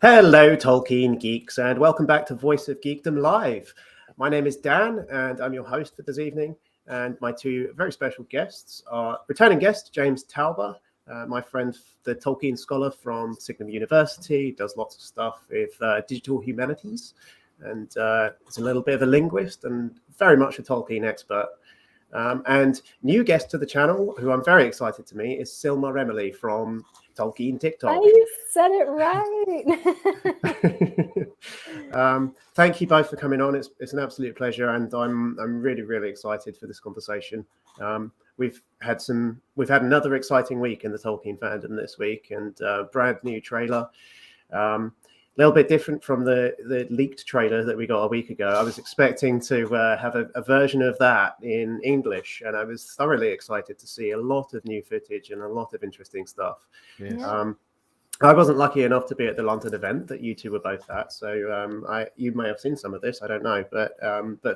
Hello, Tolkien geeks, and welcome back to Voice of Geekdom Live. My name is Dan, and I'm your host for this evening. And my two very special guests are returning guest James Tauber, my friend, the Tolkien scholar from Signum University, does lots of stuff with digital humanities, and is a little bit of a linguist and very much a Tolkien expert. And new guest to the channel, who I'm very excited to meet, is silmaremily from Tolkien TikTok. You said it right. Thank you both for coming on. It's an absolute pleasure, and I'm really excited for this conversation. We've had another exciting week in the Tolkien fandom this week, and brand new trailer. A little bit different from the leaked trailer that we got a week ago. I was expecting to have a version of that in English, and I was thoroughly excited to see a lot of new footage and a lot of interesting stuff. Yes. I wasn't lucky enough to be at the London event that you two were both at, so you may have seen some of this. I don't know, but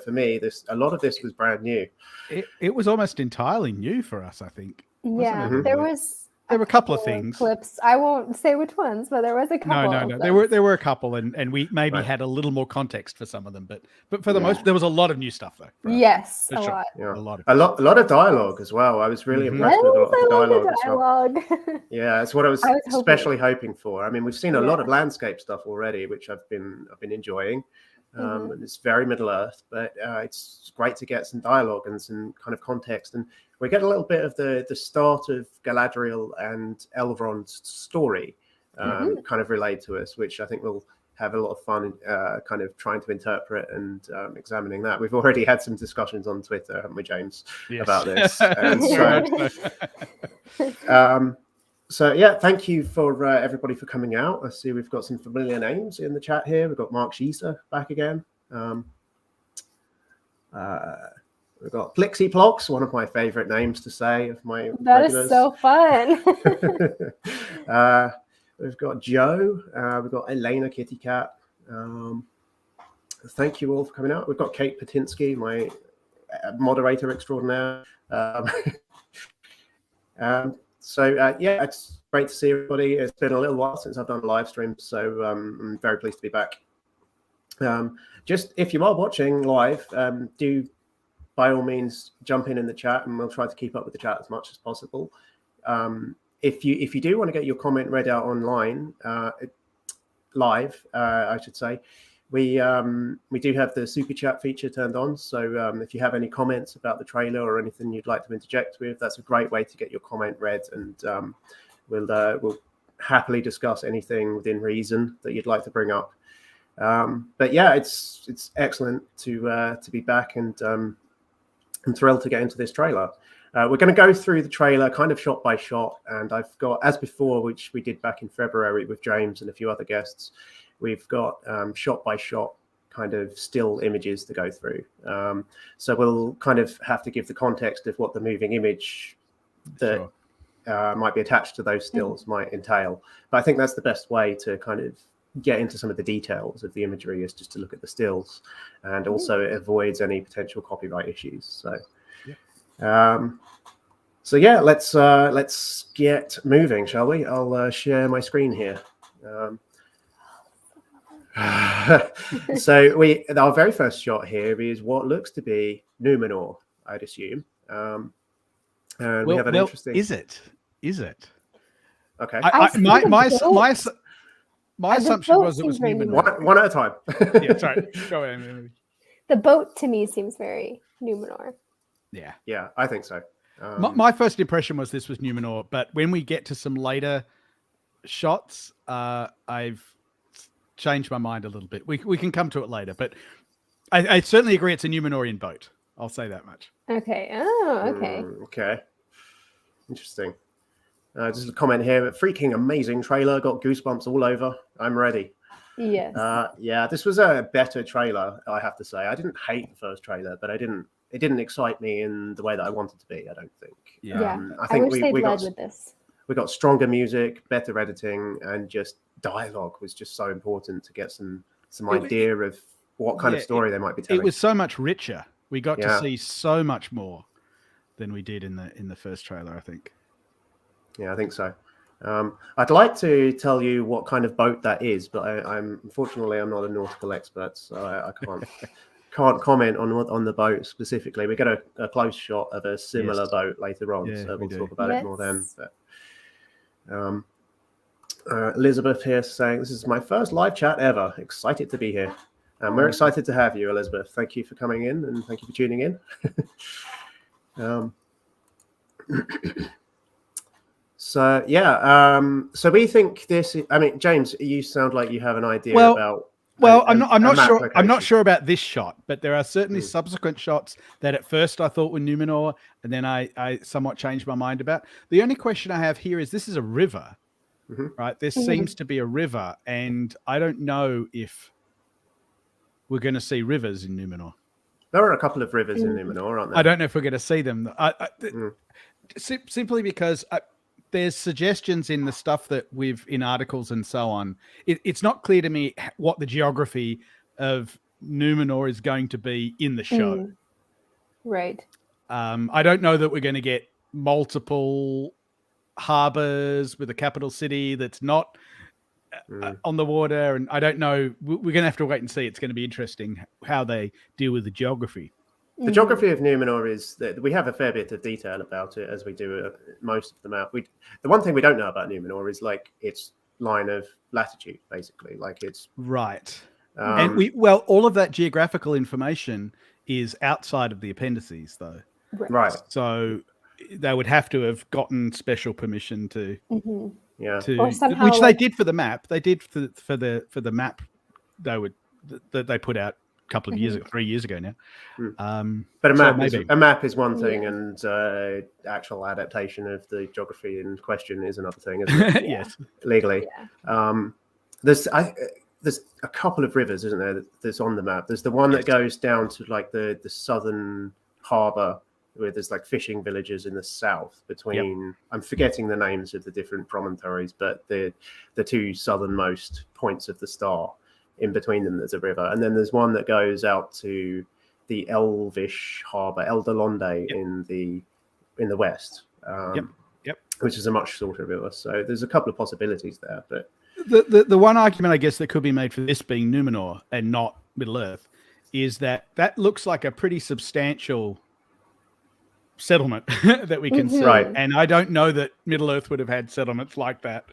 for me, a lot of this was brand new. It was almost entirely new for us, I think. Yeah, there were a couple of things. Clips. I won't say which ones, but there was a couple. No. There were a couple, and we maybe had a little more context for some of them, but for the most, there was a lot of new stuff though. Yes, a lot. Yeah. A lot of dialogue as well. I was really impressed with a lot of the dialogue. Yeah, that's what I was especially hoping for. I mean, we've seen a lot of landscape stuff already, which I've been enjoying. It's very Middle Earth, but it's great to get some dialogue and some kind of context, and we get a little bit of the start of Galadriel and Elrond's story kind of relayed to us, which I think we'll have a lot of fun kind of trying to interpret and examining that. We've already had some discussions on Twitter, haven't we, James, about this? And so yeah, thank you for everybody for coming out. I see we've got some familiar names in the chat here. We've got Mark Sheeser back again. We've got Plixie Plox, one of my favorite names to say of my regulars. Is so fun. We've got Joe. We've got Elena Kitty Cat. Thank you all for coming out. We've got Kate Patinsky, my moderator extraordinaire. Yeah, it's great to see everybody. It's been a little while since I've done a live stream, so I'm very pleased to be back. Just if you are watching live, do by all means jump in the chat, and we'll try to keep up with the chat as much as possible. If you do want to get your comment read out online, live, I should say, we do have the super chat feature turned on. So if you have any comments about the trailer or anything you'd like to interject with, that's a great way to get your comment read, and we'll happily discuss anything within reason that you'd like to bring up. But yeah, it's excellent to be back, and I'm thrilled to get into this trailer. We're going to go through the trailer kind of shot by shot, and I've got, as before, which we did back in February with James and a few other guests, we've got shot by shot kind of still images to go through. So we'll kind of have to give the context of what the moving image that might be attached to those stills might entail. But I think that's the best way to kind of get into some of the details of the imagery, is just to look at the stills, and also it avoids any potential copyright issues. So yeah, let's get moving, shall we? I'll share my screen here. So our very first shot here is what looks to be Numenor, I'd assume. And we have an interesting. Is it? Okay. My assumption was it was Numenor. One at a time. Yeah, sorry. Go ahead. The boat to me seems very Numenor. Yeah, I think so. My first impression was this was Numenor, but when we get to some later shots, I've changed my mind a little bit. We can come to it later, but I certainly agree it's a Numenorean boat. I'll say that much. Okay. Oh, okay. Okay. Interesting. Just a comment here. A freaking amazing trailer. Got goosebumps all over. I'm ready. Yes. Yeah, this was a better trailer, I have to say. I didn't hate the first trailer, but it didn't excite me in the way that I wanted to be, I don't think. Yeah. I think wish we got with this. We got stronger music, better editing, and just dialogue was just so important to get some idea of what kind of story they might be telling. It was so much richer. We got to see so much more than we did in the first trailer, I think. Yeah, I think so. I'd like to tell you what kind of boat that is, but I'm unfortunately I'm not a nautical expert, so I can't comment on the boat specifically. We get a close shot of a similar boat later on, so we'll talk about it more then. But, Elizabeth here saying, "This is my first live chat ever. Excited to be here." And we're excited to have you, Elizabeth. Thank you for coming in and thank you for tuning in. So yeah, so we think this. I mean, James, you sound like you have an idea about. Well, I'm not sure. Location. I'm not sure about this shot, but there are certainly subsequent shots that at first I thought were Numenor, and then I somewhat changed my mind about. The only question I have here is this is a river, right? This seems to be a river, and I don't know if we're going to see rivers in Numenor. There are a couple of rivers in Numenor, aren't there? I don't know if we're going to see them. Simply because there's suggestions in the stuff that we've in articles and so on. It's not clear to me what the geography of Numenor is going to be in the show. Right. I don't know that we're going to get multiple harbors with a capital city that's not on the water. And I don't know. We're going to have to wait and see. It's going to be interesting how they deal with the geography. The geography of Numenor is that we have a fair bit of detail about it as we do most of the map. The one thing we don't know about Numenor is like its line of latitude, basically. Like it's right. And all of that geographical information is outside of the appendices, though. Right. So they would have to have gotten special permission to, which they did for the map. They did for the map. They put out a couple of years ago, 3 years ago now. But a map is one thing, and actual adaptation of the geography in question is another thing, isn't it? Yes, legally. There's a couple of rivers, isn't there? That's on the map. There's the one that goes down to like the southern harbour, where there's like fishing villages in the south between. I'm forgetting the names of the different promontories, but the two southernmost points of the star. In between them, there's a river, and then there's one that goes out to the Elvish harbour, Eldalonde, in the west, which is a much shorter river. So there's a couple of possibilities there. But the one argument, I guess, that could be made for this being Numenor and not Middle Earth is that looks like a pretty substantial settlement that we can see, and I don't know that Middle Earth would have had settlements like that.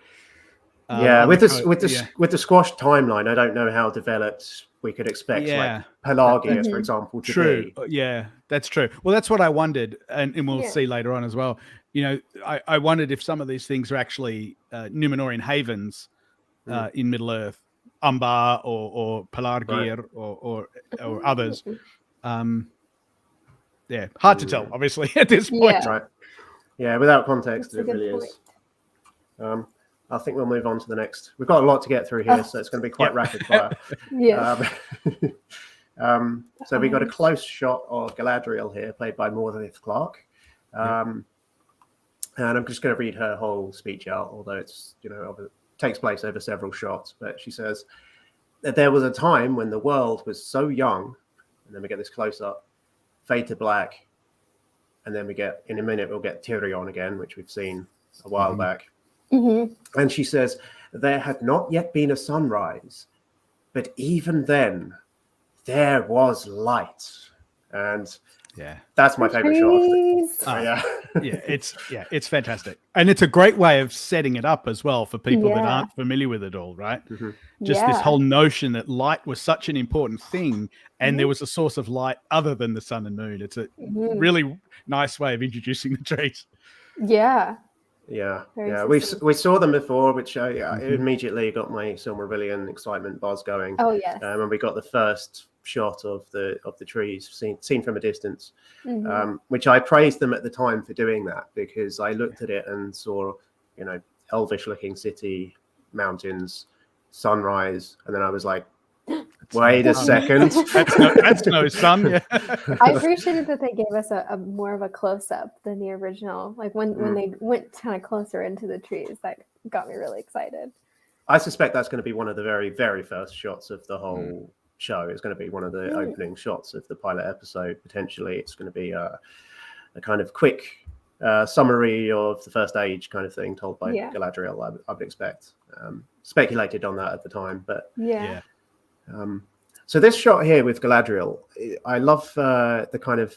With the squash timeline, I don't know how developed we could expect like Pelagia, for example, to be. Yeah, that's true. Well, that's what I wondered, and we'll see later on as well. You know, I wondered if some of these things are actually Numenorean havens in Middle Earth, Umbar or Pelargir or others. Hard to tell, obviously, at this point. Right. Yeah, without context, it really is. I think we'll move on to the next. We've got a lot to get through here, so it's going to be quite rapid fire. So we got a close shot of Galadriel here, played by Mordred Clark. And I'm just going to read her whole speech out, although it's, it takes place over several shots. But she says that there was a time when the world was so young, and then we get this close up, fade to black, and then in a minute, we'll get Tyrion again, which we've seen a while back. And she says, there had not yet been a sunrise, but even then there was light. And that's my favorite shot. It's fantastic. And it's a great way of setting it up as well for people that aren't familiar with it all, right? Just this whole notion that light was such an important thing, and there was a source of light other than the sun and moon. It's a really nice way of introducing the trees. We saw them before, which immediately got my Silmarillion excitement buzz going. And we got the first shot of the trees seen from a distance, which I praised them at the time for doing that, because I looked at it and saw elvish looking city, mountains, sunrise, and then I was like, wait a second, that's no sun. I appreciated that they gave us a more of a close-up than the original, like when they went kind of closer into the trees. That got me really excited. I suspect that's going to be one of the very, very first shots of the whole show. It's going to be one of the opening shots of the pilot episode. Potentially it's going to be a kind of quick summary of the First Age kind of thing told by Yeah. Galadriel, I would expect. Speculated on that at the time, but Yeah. so this shot here with Galadriel, I love the kind of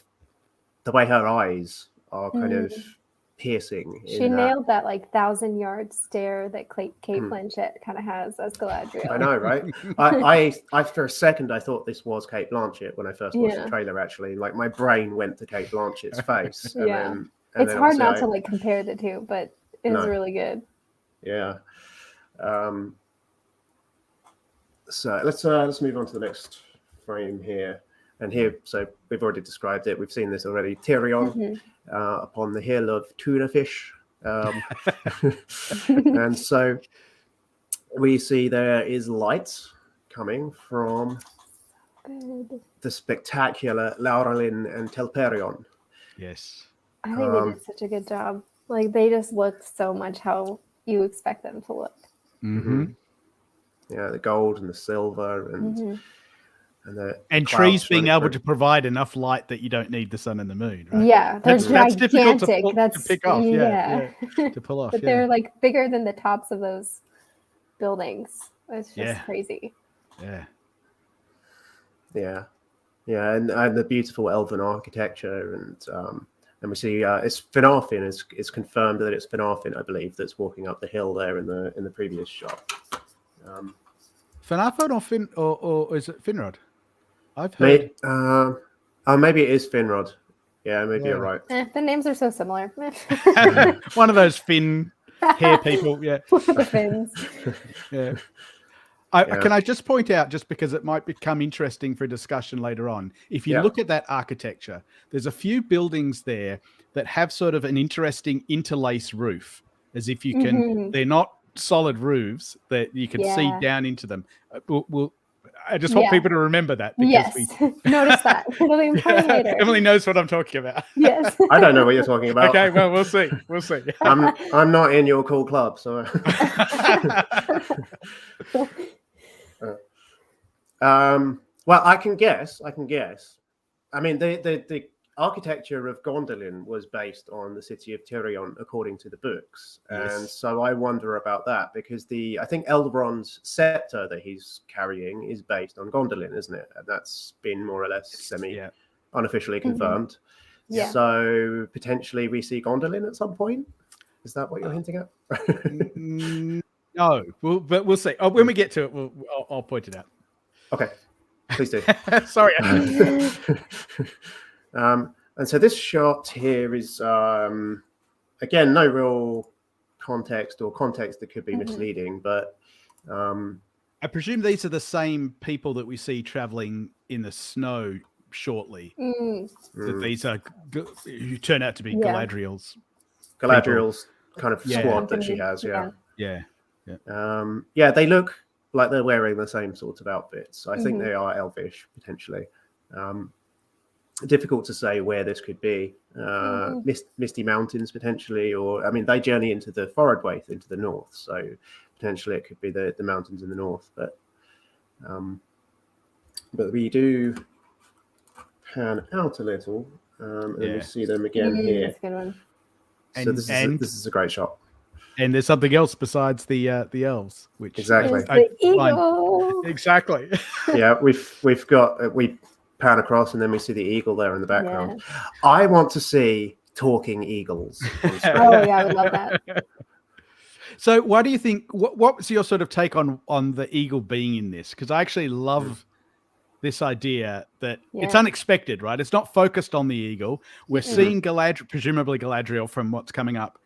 the way her eyes are kind of piercing. She nailed that like 1,000-yard stare that Kate Blanchett kind of has as Galadriel. I know, right? I for a second I thought this was Kate Blanchett when I first watched the trailer. Actually, like my brain went to Kate Blanchett's face. And it's hard not to like compare the two, but it was really good. Yeah. So let's move on to the next frame here. And here, so we've already described it. We've seen this already. Tyrion upon the hill of tuna fish. And so we see there is light coming from the spectacular Laurelin and Telperion. Yes. I think they did such a good job. Like, they just looked so much how you expect them to look. Yeah, the gold and the silver and and trees being able to provide enough light that you don't need the sun and the moon, right? Yeah, that's difficult to pick off. To pull off. But they're like bigger than the tops of those buildings. It's just crazy. Yeah, and the beautiful elven architecture, and we see it's Finarfin. It's confirmed that it's Finarfin, I believe, that's walking up the hill there in the previous shot. Finarfin or is it Finrod? I've heard. Maybe it is Finrod. Yeah, maybe you're right. The names are so similar. One of those Finn hair people. Yeah. The Finns. Yeah. Can I just point out, just because it might become interesting for discussion later on, if you look at that architecture, there's a few buildings there that have sort of an interesting interlace roof, as if you can, they're not solid roofs that you can see down into them. I just want people to remember that. Because notice that. It'll be important later. Emily knows what I'm talking about. Yes. I don't know what you're talking about. Okay, well, we'll see. I'm not in your cool club, so. Well, I can guess. I mean, the architecture of Gondolin was based on the city of Tyrion, according to the books, and so I wonder about that because I think Elrond's scepter that he's carrying is based on Gondolin, isn't it? And that's been more or less unofficially confirmed. Yeah. So potentially we see Gondolin at some point. Is that what you're hinting at? No, but we'll see. When we get to it, I'll point it out. Okay, please do. Sorry. And so this shot here is, again, no real context that could be misleading, but... I presume these are the same people that we see traveling in the snow shortly. That these are who turn out to be Galadriel's kind of squad that she has, Yeah, they look like they're wearing the same sorts of outfits. I think they are elvish, potentially. Difficult to say where this could be. Misty Mountains, potentially, or, I mean, they journey into the Forodwaith, into the north, so potentially it could be the mountains in the north. But we do pan out a little, and we see them again here. That's a good one. So this is a great shot. And there's something else besides the elves, which exactly the eagle. Exactly. Yeah, we've got we pan across and then we see the eagle there in the background. I want to see talking eagles. Oh yeah, I would love that. So why do you think, what's your sort of take on the eagle being in this? Because I actually love this idea that it's unexpected, right? It's not focused on the eagle. We're seeing presumably Galadriel from what's coming up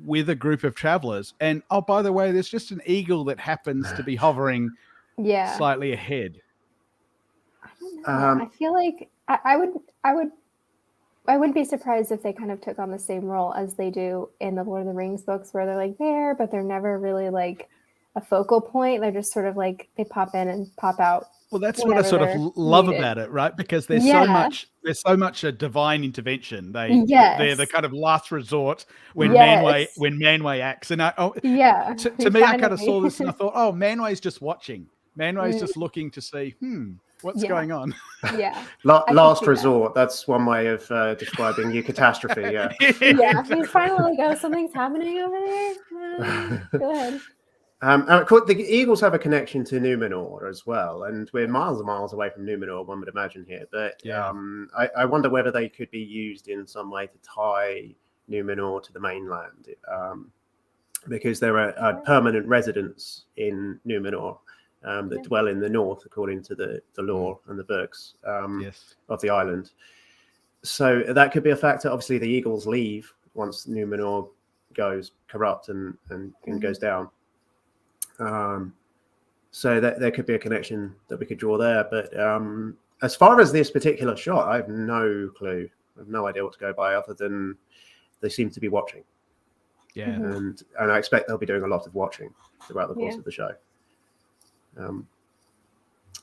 with a group of travelers. And, oh, by the way, there's just an eagle that happens to be hovering slightly ahead. I don't know. I feel like I wouldn't be surprised if they kind of took on the same role as they do in the Lord of the Rings books, where they're like there, but they're never really like a focal point. They're just sort of like they pop in and pop out. Well, that's what I sort of love about it, right? Because there's so much a divine intervention. They're the kind of last resort when Manwë acts. And to me, I kind of saw this and I thought, oh, Manwë's just watching. Manwë's just looking to see, What's going on? Yeah. Last resort. That's one way of describing your catastrophe. Yeah. Yeah. He's finally like, oh, something's happening over there. Go ahead. And of course, the Eagles have a connection to Numenor as well, and we're miles and miles away from Numenor, one would imagine here. But I wonder whether they could be used in some way to tie Numenor to the mainland, because there are permanent residents in Numenor that dwell in the north, according to the lore and the books of the island. So that could be a factor. Obviously, the Eagles leave once Numenor goes corrupt and goes down. So that there could be a connection that we could draw there. But as far as this particular shot, I have no clue. I have no idea what to go by other than they seem to be watching. Yeah. And I expect they'll be doing a lot of watching throughout the course of the show.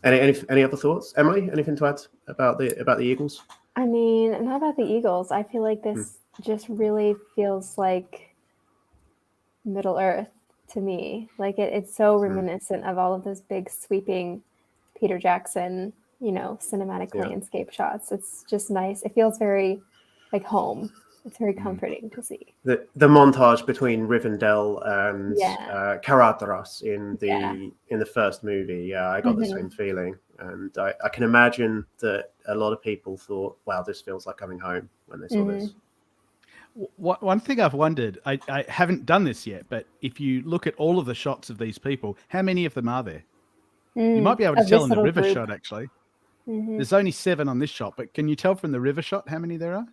Any other thoughts, Emily? Anything to add about the Eagles? I mean, not about the Eagles. I feel like this just really feels like Middle Earth to me. Like it's so reminiscent of all of those big sweeping Peter Jackson, cinematic landscape shots. It's just nice. It feels very like home. It's very comforting to see. The montage between Rivendell and Caradhras in the first movie. Yeah, I got the same feeling, and I can imagine that a lot of people thought, "Wow, this feels like coming home" when they saw this. One thing I've wondered, I haven't done this yet, but if you look at all of the shots of these people, how many of them are there? You might be able to tell in the river shot, actually. There's only 7 on this shot, but can you tell from the river shot how many there are?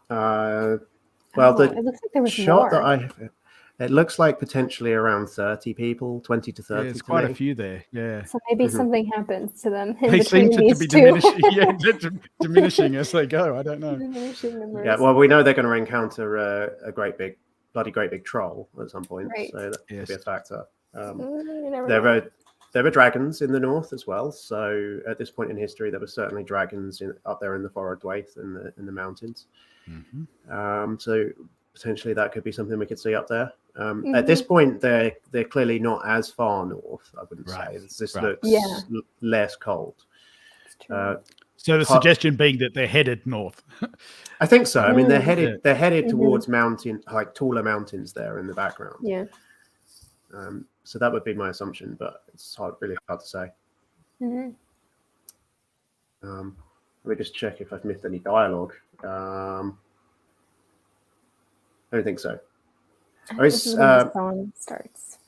Well, it looks like there was shot more. it looks like potentially around 30 people, 20 to 30. There's quite a few there, yeah. So maybe something happens to them. They seem to be diminishing, diminishing as they go. I don't know. Diminishing numbers. Yeah, well, we know they're going to encounter a great big troll at some point, so that could be a factor. There were dragons in the north as well. So at this point in history, there were certainly dragons up there in the Forodwaith in the mountains. So potentially that could be something we could see up there. At this point, they're clearly not as far north, I wouldn't say. This looks less cold. So the suggestion being that they're headed north. I think so. I mean, they're headed towards taller mountains there in the background. Yeah. So that would be my assumption, but it's really hard to say. Let me just check if I've missed any dialogue. I don't think so. This is when the song starts.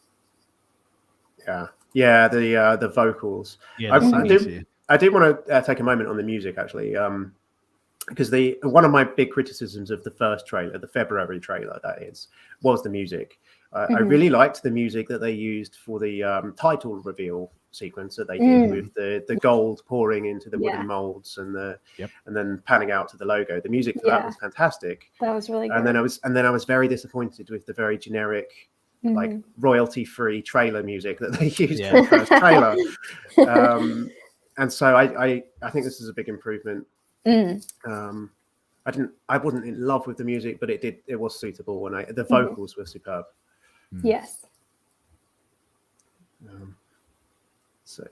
Yeah, the vocals. Yeah, I do want to take a moment on the music, actually, because one of my big criticisms of the first trailer, the February trailer, that is, was the music. I really liked the music that they used for the title reveal sequence that they did with the gold pouring into the wooden molds and then panning out to the logo. The music for that was fantastic. That was really good. And then I was very disappointed with the very generic, like royalty-free trailer music that they used for the first trailer. And so I think this is a big improvement. I wasn't in love with the music, but it was suitable, and the vocals were superb. Yes. Just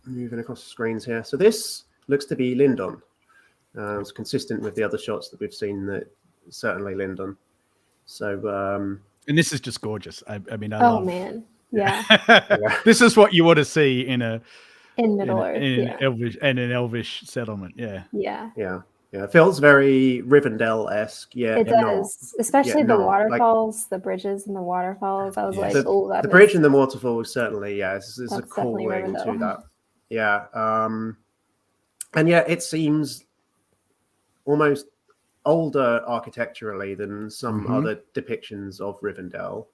moving across the screens here. So this looks to be Lindon. It's consistent with the other shots that we've seen. That certainly Lindon. So and this is just gorgeous. I mean, I love. Man, yeah. This is what you want to see in Middle Earth, in an elvish settlement. Yeah. It feels very Rivendell-esque. Yeah, it does, especially the waterfalls, the bridges and the waterfalls. I was like, oh, that the bridge and the waterfall is certainly, is a calling to that. Yeah, and it seems almost older architecturally than some other depictions of Rivendell,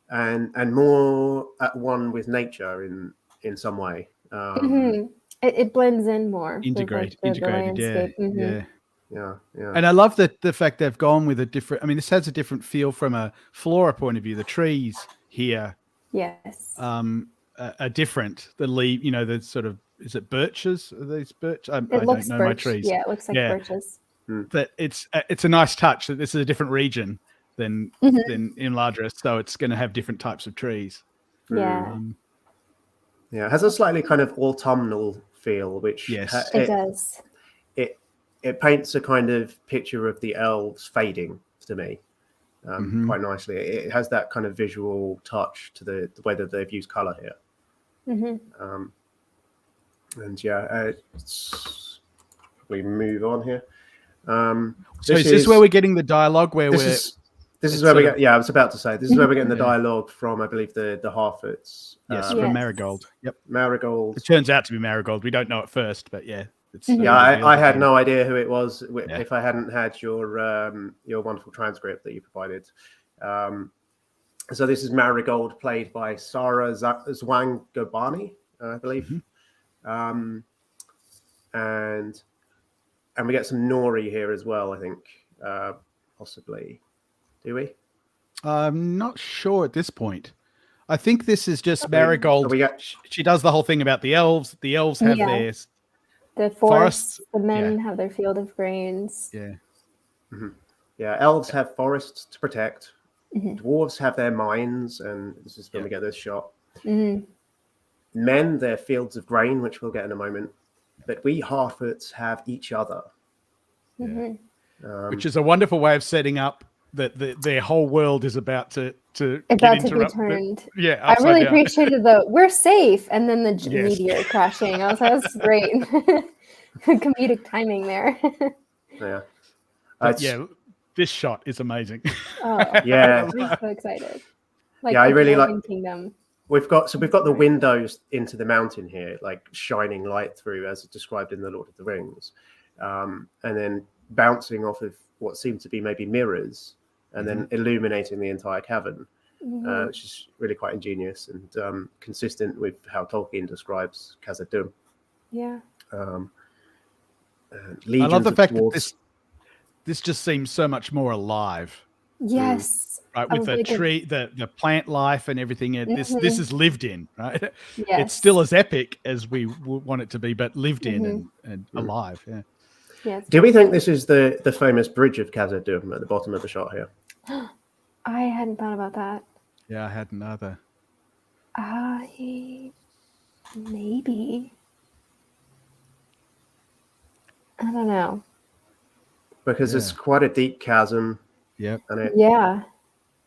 and more at one with nature in some way. It blends in more. Integrated, yeah. And I love the fact they've gone with a different. I mean, this has a different feel from a flora point of view. The trees here, are different. The leaf, the sort of, is it birches? Are these birch? I don't know my trees. Yeah, it looks like birches. But it's a nice touch that this is a different region than in Ladris, so it's going to have different types of trees. Yeah. Yeah, it has a slightly kind of autumnal feel, which Yes. It does. It paints a kind of picture of the elves fading to me quite nicely. It has that kind of visual touch to the way that they've used color here. Mm-hmm. And yeah, we move on here. So is this where we're getting the dialogue? This is where we get. Yeah, I was about to say this is where we're getting the dialogue from. I believe the Harfoots. Yes, from Marigold. Yep, Marigold. It turns out to be Marigold. We don't know at first, but yeah, it's I had no idea who it was if I hadn't had your wonderful transcript that you provided. So this is Marigold, played by Sarah Zwangobani, I believe, and we get some Nori here as well. I think possibly. Do we? I'm not sure at this point. I think this is just Marigold. She does the whole thing about the elves. The elves have theirs. The forests. The men have their field of grains. Yeah. Yeah, elves have forests to protect. Dwarves have their mines, and this is when we get this shot. Men, their fields of grain, which we'll get in a moment. But we Harfoots have each other. Which is a wonderful way of setting up that their whole world is about to be turned. I really appreciated we're safe, and then the meteor crashing. I was like, that's great. Comedic timing there. This shot is amazing. I'm so excited. I really like Kingdom. We've got the windows into the mountain here, like shining light through, as described in the Lord of the Rings, and then bouncing off of what seem to be maybe mirrors, and then illuminating the entire cavern, which is really quite ingenious and consistent with how Tolkien describes Khazad-dum. Yeah. I love the fact that this just seems so much more alive. Yes. Right, with the tree, the plant life and everything. This is lived in, right? Yes. It's still as epic as we want it to be, but lived in and alive. Yeah. Yes. Do we think this is the famous bridge of Khazad-dum at the bottom of the shot here? I hadn't thought about that. Yeah, I hadn't either. Maybe. I don't know. Because it's quite a deep chasm. Yep. And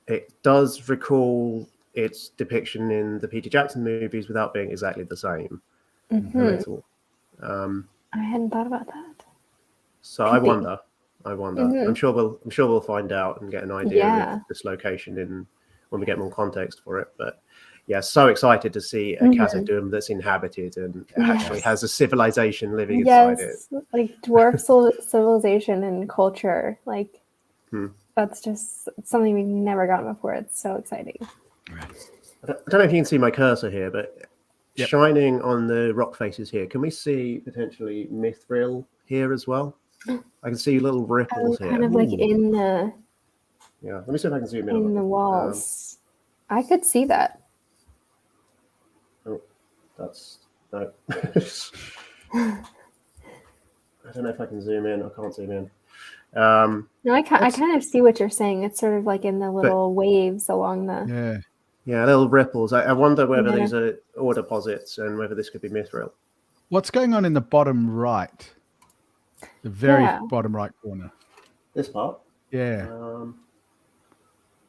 it does recall its depiction in the Peter Jackson movies without being exactly the same. A little. I hadn't thought about that. So I wonder. I'm sure we'll find out and get an idea of this location when we get more context for it. But yeah, so excited to see a Khazad-dum that's inhabited and actually has a civilization living inside it. Like dwarf civilization and culture. Like that's just something we've never gotten before. It's so exciting. I don't know if you can see my cursor here, but shining on the rock faces here, can we see potentially Mithril here as well? I can see little ripples here. Kind of like in the... Yeah, let me see if I can zoom in. In the walls. I could see that. Oh, that's... No. I don't know if I can zoom in. I can't zoom in. No, I kind of see what you're saying. It's sort of like in the little waves along the... Yeah, little ripples. I wonder whether these are ore deposits and whether this could be mithril. What's going on in the bottom right? The very bottom right corner. This part? Yeah.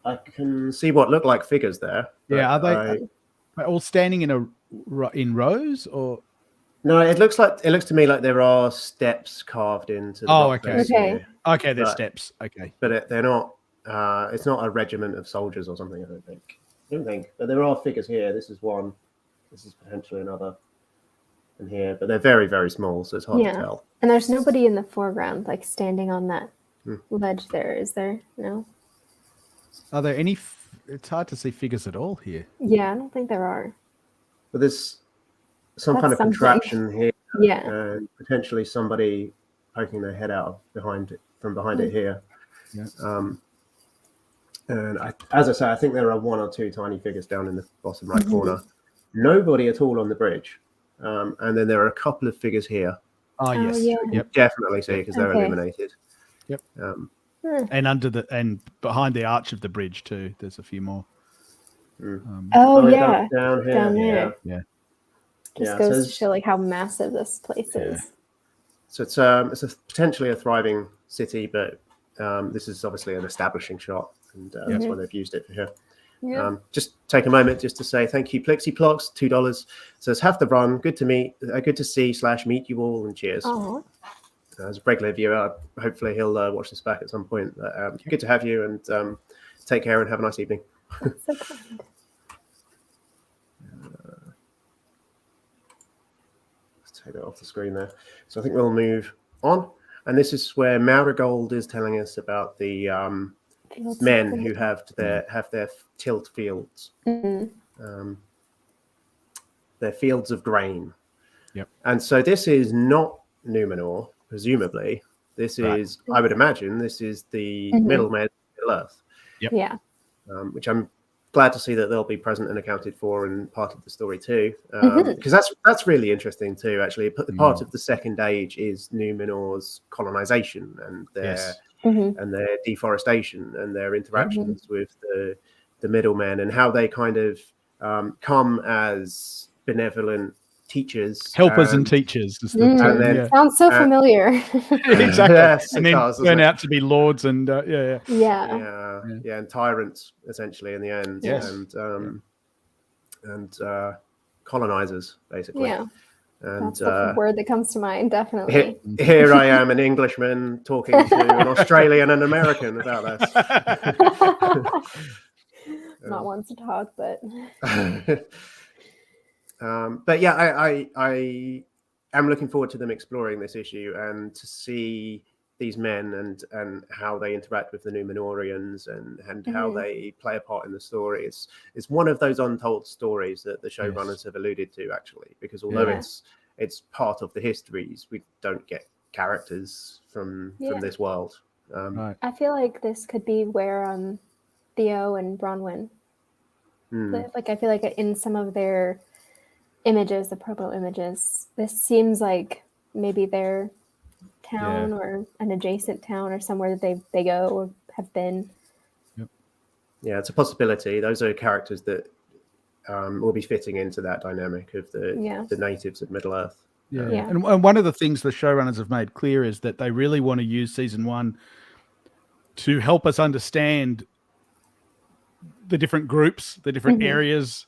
I can see what look like figures there. Yeah, are they all standing in rows or? No, it looks to me like there are steps carved into the rock face here. Okay, there's steps. Okay. But they're not it's not a regiment of soldiers or something, I don't think. But there are figures here. This is one. This is potentially another. And here, but they're very, very small, so it's hard to tell. And there's nobody in the foreground, like standing on that ledge there, is there? No? Are there any... It's hard to see figures at all here. Yeah, I don't think there are. But there's some kind of contraption here. Yeah. And potentially somebody poking their head out from behind it here. Yeah. And as I say, I think there are one or two tiny figures down in the bottom right corner. Nobody at all on the bridge. And then there are a couple of figures here. Oh yes, yep, definitely see because they're illuminated. Yep. And behind the arch of the bridge too, there's a few more. Down here. Down there. Yeah. Just goes to show like how massive this place is. So it's potentially a thriving city, but this is obviously an establishing shot, and that's why they've used it for here. Yeah. Just take a moment just to say thank you, Plixiplox, $2. Says have the run. Good to see / meet you all, and cheers. As a regular viewer, hopefully he'll watch this back at some point. Good to have you, and take care and have a nice evening. That's so kind. Let's take that off the screen there. So I think we'll move on, and this is where Marigold is telling us about the men who have their tilt fields, their fields of grain. Yep. And so this is not Numenor, presumably. This is, I would imagine, this is the Middle Earth. Yep. Yeah. Which I'm glad to see that they'll be present and accounted for and part of the story too, because that's really interesting too. Actually, part of the Second Age is Numenor's colonization and their deforestation and their interactions with the middlemen, and how they kind of come as benevolent teachers, helpers and teachers. And then, sounds so familiar. Exactly. Yes, and then turn out to be lords and and tyrants essentially in the end, and colonizers basically. Yeah. And that's the word that comes to mind, definitely. Here I am, an Englishman talking to an Australian and American about this. Not one to talk, but yeah, I am looking forward to them exploring this issue and to see these men and how they interact with the Numenoreans and how they play a part in the story. It's one of those untold stories that the showrunners have alluded to, actually, because although it's part of the histories, we don't get characters from this world. I feel like this could be where Theo and Bronwyn live. Like, I feel like in some of their images, the proto images, this seems like maybe their town or an adjacent town or somewhere that they go or have been. Yeah, it's a possibility. Those are characters that will be fitting into that dynamic of the natives of Middle Earth. And one of the things the showrunners have made clear is that they really want to use season 1 to help us understand the different groups, the different areas,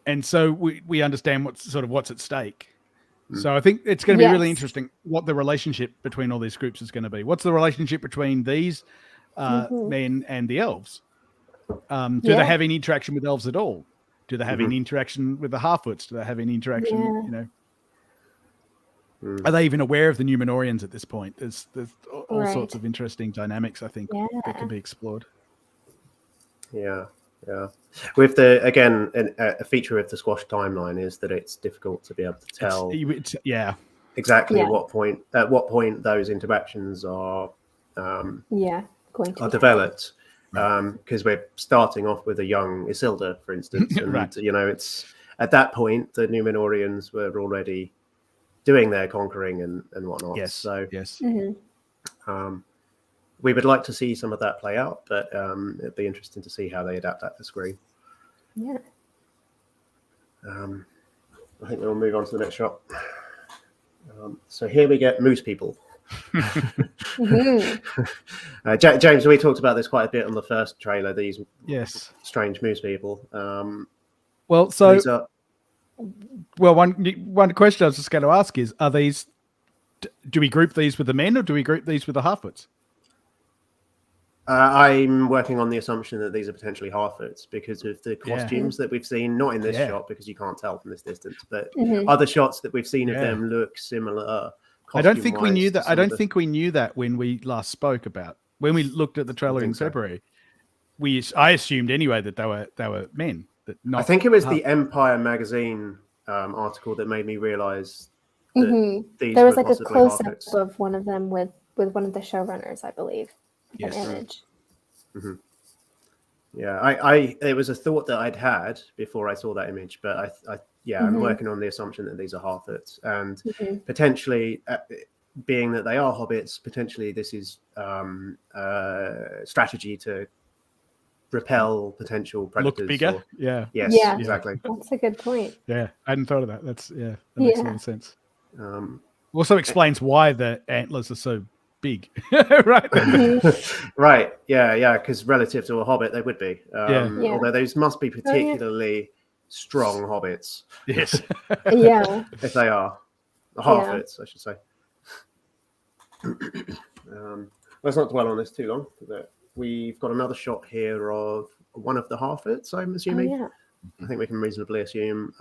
and so we understand what's at stake. So I think it's going to be really interesting what the relationship between all these groups is going to be. What's the relationship between these men and the elves? Do they have any interaction with elves at all? Do they have any interaction with the Harfoots? Do they have any interaction? Are they even aware of the Numenoreans at this point? There's all sorts of interesting dynamics, I think, that can be explored. Yeah. With a feature of the Squash timeline is that it's difficult to be able to tell exactly at what point those interactions are developed, because we're starting off with a young Isildur, for instance, and it's at that point the Numenoreans were already doing their conquering and whatnot. We would like to see some of that play out, but it'd be interesting to see how they adapt that to screen. Yeah. I think we'll move on to the next shot. So here we get moose people. James, we talked about this quite a bit on the first trailer, these strange moose people. One question I was just going to ask is, do we group these with the men or do we group these with the Harfoots? I'm working on the assumption that these are potentially Harfoots because of the costumes that we've seen, not in this shot because you can't tell from this distance, but other shots that we've seen of them look similar. I don't think we knew that. I don't think we knew that when we last spoke about, when we looked at the trailer in February. I assumed anyway that they were men. I think it was the Empire magazine article that made me realize that these there was were like a close up Harfoots. of one of them with one of the showrunners, I believe. An image. It was a thought that I'd had before I saw that image, but I'm working on the assumption that these are Harfoots, and potentially, being that they are hobbits, potentially this is strategy to repel potential predators. Look bigger. Or, yeah. Yes, Yeah. exactly. That's a good point. Yeah. I hadn't thought of that. That makes a lot of sense. Um, Also explains why the antlers are so big, right? right. Yeah. Because relative to a hobbit, they would be. Yeah. Although those must be particularly strong hobbits. Yes. Yeah. If they are. Harfoots, I should say. Let's not dwell on this too long. But we've got another shot here of one of the Harfoots, I'm assuming. Oh, yeah. I think we can reasonably assume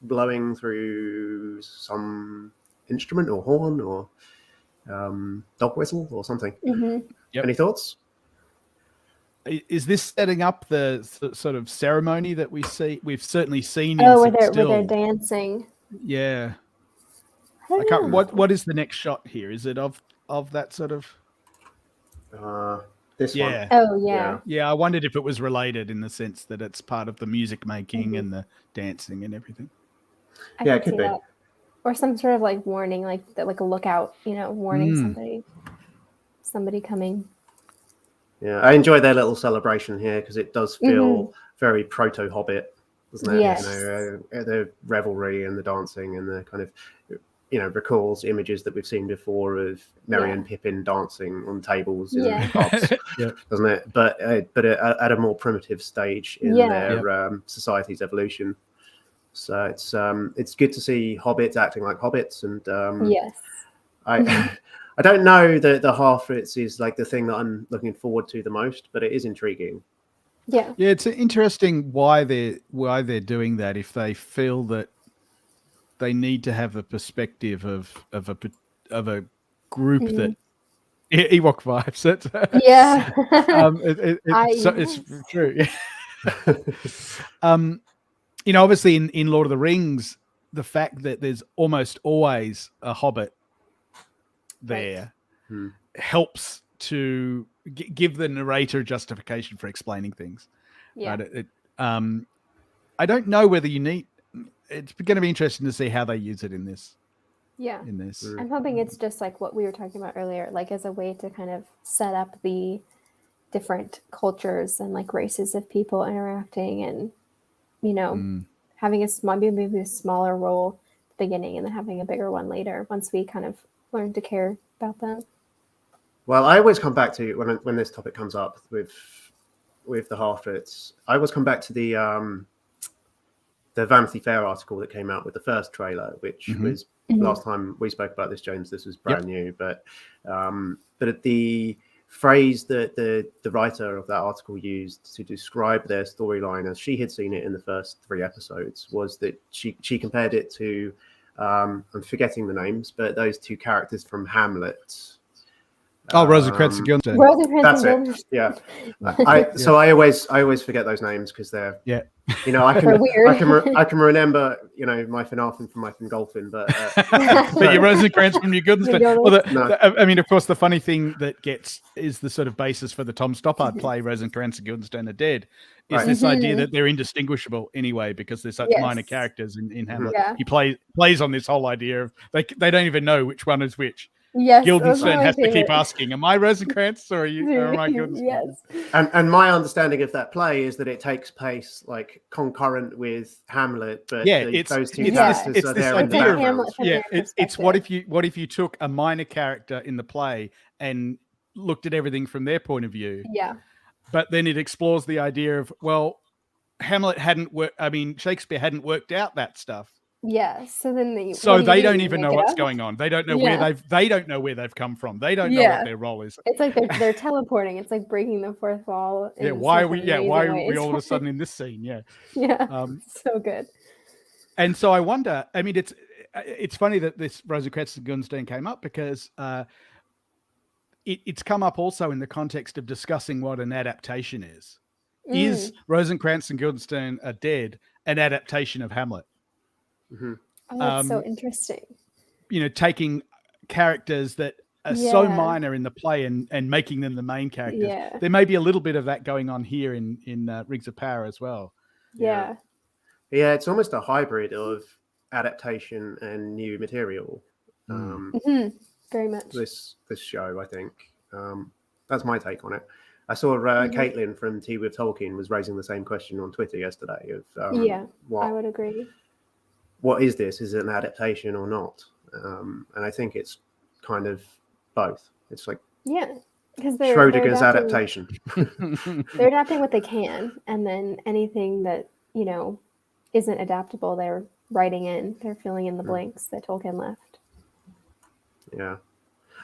blowing through some instrument or horn or dog whistle or something. Yep. Any thoughts? Is this setting up the sort of ceremony that we've certainly seen? Where they're dancing. Yeah. I don't know. What is the next shot here? Is it of that sort of? This one. Oh yeah. Yeah, I wondered if it was related in the sense that it's part of the music making and the dancing and everything. It could be. That. Or some sort of like warning, like a lookout, warning somebody coming. Yeah, I enjoy their little celebration here because it does feel very proto-Hobbit, doesn't it? Yes. The revelry and the dancing and the kind of, recalls images that we've seen before of Merry and Pippin dancing on tables in pubs, doesn't it? But at a more primitive stage in their society's evolution. So it's good to see hobbits acting like hobbits, and yes, I don't know that the Harfoots is like the thing that I'm looking forward to the most, but it is intriguing. Yeah, it's interesting why they're doing that if they feel that they need to have a perspective of a group that Ewok vibes it. Yeah, it's true. Obviously in Lord of the Rings, the fact that there's almost always a hobbit there helps to give the narrator justification for explaining things. Yeah. Right? I don't know whether you need. It's going to be interesting to see how they use it in this. Yeah. In this, I'm hoping it's just like what we were talking about earlier, like as a way to kind of set up the different cultures and like races of people interacting, and having maybe a smaller role at the beginning and then having a bigger one later once we kind of learn to care about them. Well, I always come back to when this topic comes up with the Harfoots. I always come back to the Vanity Fair article that came out with the first trailer, which was last time we spoke about this, James. This was brand new, but the phrase that the writer of that article used to describe their storyline as she had seen it in the first 3 episodes was that she compared it to I'm forgetting the names, but those 2 characters from Hamlet. Rosencrantz and Guildenstern. That's it. Yeah. So I always forget those names because they're I can remember my Finarfin from my Fingolfin, but your Rosencrantz from your Guildenstern. Well, of course, the funny thing that is the sort of basis for the Tom Stoppard play Rosencrantz and Guildenstern are Dead. Is this idea that they're indistinguishable anyway because they're such minor characters in Hamlet. Yeah. He plays on this whole idea of they don't even know which one is which. Yes, Guildenstern has to keep asking, "Am I Rosencrantz or am I Guildenstern?" Yes. And my understanding of that play is that it takes place like concurrent with Hamlet, but those 2 characters are there in the background. It's what if you took a minor character in the play and looked at everything from their point of view? Yeah. But then it explores the idea of Hamlet Shakespeare hadn't worked out that stuff. Yeah, so then they don't even know what's going on. They don't know they don't know where they've come from. They don't know what their role is. It's like they're teleporting. It's like breaking the fourth wall. Why are we all of a sudden in this scene? Yeah. So good. And so I wonder. I mean, it's funny that this Rosencrantz and Guildenstern came up because it's come up also in the context of discussing what an adaptation is. Is Rosencrantz and Guildenstern Are Dead an adaptation of Hamlet? Oh, that's so interesting. Taking characters that are so minor in the play and making them the main characters. Yeah. There may be a little bit of that going on here in Rings of Power as well. Yeah. Yeah, it's almost a hybrid of adaptation and new material. Very much. This show, I think. That's my take on it. I saw Caitlin from Tea with Tolkien was raising the same question on Twitter yesterday. Of I would agree. What is this? Is it an adaptation or not? And I think it's kind of both. It's like because Schrodinger's adaptation. They're adapting what they can, and then anything that isn't adaptable, they're writing in. They're filling in the blanks that Tolkien left. Yeah.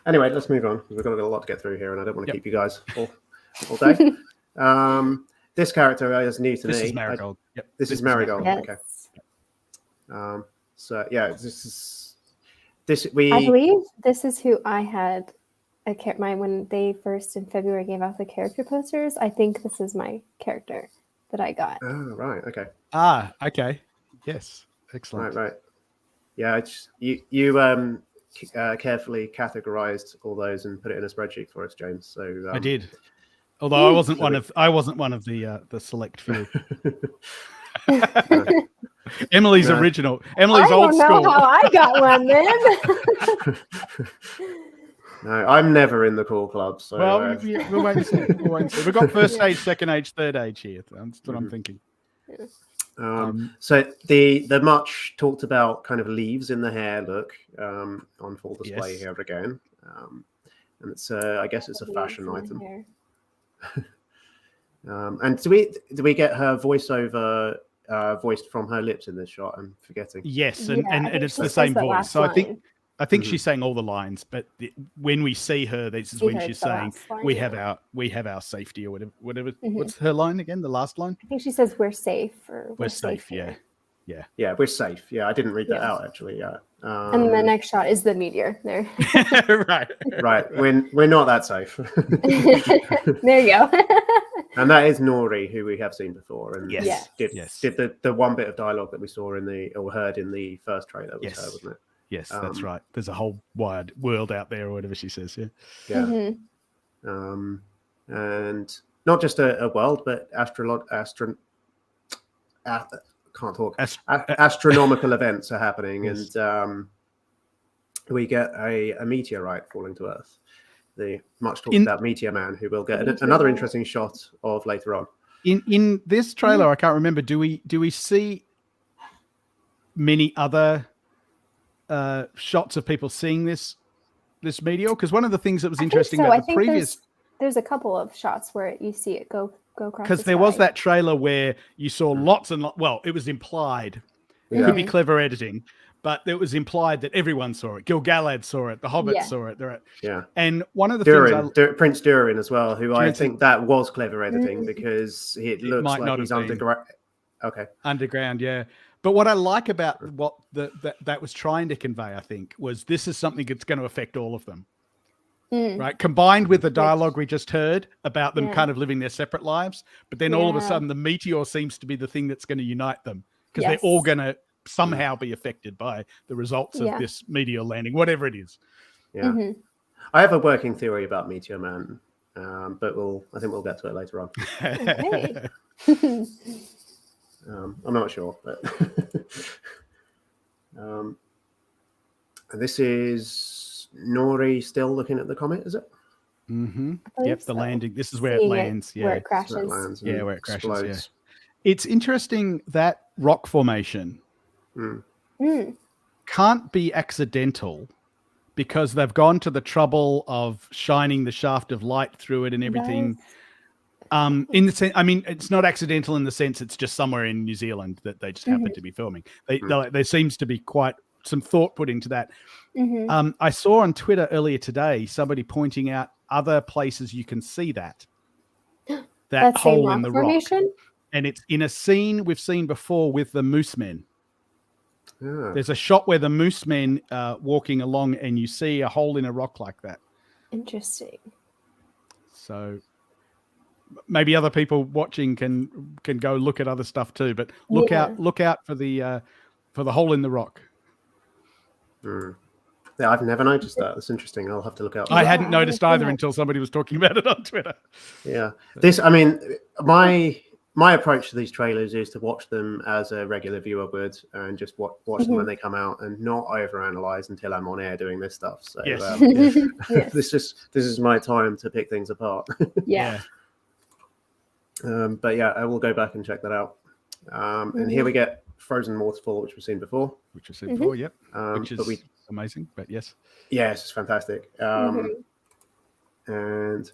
Anyway, let's move on. We've got a lot to get through here, and I don't want to keep you guys all day. This character is new to me. This is Marigold. This is Marigold. Yes. Okay. So yeah, I believe this is who I had when they first in February gave out the character posters. I think this is my character that I got. Oh, right. Okay. Okay. Yes. Excellent. Right. Yeah, you carefully categorized all those and put it in a spreadsheet for us, James. So I did. Although I wasn't one of the select few. Emily's original. Emily's old school. I don't know how I got one then. No, I'm never in the cool club. So we'll wait and see. We've got first age, second age, third age here. That's what I'm thinking. So the much talked about kind of leaves in the hair look on full display here again, and it's I guess it's a fashion item. And do we get her voiceover voiced from her lips in this shot? I'm forgetting. Yes, and it's the same voice. So I think she's saying all the lines, but when we see her, this is when she's saying we have our safety or whatever. What's her line again? The last line? I think she says we're safe or we're safe. Yeah, we're safe. Yeah, I didn't read that out actually. Yeah. And the next shot is the meteor there. Right. We're not that safe. There you go. And that is Nori, who we have seen before, and did the one bit of dialogue that we saw heard in the first trailer was her, wasn't it? Yes, that's right. There's a whole wide world out there, or whatever she says. Yeah. And not just a world, but astronomical events are happening, and we get a meteorite falling to Earth. The much talked about Meteor Man, who we'll get another interesting shot of later on. In this trailer, I can't remember. Do we see many other shots of people seeing this meteor? Because one of the things that was interesting about the previous, there's a couple of shots where you see it go across. Because there was that trailer where you saw lots and well, it was implied. It could be clever editing, but it was implied that everyone saw it. Gil-galad saw it. The Hobbits saw it. And one of the things Prince Durin as well, who I think that was clever editing because it looks like he's underground. Okay, underground, yeah. But what I like about what that was trying to convey, I think, was this is something that's going to affect all of them. Right, combined with the dialogue we just heard about them kind of living their separate lives, but then all of a sudden the meteor seems to be the thing that's going to unite them because they're all going to somehow be affected by the results of this meteor landing, whatever it is. Yeah, I have a working theory about Meteor Man, but I think we'll get to it later on. I'm not sure, but and this is Nori still looking at the comet, is it? Yep, the landing. This is where it lands. Where it crashes. Where it crashes. Explodes. Yeah. It's interesting that rock formation can't be accidental because they've gone to the trouble of shining the shaft of light through it and everything. In the sense, I mean, it's not accidental in the sense it's just somewhere in New Zealand that they just happen to be filming. There seems to be quite some thought put into that. I saw on Twitter earlier today somebody pointing out other places you can see that hole in the formation? Rock, and it's in a scene we've seen before with the Moose Men. There's a shot where the Moose Men walking along, and you see a hole in a rock like that. Interesting. So maybe other people watching can go look at other stuff too, but look out for the hole in the rock. Yeah, I've never noticed that. That's interesting. I'll have to look out. I hadn't noticed either until somebody was talking about it on Twitter. Yeah, my approach to these trailers is to watch them as a regular viewer would, and just watch them when they come out, and not overanalyze until I'm on air doing this stuff. So this is my time to pick things apart. But yeah, I will go back and check that out. And here we get Frozen Waterfall, which we've seen before. Which was said before, yep. Which But is amazing, but yes. Yes, it's fantastic. And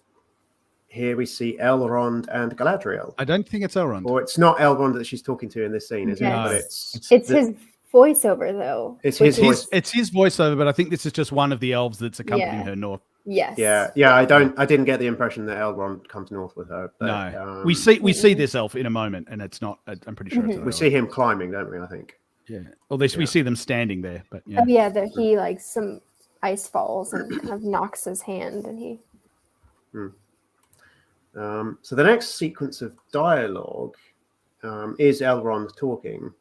here we see Elrond and Galadriel. I don't think it's Elrond. Or it's not Elrond that she's talking to in this scene, is it? But it's his voiceover, though. It's his voice. It's his voiceover, but I think this is just one of the elves that's accompanying her north. Yes. Yeah. I didn't get the impression that Elrond comes north with her. But, no. We see this elf in a moment, and it's not. I'm pretty sure it's we see him climbing, don't we? I think. Yeah. Well, we see them standing there, but yeah. Oh yeah, he like some ice falls and kind of knocks his hand, and he. So the next sequence of dialogue is Elrond talking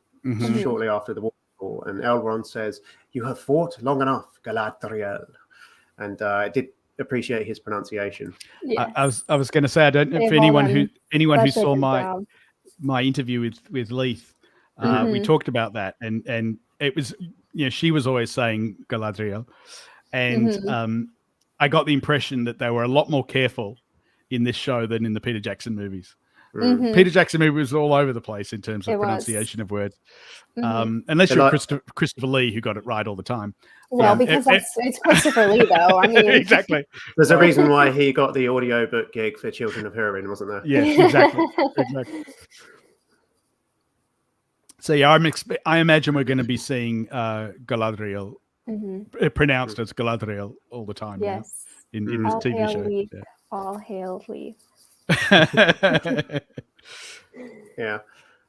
shortly after the waterfall, and Elrond says, "You have fought long enough, Galadriel," and I did appreciate his pronunciation. Yes. I was going to say, I don't know if anyone who saw my interview with Leith, we talked about that, and it was she was always saying Galadriel, and I got the impression that they were a lot more careful in this show than in the Peter Jackson movies. Peter Jackson movie was all over the place in terms of pronunciation of words, unless you're Christopher Lee, who got it right all the time. Well, because it's Christopher Lee, though. I mean, exactly. There's a reason why he got the audiobook gig for Children of Húrin, wasn't there? Yeah, exactly. So yeah, I imagine we're going to be seeing Galadriel pronounced as Galadriel all the time. Yes, in this TV show. Leaf. All hail Leaf. Yeah.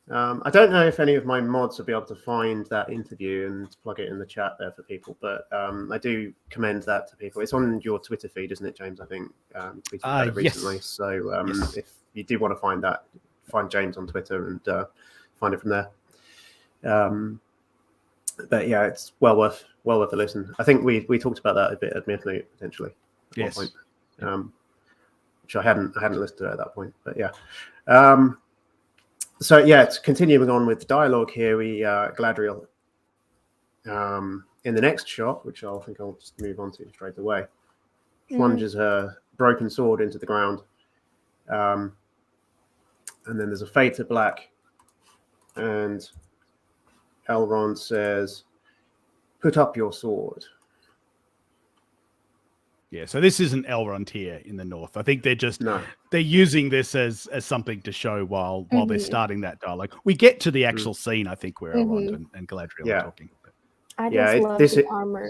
I don't know if any of my mods will be able to find that interview and plug it in the chat there for people, but I do commend that to people. It's on your Twitter feed, isn't it, James? I think tweeted about it recently. Yes. So if you do want to find that, find James on Twitter and find it from there. But yeah, it's well worth a listen. I think we talked about that a bit at Midnight potentially. At one point. Which I hadn't listened to at that point, but yeah. So yeah, it's continuing on with the dialogue here. We Galadriel in the next shot, which I'll just move on to straight away, plunges her broken sword into the ground, and then there's a fade to black, and Elrond says, "Put up your sword." Yeah, so this isn't Elrond here in the north. I think they're using this as something to show while they're starting that dialogue. We get to the actual scene, I think, where Elrond and Galadriel are talking. But... I just love the armor.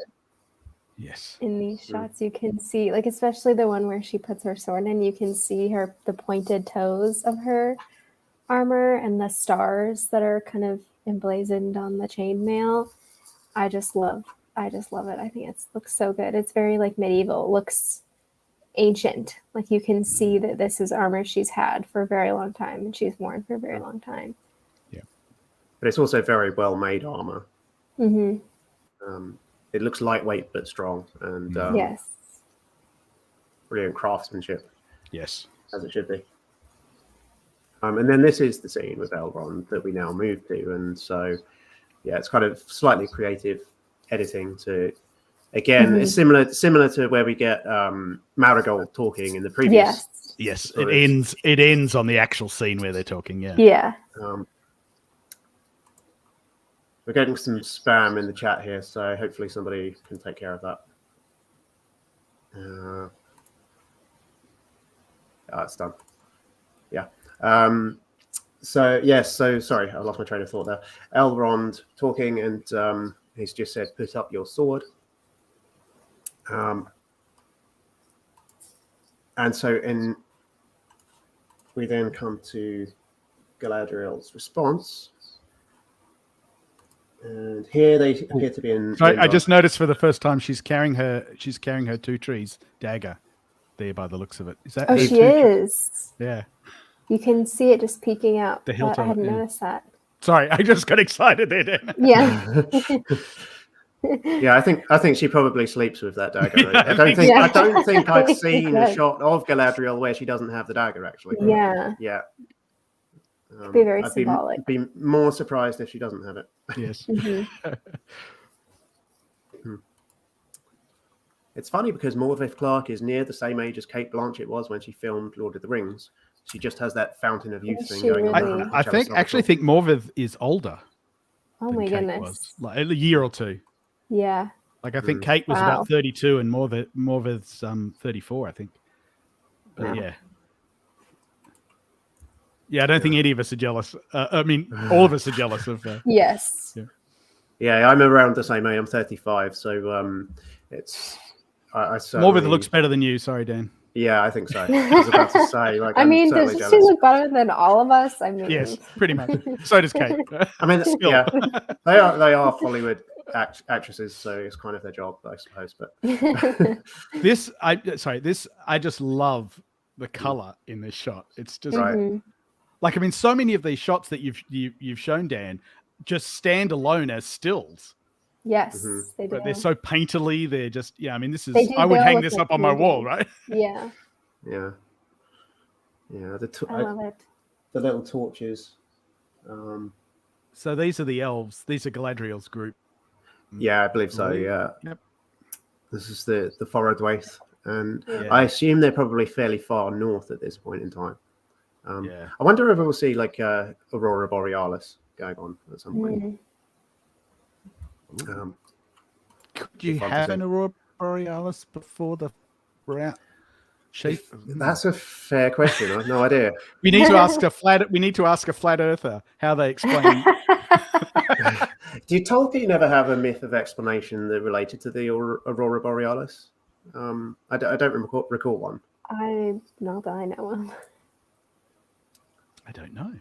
Yes. In these shots, you can see, like, especially the one where she puts her sword in, you can see the pointed toes of her armor and the stars that are kind of emblazoned on the chainmail. I just love it. I think it looks so good. It's very like medieval. It looks ancient. Like you can see that this is armor she's had for a very long time and she's worn for a very long time. Yeah, but it's also very well made armor. It looks lightweight but strong, and yes, brilliant craftsmanship. Yes, as it should be. And then this is the scene with Elrond that we now move to, and so yeah, it's kind of slightly creative editing to, again, it's similar to where we get Marigold talking in the previous. Yes, it ends on the actual scene where they're talking. Yeah. We're getting some spam in the chat here, so hopefully somebody can take care of that. It's done. Yeah. So sorry, I lost my train of thought there. Elrond talking, and he's just said, "Put up your sword." And so we then come to Galadriel's response. And here they appear to be in. I just noticed for the first time she's carrying her 2 trees dagger there by the looks of it. Is that? Oh, she is. Yeah. You can see it just peeking out. The hilt. I hadn't noticed that. Sorry, I just got excited there. Didn't I? Yeah. Yeah, I think she probably sleeps with that dagger. Yeah, I don't think I've seen a shot of Galadriel where she doesn't have the dagger. Actually. Yeah. Yeah. It'd be very symbolic. I'd be more surprised if she doesn't have it. Yes. It's funny because Morvith Clark is near the same age as Cate Blanchett was when she filmed Lord of the Rings. she just has that fountain of youth thing She going on. really- I think Morvith is older. Oh than my Kate goodness. was. Like a year or two. Yeah. Like I think Kate was Wow. about 32 and Morvith's 34, I think. But Wow. yeah. Yeah, I don't think any of us are jealous. I mean, all of us are jealous of. Yes. Yeah, I'm around the same age. I'm 35, so it's. I certainly, Morvith looks better than you. Sorry, Dan. Yeah, I think so. I was about to say, like, I I'm mean, certainly does she jealous. look better than all of us? I mean, Yes, pretty much. So does Kate. I mean, Still. yeah, they are Hollywood actresses, so it's kind of their job, I suppose. But I just love the color in this shot. It's just Right. like, I mean, so many of these shots that you've shown, Dan, just stand alone as stills. Yes, they do. But they're so painterly. They're just, yeah. I mean, this is. They do- I would they all hang look this like up on my wall, paintings. right? Yeah, yeah. I love it. The little torches. So these are the elves. These are Galadriel's group. Yeah, I believe so. Yeah. Yep. This is the Forodwaith, and Yeah. I assume they're probably fairly far north at this point in time. Yeah. I wonder if we'll see like Aurora Borealis going on at some point. Could you fun to have see. an Aurora Borealis before the route sheep? That's a fair question. I have no idea. We need to ask a flat earther how they explain. Did Tolkien ever have a myth of explanation that related to the Aurora Borealis? I don't recall one. Not that I know of. I don't know.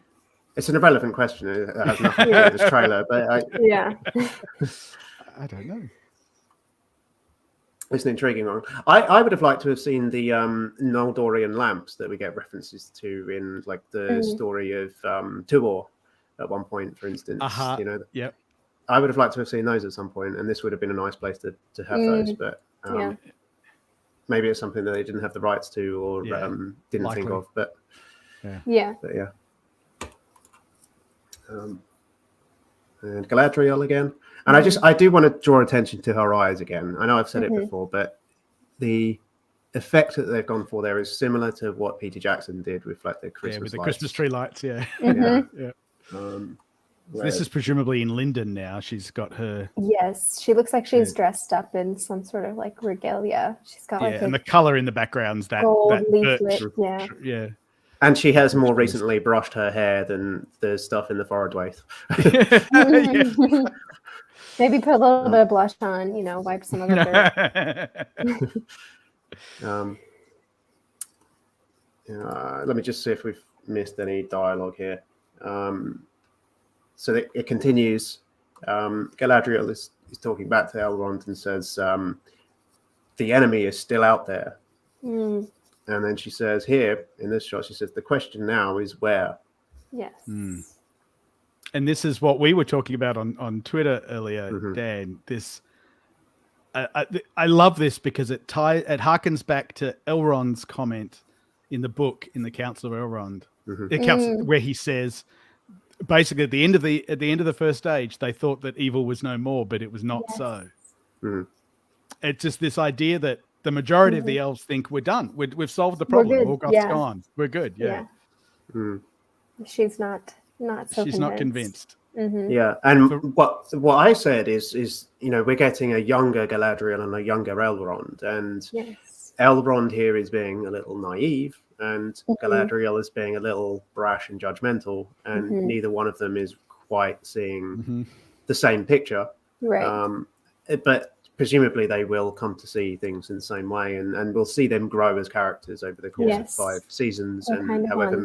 It's an irrelevant question. It has nothing to do with this trailer, but Yeah. I don't know. it's an intriguing one. I would have liked to have seen the Numenorean lamps that we get references to in like the story of Tauber at one point, for instance. You know, Yep. I would have liked to have seen those at some point, and this would have been a nice place to have those. But maybe it's something that they didn't have the rights to or didn't likely. think of. But Yeah. And Galadriel again. And I do want to draw attention to her eyes again. I know I've said it before, but the effect that they've gone for there is similar to what Peter Jackson did with like the Christmas with the lights. Christmas tree lights. Yeah. Yeah. This is presumably in Linden now. She's got her. Yes, she looks like she's dressed up in some sort of like regalia. She's got like And a the color in the background's that gold birch. leaflet. Yeah. Yeah. And she has more recently brushed her hair than the stuff in the Forodwaith. Maybe put a little bit of blush on, wipe some of the dirt. Let me just see if we've missed any dialogue here. So it continues. Galadriel is talking back to Elrond and says, the enemy is still out there. And then she says here, in this shot, she says, the question now is where? Yes. And this is what we were talking about on Twitter earlier, Dan. This, I love this because it harkens back to Elrond's comment in the book, in the Council of Elrond, where he says, basically at the end of the first age, they thought that evil was no more, but it was not so. It's just this idea that the majority of the elves think we're done. We've solved the problem. Morgoth's gone. We're good. Yeah. She's not so She's not convinced. Yeah, and what I said is we're getting a younger Galadriel and a younger Elrond, and Elrond here is being a little naive, and Galadriel is being a little brash and judgmental, and neither one of them is quite seeing the same picture. Right. But presumably they will come to see things in the same way, and we'll see them grow as characters over the course of 5 seasons and however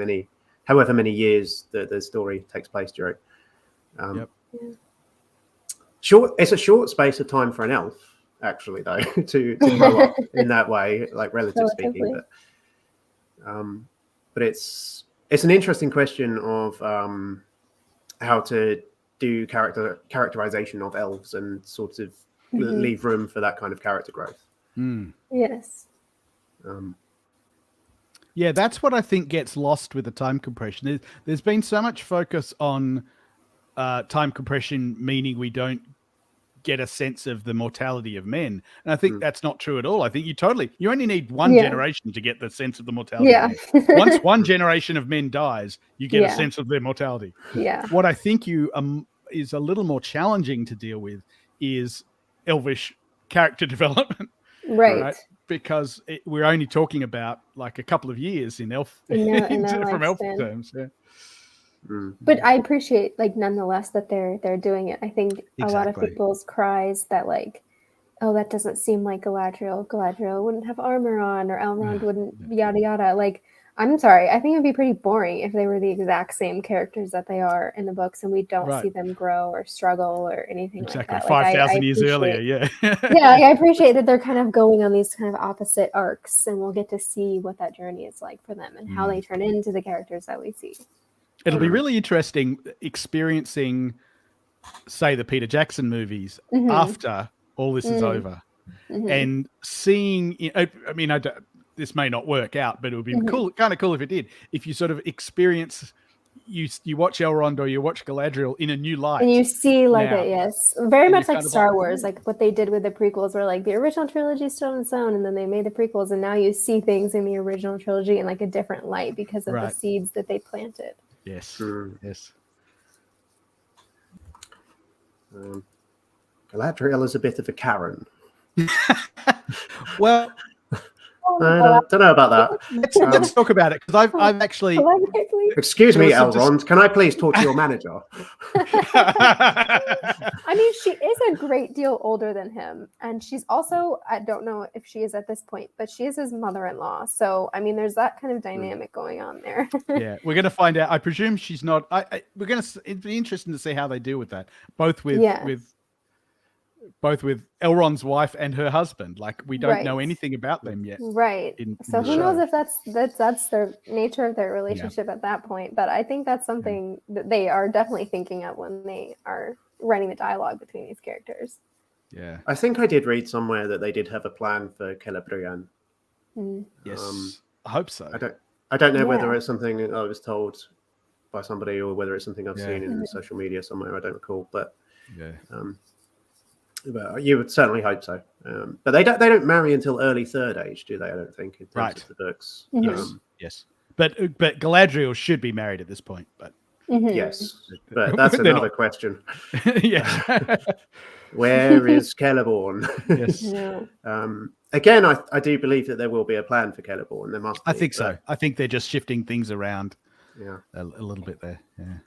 many years the story takes place during. It's a short space of time for an elf, actually, though, to grow up in that way, like relative speaking. But it's an interesting question of how to do characterization of elves and sort of leave room for that kind of character growth. Yes. Yeah, that's what I think gets lost with the time compression. There's been so much focus on time compression, meaning we don't get a sense of the mortality of men. And I think that's not true at all. I think you only need one generation to get the sense of the mortality of men. Once one generation of men dies, you get a sense of their mortality. Yeah. What I think is a little more challenging to deal with is elvish character development. Right. Because we're only talking about like a couple of years in elf from elf terms. Yeah. But I appreciate, like, nonetheless that they're doing it. I think a lot of people's cries that, like, oh, that doesn't seem like Galadriel. Galadriel wouldn't have armor on, or Elrond wouldn't yada yada. Like, I'm sorry, I think it'd be pretty boring if they were the exact same characters that they are in the books, and we don't see them grow or struggle or anything like that. 5,000 years earlier, I appreciate that they're kind of going on these kind of opposite arcs, and we'll get to see what that journey is like for them and how they turn into the characters that we see. It'll be really interesting experiencing, say, the Peter Jackson movies after all this is over, and seeing. I mean, this may not work out, but it would be kind of cool if it did. If you sort of experience, you watch Elrond or you watch Galadriel in a new light, and you see very much like Star Wars, like what they did with the prequels, where like the original trilogy stood on its own, and then they made the prequels, and now you see things in the original trilogy in like a different light because of the seeds that they planted. Yes. Yes. Galadriel is a bit of a Karen. Well, I don't know about that. Let's talk about it, because I've actually. Excuse me, Elrond. Can I please talk to your manager? I mean, she is a great deal older than him, and she's also, I don't know if she is at this point, but she is his mother-in-law. So, I mean, there's that kind of dynamic going on there. Yeah, we're going to find out. I presume she's not. It'd be interesting to see how they deal with that, both with Elrond's wife and her husband. Like, we don't know anything about them yet. Right. So who knows if that's the nature of their relationship at that point. But I think that's something that they are definitely thinking of when they are writing the dialogue between these characters. Yeah. I think I did read somewhere that they did have a plan for Celebrian. Yes. I hope so. I don't know whether it's something I was told by somebody or whether it's something I've seen in social media somewhere. I don't recall, but but you would certainly hope so. But they don't marry until early third age, do they? I don't think, in terms of the books. Yes. But Galadriel should be married at this point. But yes, but that's another question. Yeah. Where is Celeborn? Yes. Again, I do believe that there will be a plan for Celeborn. There must be. I think so. I think they're just shifting things around. Yeah. A little bit there. Yeah.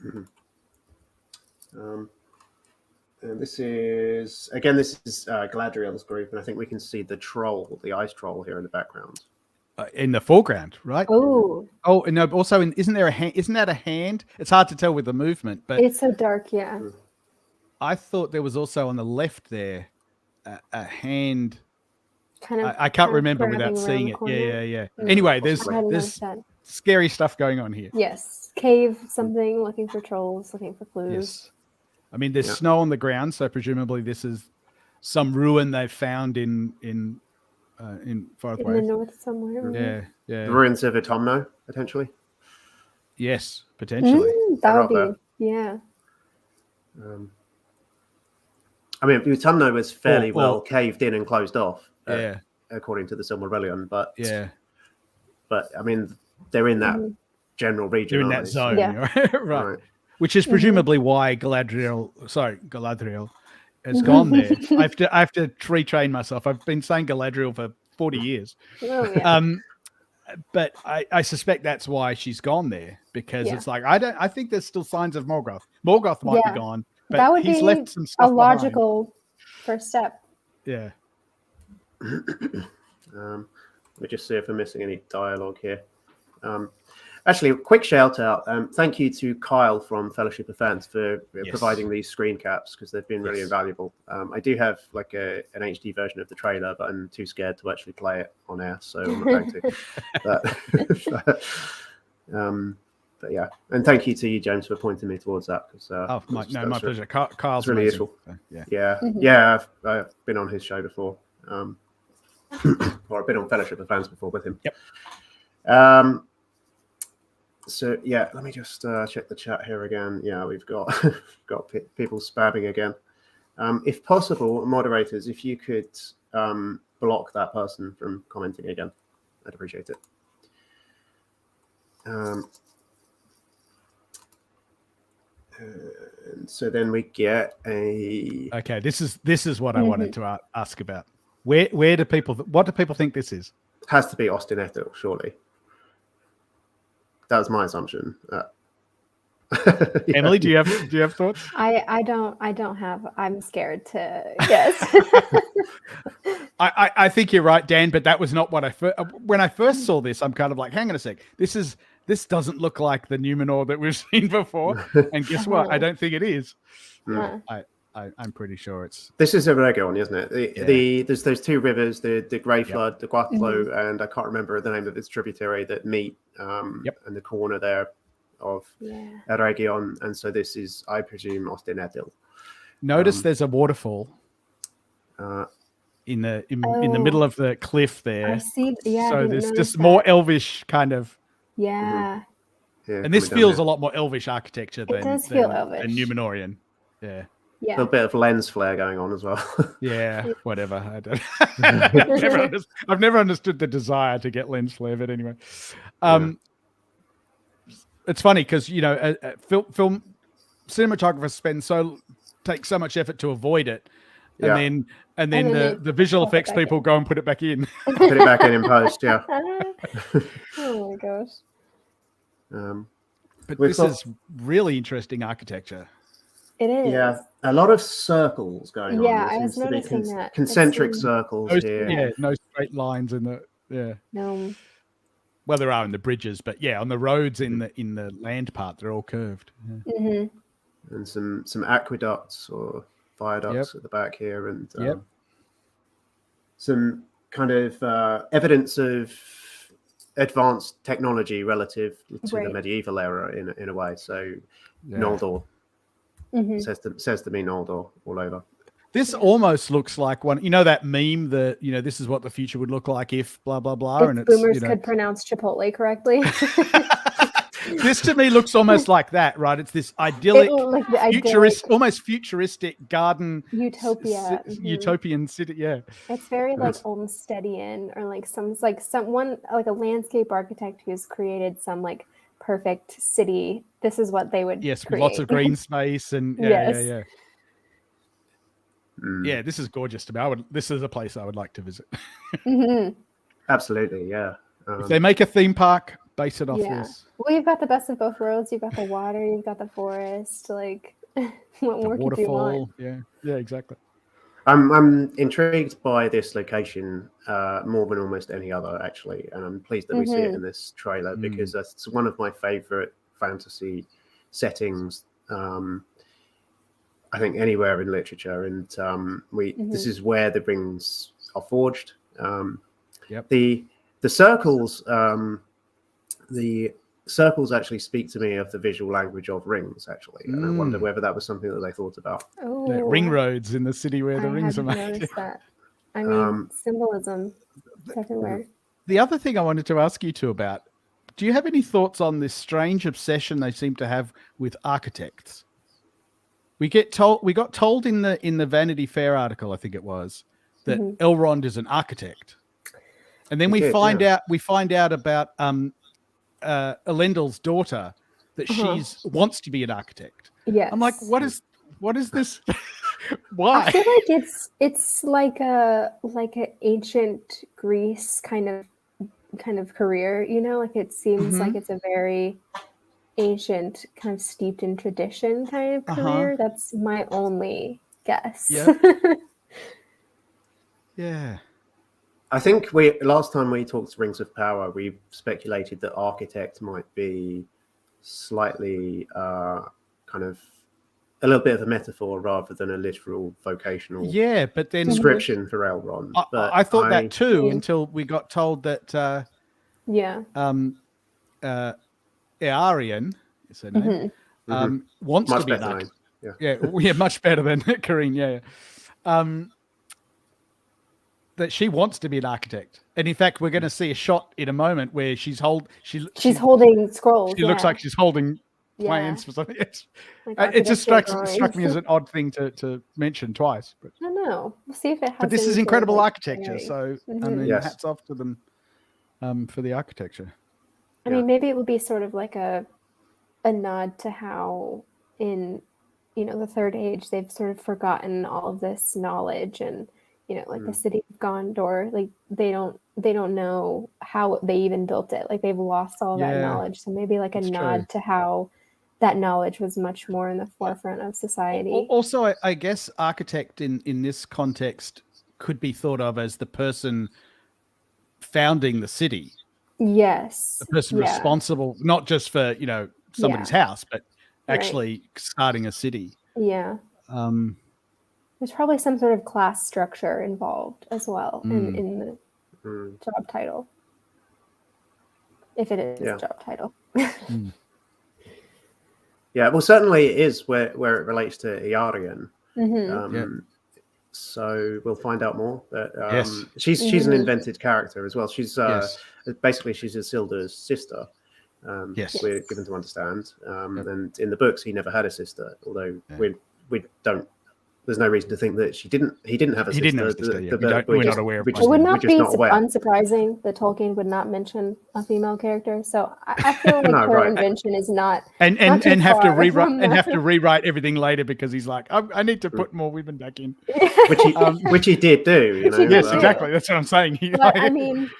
And this is Galadriel's group, and I think we can see the troll, the ice troll, here in the background. In the foreground, right? Oh, no. Also, isn't there a hand? Isn't that a hand? It's hard to tell with the movement, but it's so dark. Yeah. I thought there was also on the left there a hand. Kind of. I can't remember without seeing it. Yeah. Anyway, there's scary stuff going on here. Yes, cave something, looking for trolls, looking for clues. Yes. I mean, there's snow on the ground, so presumably this is some ruin they've found in Farthway. In the north somewhere. Yeah. The ruins of Autumno, potentially. Yes, potentially. That would be, yeah. I mean, Autumno was fairly well caved in and closed off, according to the Silmarillion. But I mean, they're in that general region. They're in that zone, right? Which is Mm-hmm. presumably why Galadriel has gone there. I have to retrain myself. I've been saying Galadriel for 40 years. Oh, yeah. But I suspect that's why she's gone there, because it's like I think there's still signs of Morgoth. Morgoth might be gone, but that would he's be left some stuff a logical first step. Yeah. Let me just see if we're missing any dialogue here. Actually, a quick shout out. Thank you to Kyle from Fellowship of Fans for providing these screen caps, because they've been really invaluable. I do have like an HD version of the trailer, but I'm too scared to actually play it on air, so I'm not going to. But yeah, and thank you to you, James, for pointing me towards that. My pleasure. Kyle's really useful. So, I've been on his show before, or I've been on Fellowship of Fans before with him. Yep. So yeah, let me just check the chat here again. Yeah, we've got people spamming again. If possible, moderators, if you could block that person from commenting again, I'd appreciate it. And so then we get a. Okay, this is what I wanted to ask about. Where do people? What do people think this is? Has to be Austin Ethel, surely. That was my assumption. Emily, do you have thoughts? I don't have. I'm scared to guess. I think you're right, Dan. But that was not what when I first saw this. I'm kind of like, hang on a sec. This doesn't look like the Numenor that we've seen before. And guess what? I don't think it is. I'm pretty sure it's. This is Oregon, isn't it? There's those two rivers, the Grey Flood, the Guathlo, and I can't remember the name of its tributary that meet in the corner there of Oregon. And so this is, I presume, Austin Ethel. Notice there's a waterfall in the middle of the cliff there. I see. Yeah. So there's just more elvish kind of. Yeah. And this feels a lot more elvish architecture than Numenorean. Yeah. A little bit of lens flare going on as well. Yeah, whatever. I don't. I've never understood the desire to get lens flare, but anyway. It's funny because film cinematographers take so much effort to avoid it, and then the visual effects people go and put it back in. Put it back in post, yeah. Oh my gosh. But this is really interesting architecture. It is. Yeah, a lot of circles going on. Yeah, I was noticing that. Concentric circles here. Yeah, no straight lines in the. No. Well, there are in the bridges, but on the roads in the land part, they're all curved. Yeah. Mm-hmm. And some aqueducts or viaducts at the back here, and some kind of evidence of advanced technology relative to the medieval era in a way. So Noldor says to me Noldor all over. This almost looks like one, that meme that, this is what the future would look like if blah, blah, blah. If and it's, boomers could pronounce Chipotle correctly. This to me looks almost like that, right? It's this idyllic, almost futuristic garden. Utopia. Utopian city, yeah. It's very like Olmstedian or like someone like a landscape architect who's created some like perfect city. This is what they would create. With lots of green space and yeah. Yeah, this is gorgeous to me. This is a place I would like to visit. Absolutely, yeah. If they make a theme park, base it off this. Well, you've got the best of both worlds. You've got the water, you've got the forest. Like, what more could you want? Yeah, exactly. I'm intrigued by this location more than almost any other, actually, and I'm pleased that we see it in this trailer because that's one of my favorite fantasy settings. I think anywhere in literature, and this is where the rings are forged. The circles actually speak to me of the visual language of rings, actually, and I wonder whether that was something that they thought about. Ring roads in the city where the rings are made. Noticed that. I mean, symbolism everywhere. The other thing I wanted to ask you two about: do you have any thoughts on this strange obsession they seem to have with architects? We got told in the Vanity Fair article, I think it was, that Elrond is an architect, and then we find out about Elendil's daughter that she wants to be an architect. Yes. I'm like, what is this? Why? I feel like it's like a ancient Greece kind of career, like it seems like it's a very ancient, kind of steeped in tradition kind of career. That's my only guess. Yeah. I think last time we talked Rings of Power, we speculated that architect might be slightly kind of a little bit of a metaphor rather than a literal vocational but then description for Elrond. I thought that too until we got told that Earian is her name. Wants much to be an better architect. Yeah, much better than Kareen. That she wants to be an architect, and in fact, we're going to see a shot in a moment where she's holding scrolls. She looks like she's holding plans for something. Like It just struck architectural me as an odd thing to mention twice. But I don't know. We'll see if it has. But this is any sort of, incredible like, architecture. So I Mhm. mean, Yes. hats off to them for the architecture. I mean, maybe it would be sort of like a nod to how in the Third Age they've sort of forgotten all of this knowledge, and like the city of Gondor, like they don't know how they even built it. Like they've lost all that knowledge. So maybe like a nod to how that knowledge was much more in the forefront of society. Also, I guess architect in this context could be thought of as the person founding the city. Yes. The person responsible, not just for, somebody's house, but actually starting a city. Yeah. There's probably some sort of class structure involved as well in the job title. If it is a job title. Yeah, well, certainly it is where it relates to Iarian. So we'll find out more. But she's an invented character as well. She's basically she's Isildur's sister. We're given to understand. And in the books, he never had a sister. Although we don't. There's no reason to think that he didn't have a sister. He didn't have a sister. We're not aware of it. It would not be unsurprising that Tolkien would not mention a female character. So I feel like her invention is not and have to rewrite everything later because he's like, I need to put more women back in, which he did do. Yes, exactly. That's what I'm saying. But I mean,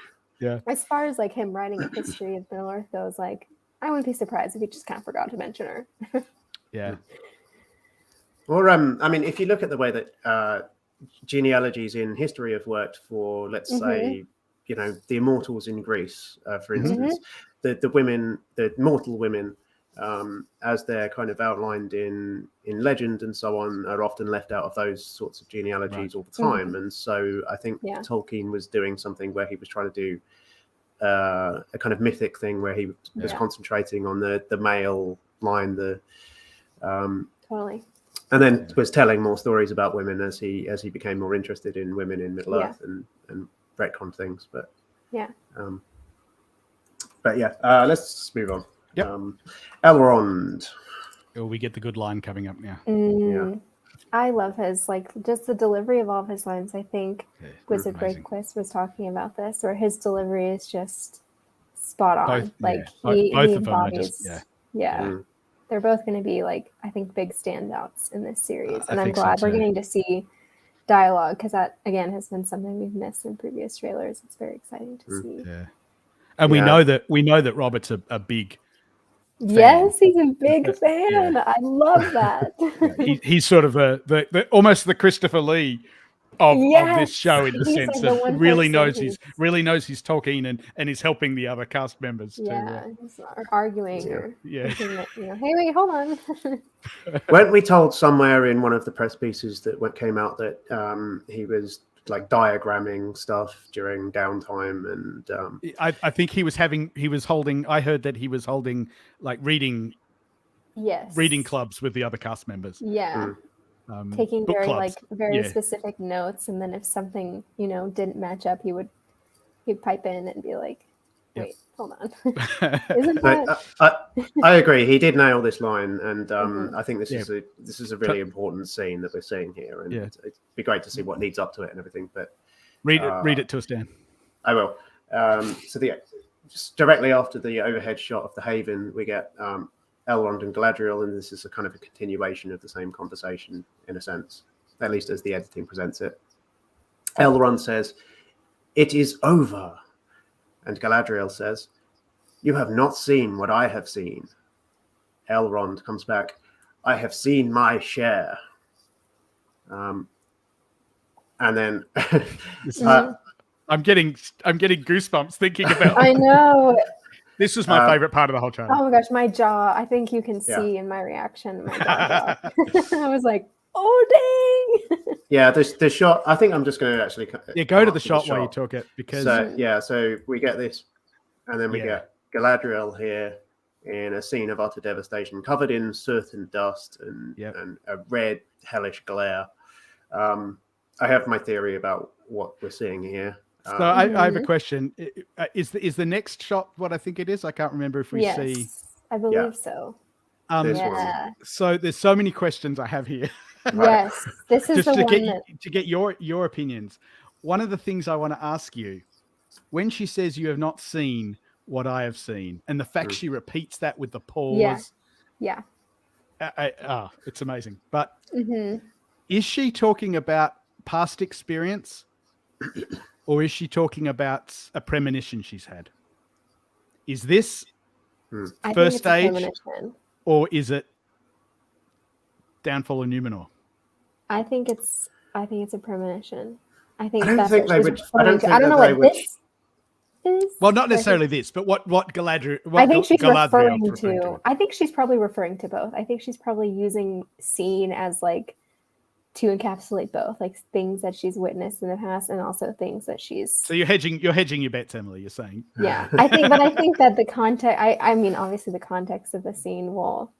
as far as like him writing a history of Middle Earth goes, like I wouldn't be surprised if he just kind of forgot to mention her. Yeah. Or I mean, if you look at the way that genealogies in history have worked for, let's say, the immortals in Greece, for instance, the women, the mortal women, as they're kind of outlined in legend and so on, are often left out of those sorts of genealogies all the time. And so I think Tolkien was doing something where he was trying to do a kind of mythic thing where he was concentrating on the male line, totally. And then was telling more stories about women as he became more interested in women in Middle Earth and retcon things. But let's move on. Yep. Elrond. Oh, we get the good line coming up now. I love his, like, just the delivery of all of his lines. I think Wizard Breakquist was talking about this, where his delivery is just spot on. He embodies. They're both going to be, like, I think, big standouts in this series. And I'm glad we're getting to see dialogue, because that, again, has been something we've missed in previous trailers. It's very exciting to see. Yeah. And we know that Robert's a big fan. Yes, he's a big fan. I love that. He's sort of the almost the Christopher Lee of this show, in the sense of really knows his Tolkien and is helping the other cast members. He's not arguing or hey, wait, hold on. Weren't we told somewhere in one of the press pieces that came out that he was like diagramming stuff during downtime, and I think he was holding. I heard that he was holding like reading clubs with the other cast members. Taking very specific notes, and then if something didn't match up, he'd pipe in and be like, wait, hold on. Isn't that... I agree, he did nail this line, and I think this is a really important scene that we're seeing here, and it'd be great to see what leads up to it and everything. But read it to us, Dan. I will. So just directly after the overhead shot of the Haven, we get Elrond and Galadriel, and this is a kind of a continuation of the same conversation in a sense, at least as the editing presents it. Elrond says, "It is over." And Galadriel says, "You have not seen what I have seen." Elrond comes back, "I have seen my share." And then I'm getting goosebumps thinking about. I know. This was my favorite part of the whole trailer. Oh my gosh, my jaw! I think you can see in my reaction. My jaw. I was like, "Oh dang!" Yeah, the shot. I think I'm just going to actually go to the shot while you took it, because so we get this, and then we get Galadriel here in a scene of utter devastation, covered in soot and dust and a red hellish glare. I have my theory about what we're seeing here. So I have a question. Is the next shot what I think it is? I can't remember if we see. I believe so. This one. Yeah. So there's so many questions I have here. Yes, this is Just the to one get to get your opinions. One of the things I want to ask you, when she says you have not seen what I have seen, and the fact she repeats that with the pause, Yeah. it's amazing. But Mm-hmm. is she talking about past experience, or is she talking about a premonition she's had? Is this first stage, or is it downfall of Numenor? I think it's a premonition. I don't think they would. I don't I don't know what this is. Well, not necessarily this, but what Galadriel. I think she's Galadriel referring to. I think she's probably referring to both. I think she's probably using seen as like to encapsulate both, like things that she's witnessed in the past, and also things that she's. So you're hedging your bets, Emily. You're saying. Yeah, I think that the context. I mean, obviously, the context of the scene will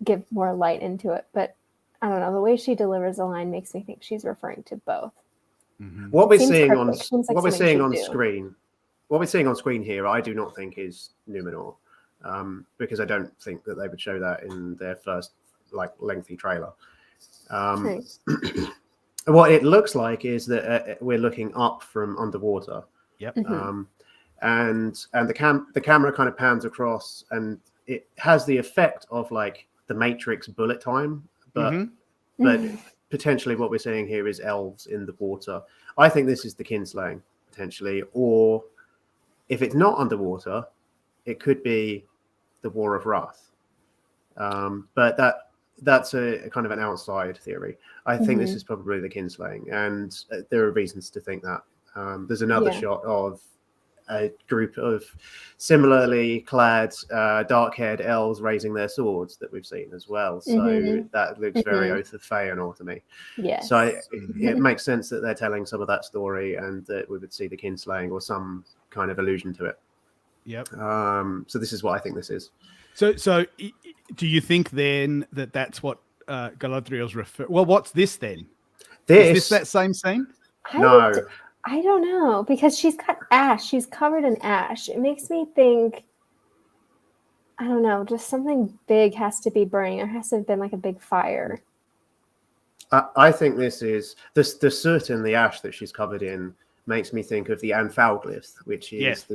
give more light into it, but I don't know. The way she delivers the line makes me think she's referring to both. Mm-hmm. What we're seeing on screen. What we're seeing on screen here, I do not think is Numenor, because I don't think that they would show that in their first lengthy trailer. What it looks like is that we're looking up from underwater. Yep. Mm-hmm. And the camera kind of pans across, and it has the effect of like the Matrix bullet time, but potentially what we're seeing here is elves in the water. I think this is the kinslaying potentially, or if it's not underwater, it could be the War of Wrath. But that's a kind of an outside theory. I think this is probably the kinslaying, and there are reasons to think that. There's another shot of a group of similarly clad, dark-haired elves raising their swords that we've seen as well. So that looks very Oath of Feanor to me. Yes. So it makes sense that they're telling some of that story, and that we would see the kinslaying or some kind of allusion to it. Yep. So this is what I think this is. So do you think then that that's what Galadriel's Well, what's this then? Is this that same scene? No. I don't know, because she's got ash. She's covered in ash. It makes me think, I don't know, just something big has to be burning. There has to have been like a big fire. I think this is the soot and the ash that she's covered in makes me think of the Anfalglith, which is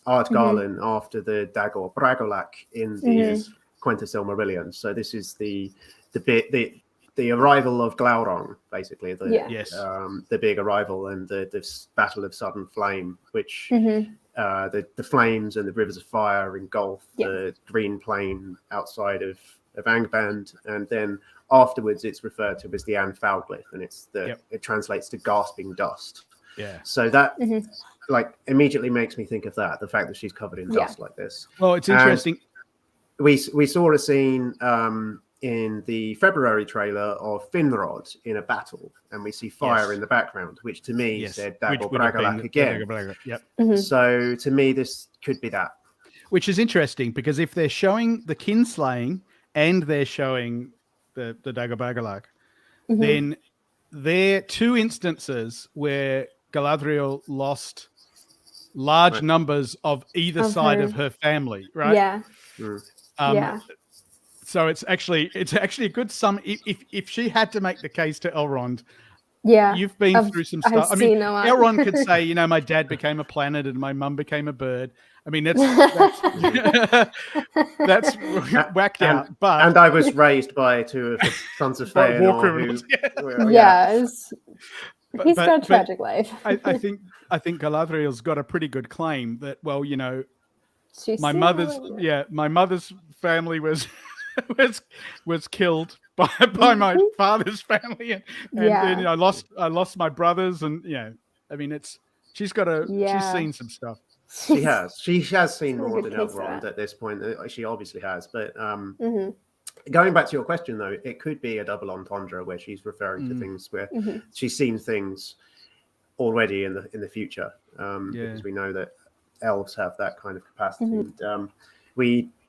Art Garland after the Dagor Bragolak in the Quenta Silmarillion. So this is the arrival of Glaurung, basically, the big arrival, and this Battle of Sudden Flame, which the flames and the rivers of fire engulf the green plain outside of Angband, and then afterwards it's referred to as the Anfalglith, and it translates to gasping dust. Yeah. So that like immediately makes me think of that, the fact that she's covered in dust like this. Well, it's interesting. And we saw a scene in the February trailer of Finrod in a battle, and we see fire in the background, which to me said Dagor Bragolak again. Yep. So to me, this could be that. Which is interesting, because if they're showing the kinslaying and they're showing the Dagor Bragolak, then there are two instances where Galadriel lost large numbers of either side of her family, right? Yeah. So it's actually a good sum. If she had to make the case to Elrond, you've been through some stuff. I mean, Elrond could say, my dad became a planet and my mum became a bird. I mean, that's whacked out. And I was raised by two of the sons of Feanor. War criminals. He's got a tragic life. I think Galadriel's got a pretty good claim that, my mother's family was killed by my father's family, and then I lost my brothers, and I mean, she's seen some stuff. She has seen more than Elrond at this point. She obviously has, but going back to your question though, it could be a double entendre where she's referring to things where she's seen things already in the future, because we know that elves have that kind of capacity. And,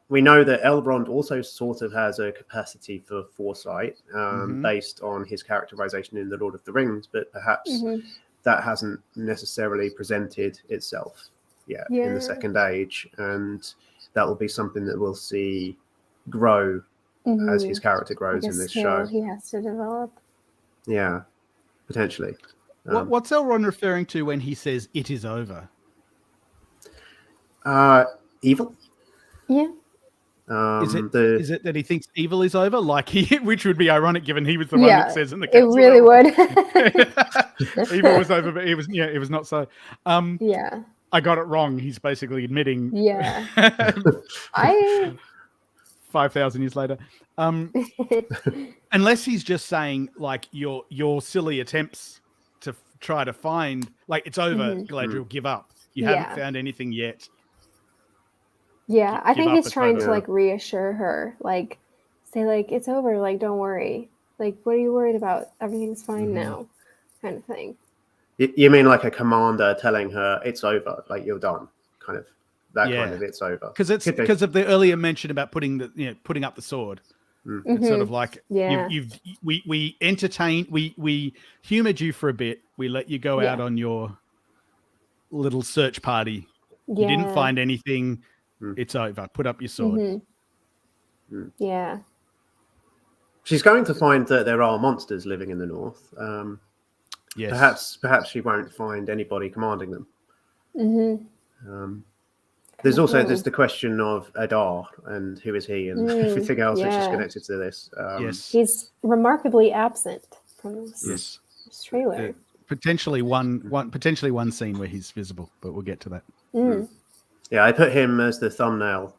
we know that Elrond also sort of has a capacity for foresight, based on his characterization in The Lord of the Rings, but perhaps that hasn't necessarily presented itself yet in the Second Age, and that will be something that we'll see grow as his character grows like in this skill show. he has to develop. Yeah, potentially. What's Elrond referring to when he says it is over? Evil. Yeah. Is it that he thinks evil is over? Like which would be ironic given he was the one Yeah, that says in the it council really would. evil was over, but it was not so. Yeah. I got it wrong. He's basically admitting. Yeah. 5,000 years later. Unless he's just saying like your silly attempts to try to find like it's over, Galadriel, give up. You haven't found anything yet. Yeah, I think he's trying to over. like reassure her, like say like it's over, like don't worry. Like what are you worried about? Everything's fine now, kind of thing. You mean like a commander telling her it's over, like you're done, kind of that kind of it's over. Because it's because of the earlier mention about putting up the sword. It's sort of like we entertained, we humored you for a bit. We let you go out on your little search party. You didn't find anything. It's over. Put up your sword. Yeah. She's going to find that there are monsters living in the north. Yes. Perhaps she won't find anybody commanding them. There's the question of Adar and who is he and everything else which is connected to this. Yes. He's remarkably absent from this trailer. Potentially one scene where he's visible, but we'll get to that. Yeah, I put him as the thumbnail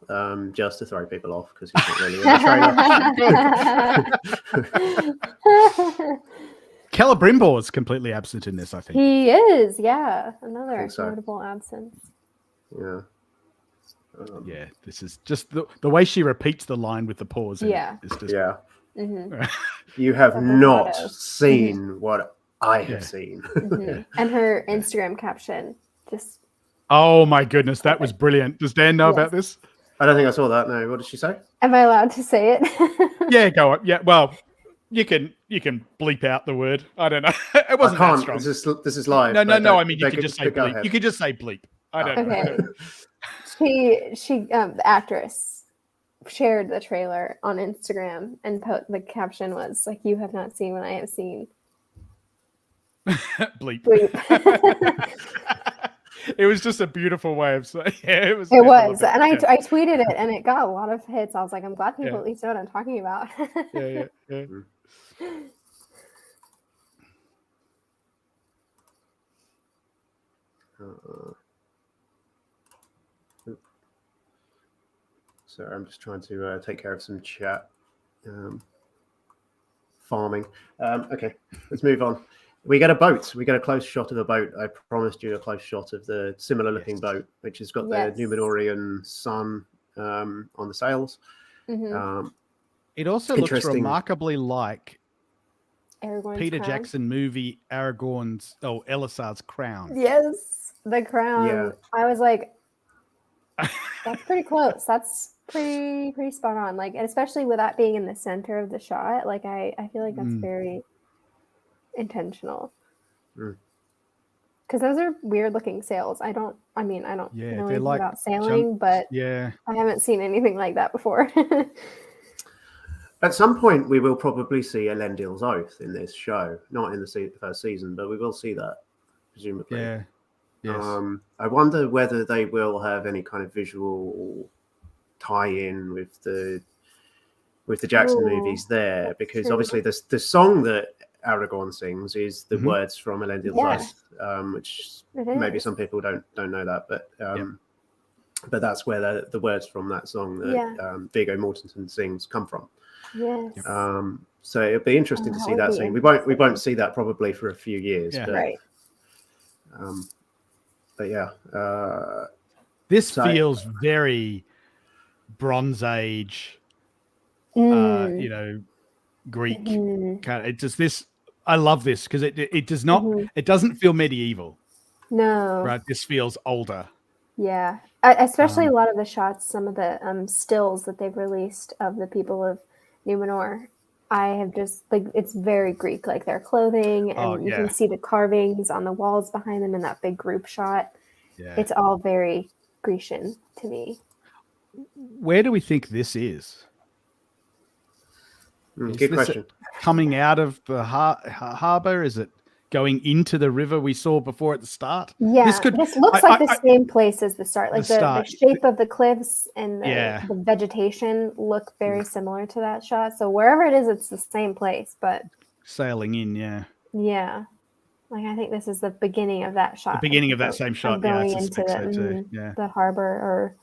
just to throw people off because he's not really in the trailer. Celebrimbor is completely absent in this, I think. He is, another notable absence. Yeah. This is just the way she repeats the line with the pause. It's just, You have not seen what I have seen. And her Instagram caption just. Oh my goodness, that was brilliant. Does Dan know about this? I don't think I saw that. No, what did she say? Am I allowed to say it? Yeah, go on. Yeah, well, you can bleep out the word. I don't know. It wasn't that strong. This is live. No. I mean, you could just say bleep. You could just say bleep. I don't know. She the actress shared the trailer on Instagram and the caption was like, "You have not seen what I have seen." Bleep. It was just a beautiful way of saying it was. And I tweeted it, and it got a lot of hits. I was like, I'm glad people at least know what I'm talking about. Yeah. Sorry, I'm just trying to take care of some chat. Farming. Okay, let's move on. We get a boat. We get a close shot of a boat. I promised you a close shot of the similar-looking boat, which has got the Numenorean sun on the sails. It also looks remarkably like Aragorn's Peter crown. Jackson movie Elisar's crown. Yes, the crown. Yeah. I was like, that's pretty close. That's pretty spot on. Like, and especially with that being in the center of the shot, like I feel like that's very intentional. Because those are weird looking sails. I don't know anything about sailing, but I haven't seen anything like that before. At some point, we will probably see Elendil's Oath in this show. Not in the first season, but we will see that, presumably. Yeah. Yes. I wonder whether they will have any kind of visual tie-in with the Jackson movies there, because obviously the song that Aragorn sings is the words from Elendil's Oath, which maybe some people don't know that, but that's where the words from that song that Viggo Mortensen sings come from. Yes. So it'll be interesting to see that scene. We won't see that probably for a few years. Yeah. But, right. But yeah. This feels very Bronze Age, Greek. It's just this. I love this because it does not. It doesn't feel medieval. No. Right. This feels older. Yeah. Especially a lot of the shots, some of the stills that they've released of the people of Numenor. I have just it's very Greek, like their clothing, and you can see the carvings on the walls behind them in that big group shot. Yeah. It's all very Grecian to me. Where do we think this is? Good question. Coming out of the harbor? Is it going into the river we saw before at the start? Yeah, this looks like the same place as the start. Like the shape of the cliffs and the vegetation look very similar to that shot. So wherever it is, it's the same place. But sailing in, yeah. Like I think this is the beginning of that shot. The beginning of that same shot. Going I into so too. The harbor or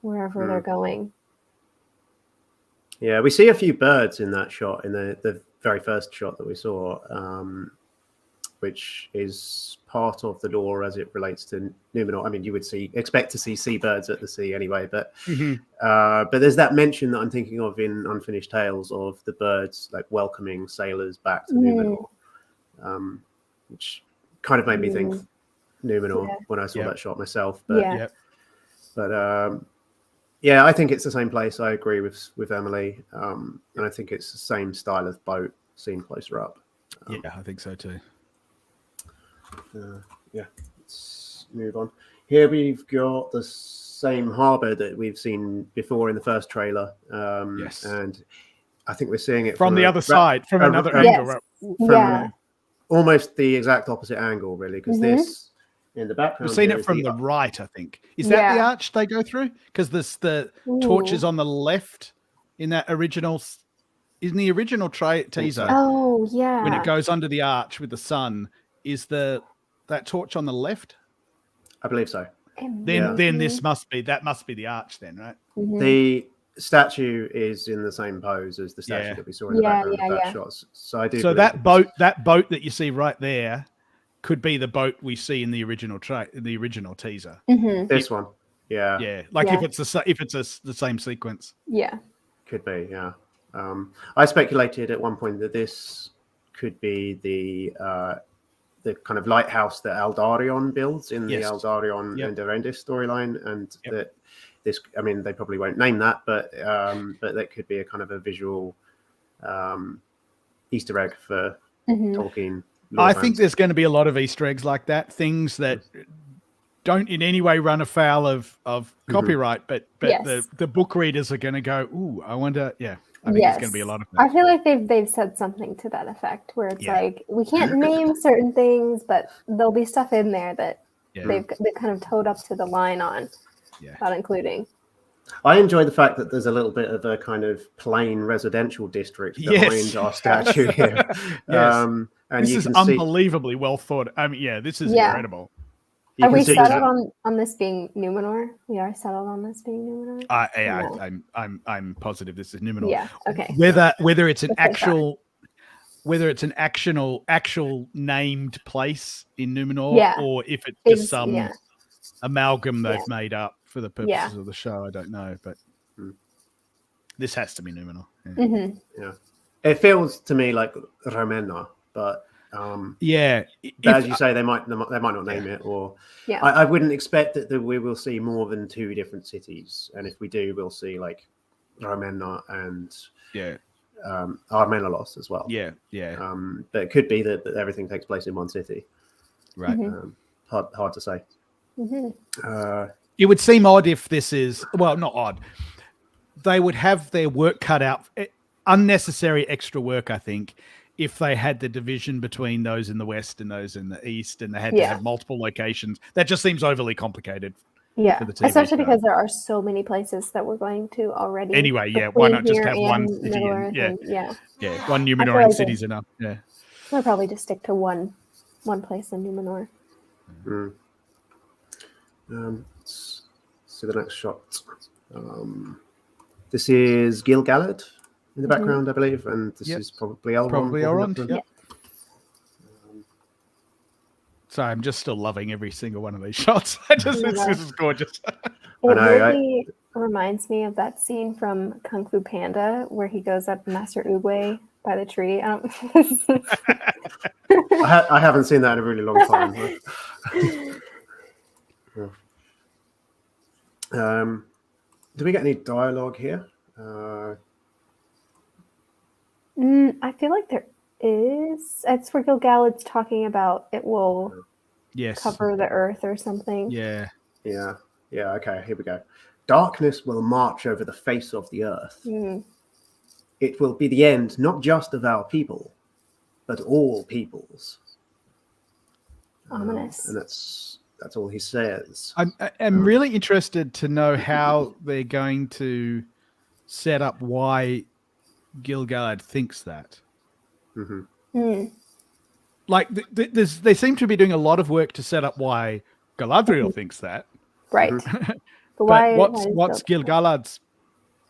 wherever they're going. Yeah, we see a few birds in that shot, in the very first shot that we saw, which is part of the lore as it relates to Numenor. I mean, you would expect to see seabirds at the sea anyway, but there's that mention that I'm thinking of in Unfinished Tales of the birds like welcoming sailors back to Numenor, which kind of made me think Numenor when I saw that shot myself. But yeah, I think it's the same place. I agree with Emily, and I think it's the same style of boat seen closer up. I think so too. Let's move on. Here we've got the same harbour that we've seen before in the first trailer. And I think we're seeing it from the other side, from another angle. From almost the exact opposite angle, really, because this in the background. We've seen it from the right, I think. Is that the arch they go through? Because the torch is on the left in that original. In the original teaser. Oh yeah. When it goes under the arch with the sun, is that torch on the left? I believe so. Then this must be the arch then, right? The statue is in the same pose as the statue that we saw in the background of that shot. So I do. So that boat that you see right there could be the boat we see in the original teaser. This one, like if it's the same sequence. Could be, I speculated at one point that this could be the kind of lighthouse that Aldarion builds in the Aldarion and Erendis storyline, and that this, I mean, they probably won't name that, but that could be a kind of a visual Easter egg for Tolkien. I think there's going to be a lot of Easter eggs like that, things that don't in any way run afoul of copyright, but the book readers are going to go, ooh, I wonder, I think there's going to be a lot of that. I feel like they've said something to that effect, where it's like, we can't name certain things, but there'll be stuff in there that they've kind of towed up to the line on, not including. I enjoy the fact that there's a little bit of a kind of plain residential district behind our statue here. And this is unbelievably well thought. I mean, this is incredible. Are we settled on this being Numenor? We are settled on this being Numenor. I'm positive this is Numenor. Yeah. Okay. Whether it's an actual named place in Numenor, or if it's just some amalgam they've made up for the purposes of the show, I don't know. But this has to be Numenor. It feels to me like Ravenna, but. But as you say, they might not name it, or I wouldn't expect that we will see more than 2 different cities, and if we do, we'll see like Ravenna and Armenalos as well. But it could be that everything takes place in one city. Right. Hard to say. It would seem odd if this is not odd. They would have their work cut out, unnecessary extra work, I think. If they had the division between those in the west and those in the east, and they had to have multiple locations, that just seems overly complicated. For the TV especially show. because there are so many places that we're going to already. Anyway, why not just have one city? One Numenorean city's enough. Yeah, we'll probably just stick to one place in Numenor. Let's see the next shot. This is Gil-galad in the background, I believe, and this is probably Elrond. Probably Elrond. Sorry, I'm just still loving every single one of these shots. This is gorgeous. It really reminds me of that scene from Kung Fu Panda where he goes up Master Oogway by the tree. I haven't seen that in a really long time. Do we get any dialogue here? I feel like there is. It's where Gil-galad's talking about it will cover the earth or something. Yeah. Okay, here we go. Darkness will march over the face of the earth. it will be the end not just of our people, but all peoples. Ominous. And that's all he says. I'm really interested to know how they're going to set up why Gil-galad thinks that. Like, they seem to be doing a lot of work to set up why Galadriel thinks that. Right. But what's Gil-galad's?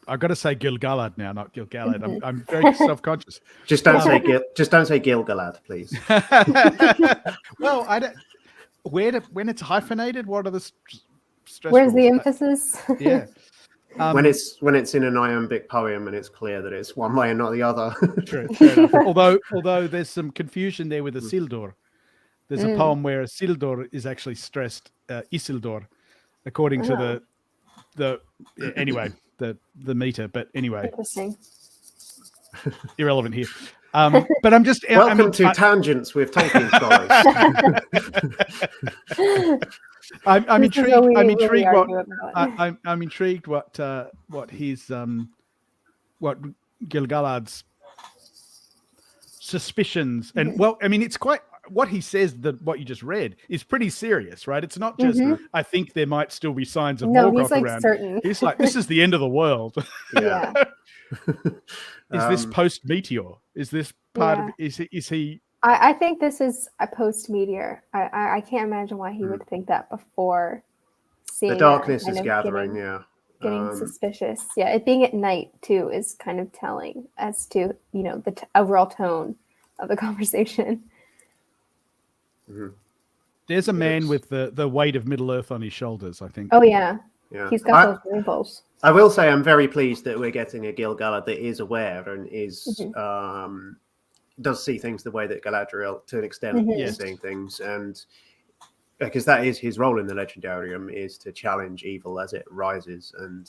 I've got to say Gil-galad now, not Gil-galad. I'm very self-conscious. Just don't say Gil-galad, please. Well, I don't. When it's hyphenated, what are the stress? Where's the rules? emphasis? Yeah. When it's in an iambic poem and it's clear that it's one way and not the other. True. Fair enough. Although there's some confusion there with a Isildur. There's a poem where Isildur is actually stressed Isildur, according to the meter. But anyway, Interesting. Irrelevant here. But I'm just welcome to Tangents with Tolkien Scholars. I'm intrigued. I'm intrigued what his what Gil-galad's suspicions and it's quite what he says. What you just read is pretty serious, right? It's not just I think there might still be signs of Morgoth he's around. Certain. He's like, this is the end of the world. Yeah. Is this post meteor? Is this part of? Is he? I think this is a post meteor. I can't imagine why he would think that before seeing the darkness is gathering. Getting suspicious. Yeah, it being at night too is kind of telling as to the overall tone of the conversation. There's a man with the weight of Middle Earth on his shoulders, I think. Oh yeah. Yeah. He's got those wrinkles. I will say I'm very pleased that we're getting a Gil-galad that is aware and is does see things the way that Galadriel, to an extent, is seeing things, and because that is his role in the Legendarium, is to challenge evil as it rises. And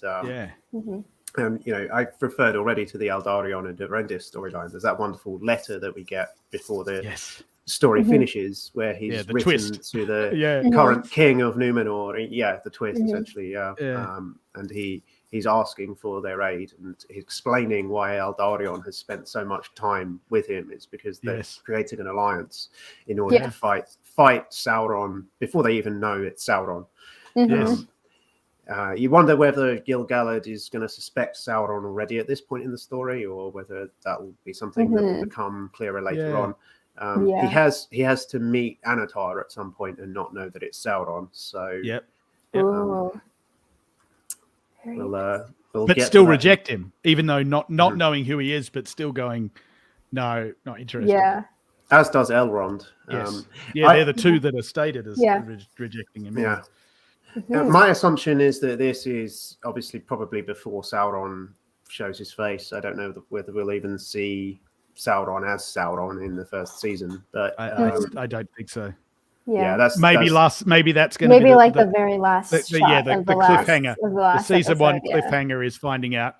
I've referred already to the Eldarion and Durendis storylines. There's that wonderful letter that we get before the story finishes, where he's written twist. to the current king of Numenor. Yeah, the twist essentially. And he's asking for their aid and explaining why Eldarion has spent so much time with him. It's because they're creating an alliance in order to fight Sauron before they even know it's Sauron. You wonder whether Gil-galad is going to suspect Sauron already at this point in the story, or whether that will be something that will become clearer later on. He has to meet Anatar at some point and not know that it's Sauron. So we'll but get still reject him, even though not knowing who he is, but still going, no, not interested. Yeah. As does Elrond. They're the two that are stated as rejecting him. Yeah. My assumption is that this is obviously probably before Sauron shows his face. I don't know whether we'll even see Sauron as Sauron in the first season, but I don't think so. Yeah, that's maybe that's going to be the very last the cliffhanger. The season one episode, cliffhanger is finding out.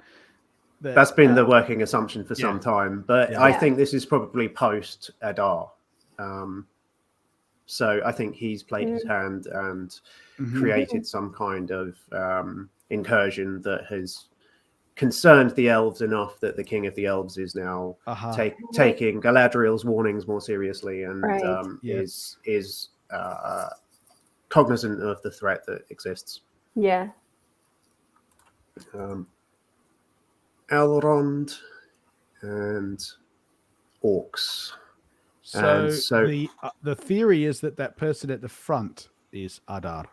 That's been the working assumption for some time, but I think this is probably post Adar. So I think he's played his hand and created some kind of incursion that has concerned the elves enough that the king of the elves is now taking Galadriel's warnings more seriously and is cognizant of the threat that exists. Yeah. Elrond and Orcs. So the theory is that person at the front is Adar.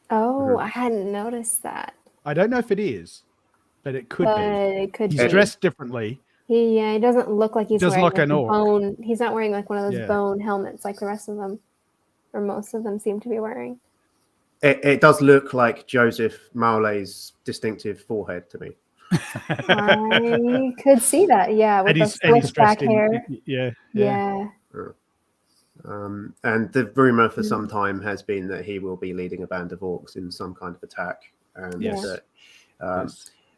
Oh, I hadn't noticed that. I don't know if it is, but it could be. It could he's be. Dressed differently. He doesn't look like he's wearing like an orc. bone. He's not wearing like one of those bone helmets like the rest of them, or most of them seem to be wearing. It does look like Joseph Maule's distinctive forehead to me. I could see that, with the slick back hair. Yeah. And the rumor for some time has been that he will be leading a band of orcs in some kind of attack. And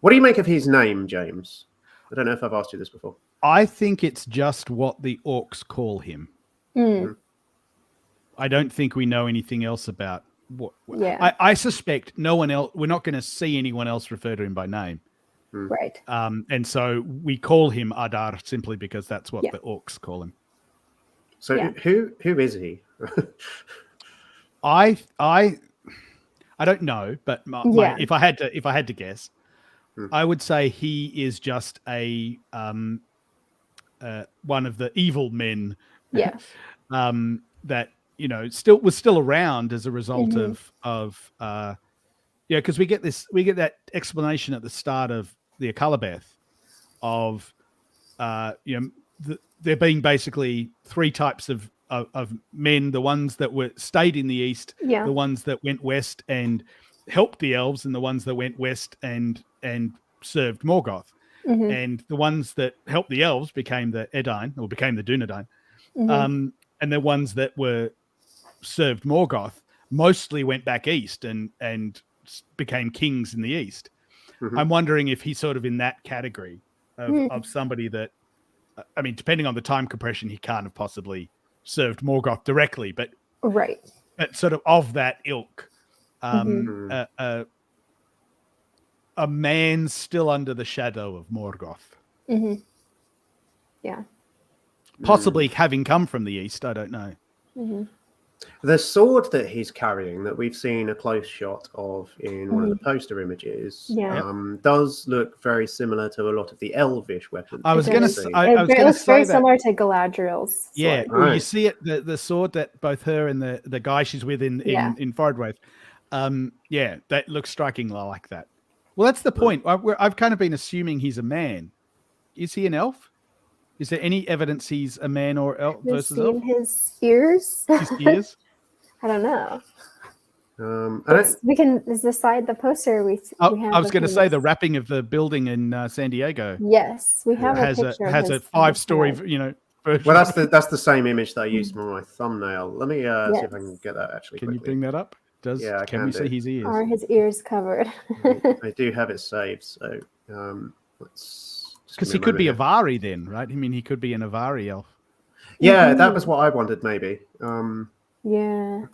what do you make of his name, James? I don't know if I've asked you this before. I think it's just what the orcs call him. I don't think we know anything else about what. I suspect no one else. We're not going to see anyone else refer to him by name. Right. And so we call him Adar simply because that's what the orcs call him. So who is he? I don't know, but if I had to guess, I would say he is just a one of the evil men. Yeah. That was still around as a result of because we get that explanation at the start of the Akalabeth of there being basically three types of men: the ones that stayed in the east, the ones that went west and helped the elves, and the ones that went west and served Morgoth. And the ones that helped the elves became the Edain, or became the Dunedain. And the ones that were served Morgoth mostly went back east and became kings in the east. I'm wondering if he's sort of in that category of somebody that, I mean, depending on the time compression, he can't have possibly served Morgoth directly, but sort of that ilk. A man still under the shadow of Morgoth. Yeah. Possibly having come from the east, I don't know. The sword that he's carrying, that we've seen a close shot of in one of the poster images, does look very similar to a lot of the elvish weapons. It looks very similar to Galadriel's sword. Well, you see it, the sword that both her and the guy she's with in Fordwaith. That looks strikingly like that. Well, that's the point. I've kind of been assuming he's a man. Is he an elf? Is there any evidence he's a man or elf versus elf? His ears? His ears? I don't know. We can. Is the side the poster we have? I was going to say the wrapping of the building in San Diego. Yes, we have a picture. Has a 5-story, version. Well, that's the same image that I used for my thumbnail. Let me see if I can get that actually. Can you bring that up? Can we see his ears? Are his ears covered? I do have it saved, so let's. Because he could be a Vari then, right? I mean, he could be an Avari elf. Yeah, that was what I wondered, maybe. Yeah.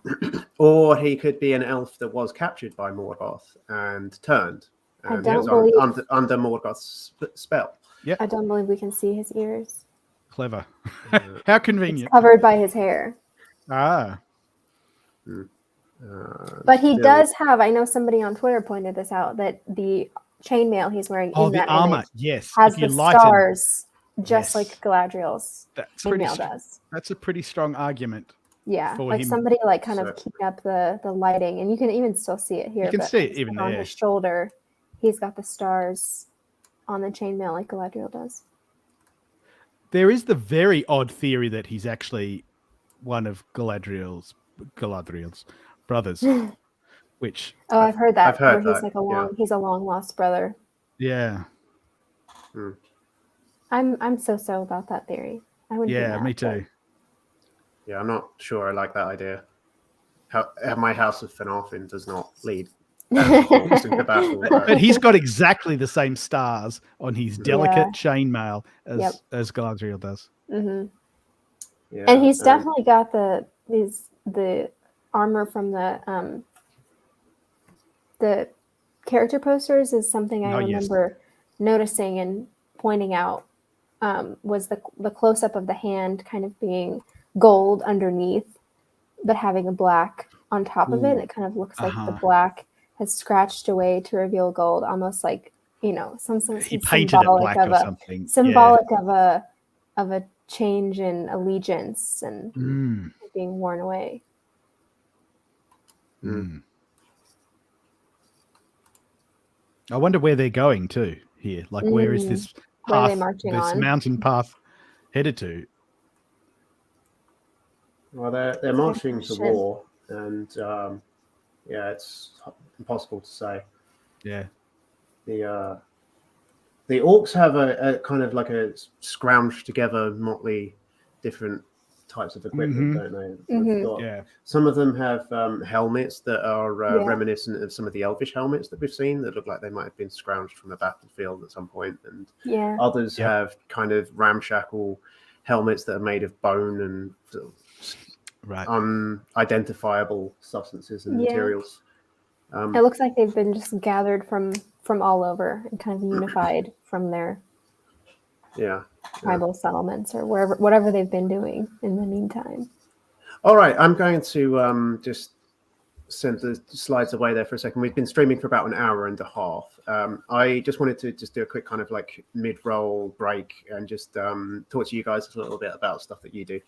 Or he could be an elf that was captured by Morgoth and turned. I don't believe under Morgoth's spell. Yeah. I don't believe we can see his ears. Clever. How convenient. It's covered by his hair. Ah. But he does have. I know somebody on Twitter pointed this out, that the chainmail he's wearing in that armor, image has the stars, just like Galadriel's chainmail does. That's a pretty strong argument. Yeah, like somebody kind of keeping up the lighting, and you can even still see it here. You can see it even on his shoulder. He's got the stars on the chainmail like Galadriel does. There is the very odd theory that he's actually one of Galadriel's brothers. Which I've heard that. I've heard he's that. He's a long lost brother. Yeah. I'm so about that theory. I wouldn't. Yeah, me too. Yeah, I'm not sure I like that idea. My house of Finarfin does not lead into battle. But he's got exactly the same stars on his delicate chainmail as Galadriel does. Yeah, and he's definitely got the armor from the character posters is something I remember noticing and pointing out, was the close-up of the hand kind of being gold underneath, but having a black on top of it. And it kind of looks like the black has scratched away to reveal gold, almost like, some he painted it black or something. Symbolic of a change in allegiance and being worn away. I wonder where they're going to here. Like, where is this path, mountain path headed to? Well, they're marching to war, and it's impossible to say. Yeah. The orcs have a kind of like a scrounged together motley different types of equipment, don't they? Some of them have helmets that are reminiscent of some of the elvish helmets that we've seen that look like they might have been scrounged from a battlefield at some point, and others have kind of ramshackle helmets that are made of bone and unidentifiable substances and materials. It looks like they've been just gathered from all over and kind of unified from their tribal settlements or whatever they've been doing in the meantime. All right, I'm going to just send the slides away there for a second. We've been streaming for about an hour and a half. I just wanted to just do a quick kind of like mid-roll break and just talk to you guys a little bit about stuff that you do.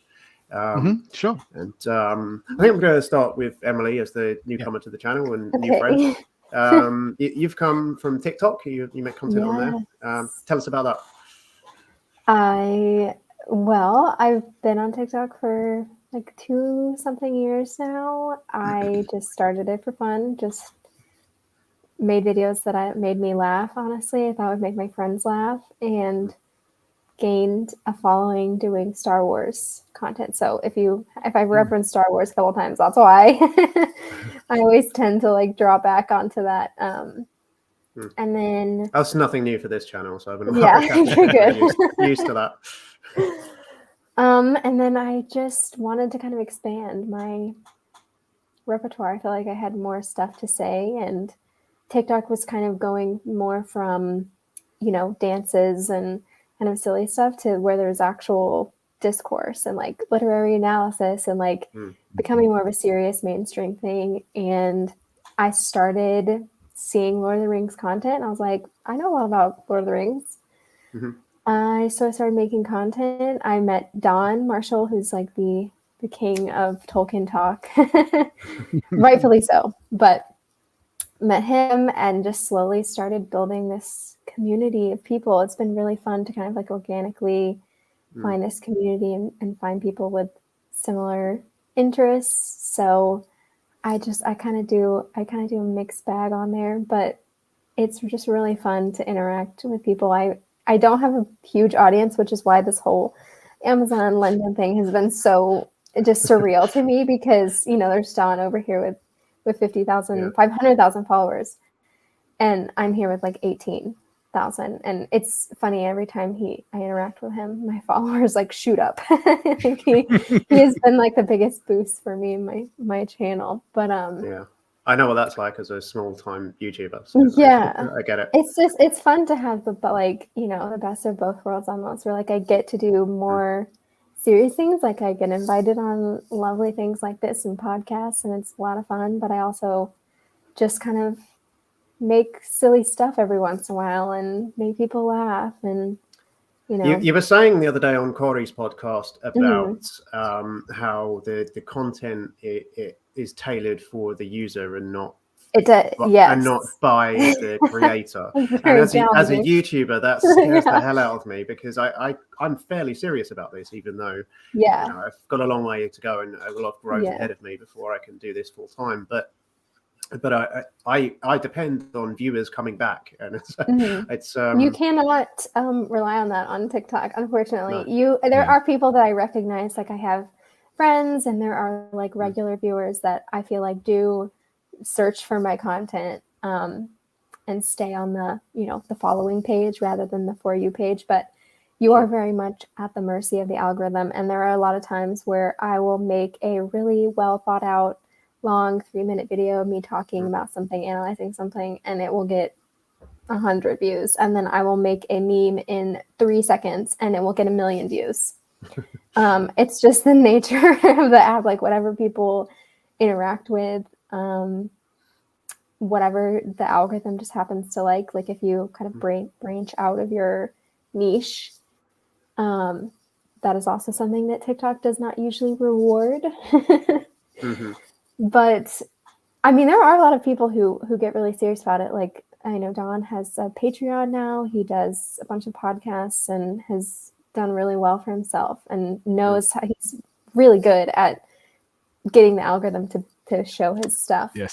Sure. And I think I'm going to start with Emily as the newcomer to the channel and new friend. You've come from TikTok. You make content on there. Tell us about that. I've been on TikTok for like 2-something years now. I just started it for fun. Just made videos that made me laugh. Honestly, I thought would make my friends laugh, and gained a following doing Star Wars content. So if I reference Star Wars a couple times, that's why. I always tend to like draw back onto that. And then that's nothing new for this channel, so I've been you're good. used to that. And then I just wanted to kind of expand my repertoire. I feel like I had more stuff to say, and TikTok was kind of going more from, dances and kind of silly stuff to where there's actual discourse and like literary analysis and like becoming more of a serious mainstream thing. And I started seeing Lord of the Rings content, and I was like, I know a lot about Lord of the Rings. So I started making content. I met Don Marshall, who's like the king of Tolkien talk, rightfully so. But met him and just slowly started building this community of people. It's been really fun to kind of like organically find this community and find people with similar interests. So I kind of do a mixed bag on there, but it's just really fun to interact with people. I don't have a huge audience, which is why this whole Amazon London thing has been so just surreal to me, because, there's Don over here with 50,000, 500,000 followers, and I'm here with like 18,000. And it's funny, every time I interact with him, my followers like shoot up. Like he has been like the biggest boost for me in my channel. But I know what that's like as a small-time YouTuber. So I get it. It's fun to have the best of both worlds almost, where like I get to do more serious things, like I get invited on lovely things like this and podcasts, and it's a lot of fun. But I also just kind of make silly stuff every once in a while and make people laugh. And you were saying the other day on Corey's podcast about how the content it is tailored for the user and not and not by the creator. And as a YouTuber, that scares the hell out of me, because I'm fairly serious about this, even though I've got a long way to go and a lot of growth ahead of me before I can do this full time. But I depend on viewers coming back, and it's you cannot rely on that on TikTok, unfortunately. There are people that I recognize, like I have friends, and there are like regular viewers that I feel like do search for my content and stay on the the following page rather than the For You page. But you are very much at the mercy of the algorithm, and there are a lot of times where I will make a really well thought out long 3-minute video of me talking about something, analyzing something, and it will get 100 views. And then I will make a meme in 3 seconds and it will get 1 million views. It's just the nature of the app, like whatever people interact with, whatever the algorithm just happens to like if you kind of branch out of your niche, that is also something that TikTok does not usually reward. But I mean, there are a lot of people who get really serious about it. Like I know Don has a Patreon now. He does a bunch of podcasts and has done really well for himself, and knows how he's really good at getting the algorithm to show his stuff. Yes.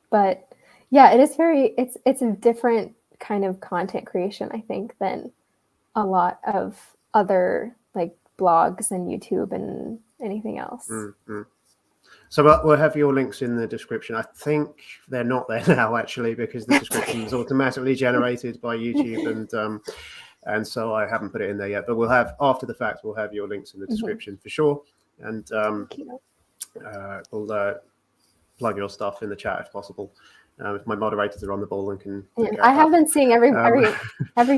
But yeah, it is it's a different kind of content creation, I think, than a lot of other like blogs and YouTube and anything else. So we'll have your links in the description. I think they're not there now, actually, because the description is automatically generated by YouTube, and so I haven't put it in there yet. But we'll have, after the fact, we'll have your links in the description for sure. And we'll plug your stuff in the chat if possible. If my moderators are on the ball and can. I have been seeing every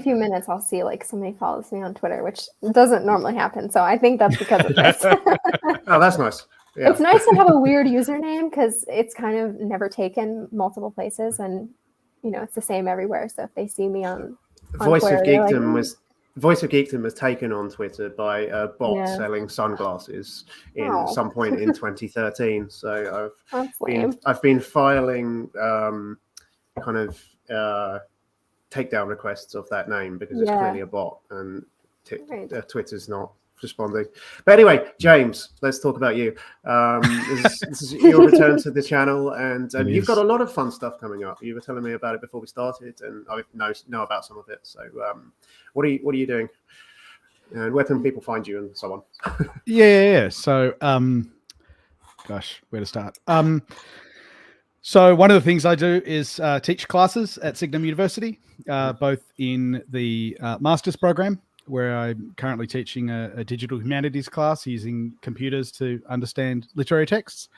few minutes. I'll see like somebody follows me on Twitter, which doesn't normally happen. So I think that's because of this. Oh, that's nice. Yeah. It's nice to have a weird username because it's kind of never taken multiple places, and it's the same everywhere. So if they see me on Voice Twitter, of Geekdom was taken on Twitter by a bot selling sunglasses in some point in 2013. So I've been filing kind of takedown requests of that name because it's clearly a bot, and Twitter's not responding. But anyway, James, let's talk about you. This is your return to the channel, and you've got a lot of fun stuff coming up. You were telling me about it before we started, and I know about some of it. So what are you doing, and where can people find you, and so on? Yeah. So gosh, where to start? So one of the things I do is teach classes at Signum University, both in the master's program, where I'm currently teaching a digital humanities class using computers to understand literary texts.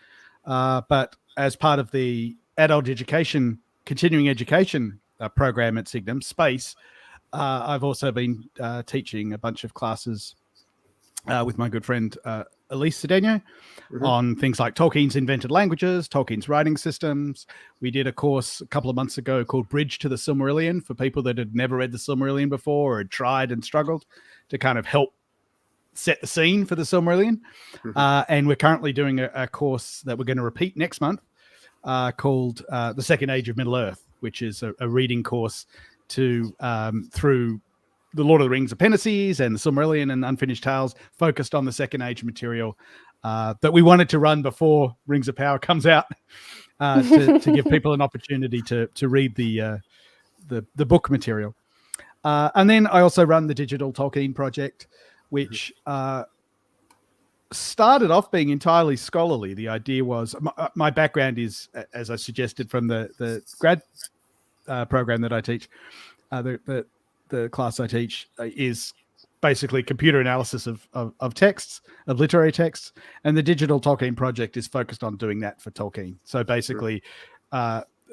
But as part of the adult education, continuing education program at Signum Space, I've also been teaching a bunch of classes with my good friend Elise Cedeno on things like Tolkien's invented languages, Tolkien's writing systems. We did a course a couple of months ago called Bridge to the Silmarillion for people that had never read the Silmarillion before or had tried and struggled, to kind of help set the scene for the Silmarillion. And we're currently doing a course that we're going to repeat next month called The Second Age of Middle-earth, which is a reading course to through the Lord of the Rings appendices and the Silmarillion and Unfinished Tales, focused on the Second Age material that we wanted to run before Rings of Power comes out, to give people an opportunity to read the book material. And then I also run the Digital Tolkien Project, which started off being entirely scholarly. The idea was, my background is, as I suggested, from the grad program that I teach, the class I teach is basically computer analysis of texts, of literary texts, and the Digital Tolkien Project is focused on doing that for Tolkien. So basically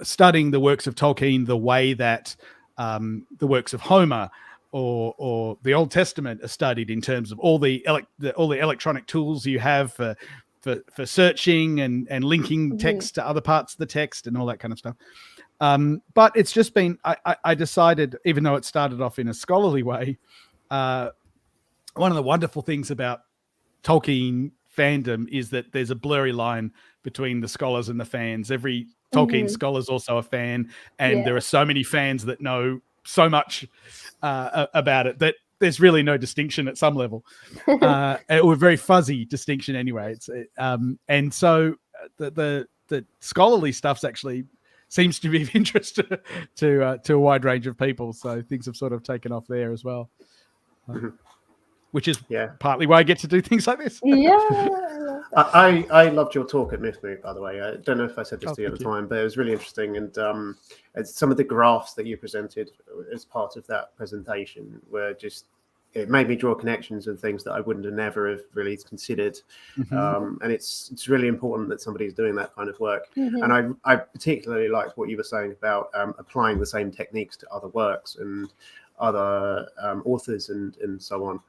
studying the works of Tolkien the way that the works of Homer or the Old Testament are studied, in terms of all the electronic tools you have for searching and linking text to other parts of the text and all that kind of stuff. But it's just been, I decided, even though it started off in a scholarly way, one of the wonderful things about Tolkien fandom is that there's a blurry line between the scholars and the fans. Every Tolkien scholar is also a fan, and there are so many fans that know so much about it that there's really no distinction at some level, or a very fuzzy distinction anyway. And so the scholarly stuff's actually seems to be of interest to a wide range of people. So things have sort of taken off there as well, which is partly why I get to do things like this. I loved your talk at Mythmoot, by the way. I don't know if I said this to you at the time, but it was really interesting. And some of the graphs that you presented as part of that presentation were just, it made me draw connections and things that I wouldn't have never have really considered. And it's really important that somebody's doing that kind of work. And I particularly liked what you were saying about applying the same techniques to other works and other authors and so on.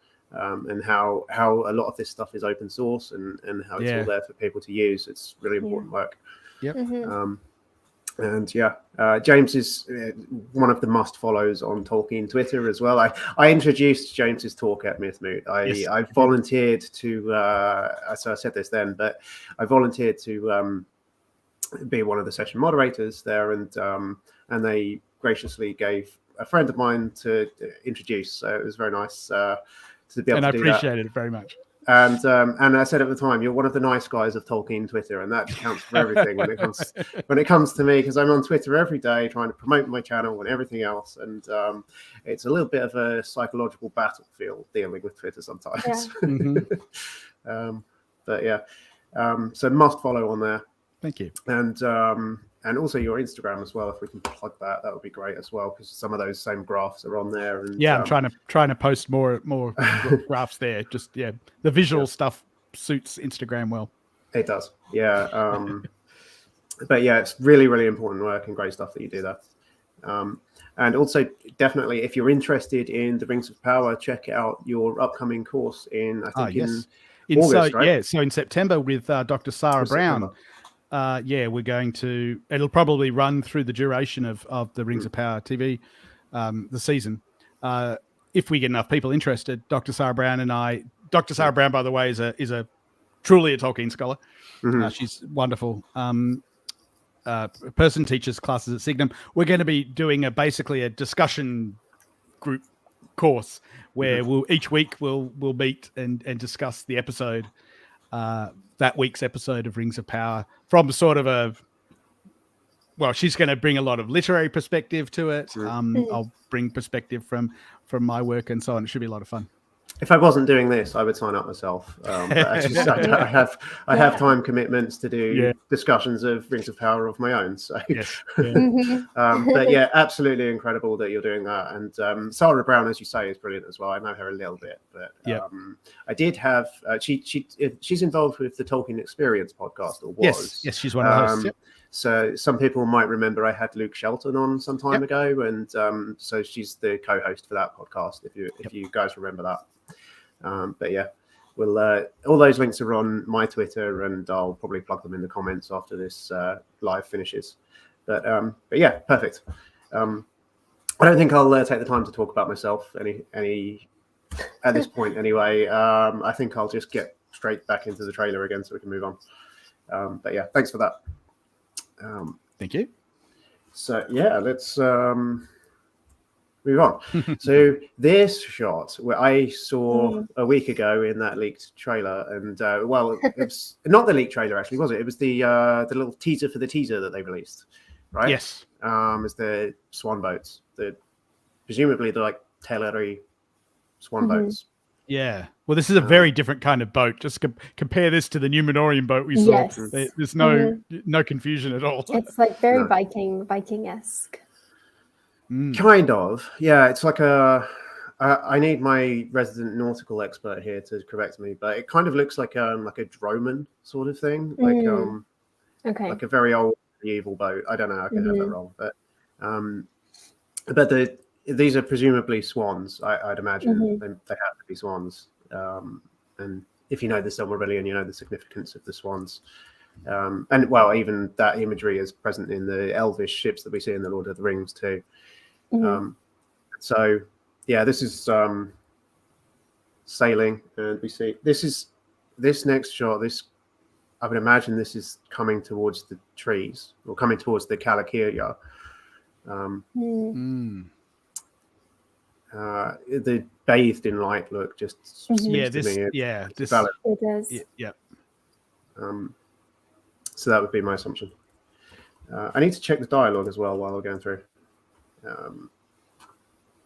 And how a lot of this stuff is open source and how it's all there for people to use. It's really important work. And James is one of the must follows on Tolkien Twitter as well. I introduced James's talk at Mythmoot. I volunteered to, so I said this then, but I volunteered to be one of the session moderators there, and they graciously gave a friend of mine to introduce. So it was very nice to be able to do that. And I appreciated it very much. And I said at the time, you're one of the nice guys of Tolkien Twitter, and that counts for everything when it comes to me, because I'm on Twitter every day trying to promote my channel and everything else, and it's a little bit of a psychological battlefield dealing with Twitter sometimes. So must follow on there. Thank you. And also your Instagram as well. If we can plug that, that would be great as well, because some of those same graphs are on there. And I'm trying to post more graphs there. Just the visual stuff suits Instagram well. It does, but yeah, it's really, really important work and great stuff that you do there. And also, definitely, if you're interested in the Rings of Power, check out your upcoming course in, I think, in August, right? Yeah, so in September with Dr. Sarah Brown. We're going to. It'll probably run through the duration of the Rings of Power TV, the season. If we get enough people interested, Dr. Sarah Brown and I. Dr. Sarah Brown, by the way, is a truly a Tolkien scholar. She's wonderful. Person teaches classes at Signum. We're going to be doing basically a discussion group course where each week we'll meet and discuss the episode, that week's episode of Rings of Power from sort of she's going to bring a lot of literary perspective to it. I'll bring perspective from my work and so on. It should be a lot of fun. If I wasn't doing this, I would sign up myself. But I have time commitments to do discussions of Rings of Power of my own. So, but yeah, absolutely incredible that you're doing that. And Sarah Brown, as you say, is brilliant as well. I know her a little bit, but I did have she's involved with the Tolkien Experience podcast, or was. Yes, she's one of the hosts. So some people might remember I had Luke Shelton on some time ago, and so she's the co-host for that podcast. If you guys remember that. But yeah, we'll all those links are on my Twitter, and I'll probably plug them in the comments after this live finishes. But yeah, perfect. I don't think I'll take the time to talk about myself any at this point anyway. I think I'll just get straight back into the trailer again so we can move on. But yeah, thanks for that. Thank you. So yeah, let's move on. So this shot, where I saw a week ago in that leaked trailer, and it's not the leaked trailer actually, was it? It was the little teaser for the teaser that they released, right? Yes. It's the swan boats, presumably the like tailory swan boats. Yeah. Well, this is a very different kind of boat. Just compare this to the Numenorean boat we saw. Yes. There's no confusion at all. It's like very Viking-esque. Kind of, yeah. It's like I need my resident nautical expert here to correct me, but it kind of looks like a droman sort of thing, like a very old medieval boat. I don't know. I could have that wrong, but these are presumably swans. I'd imagine they have to be swans. And if you know the Silmarillion, you know the significance of the swans. And well, even that imagery is present in the elvish ships that we see in the Lord of the Rings too. So yeah, this is sailing, and we see this next shot. I would imagine this is coming towards the trees, or coming towards the Kalakirya. The bathed in light look just this it does. Yeah. So that would be my assumption. I need to check the dialogue as well while we're going through.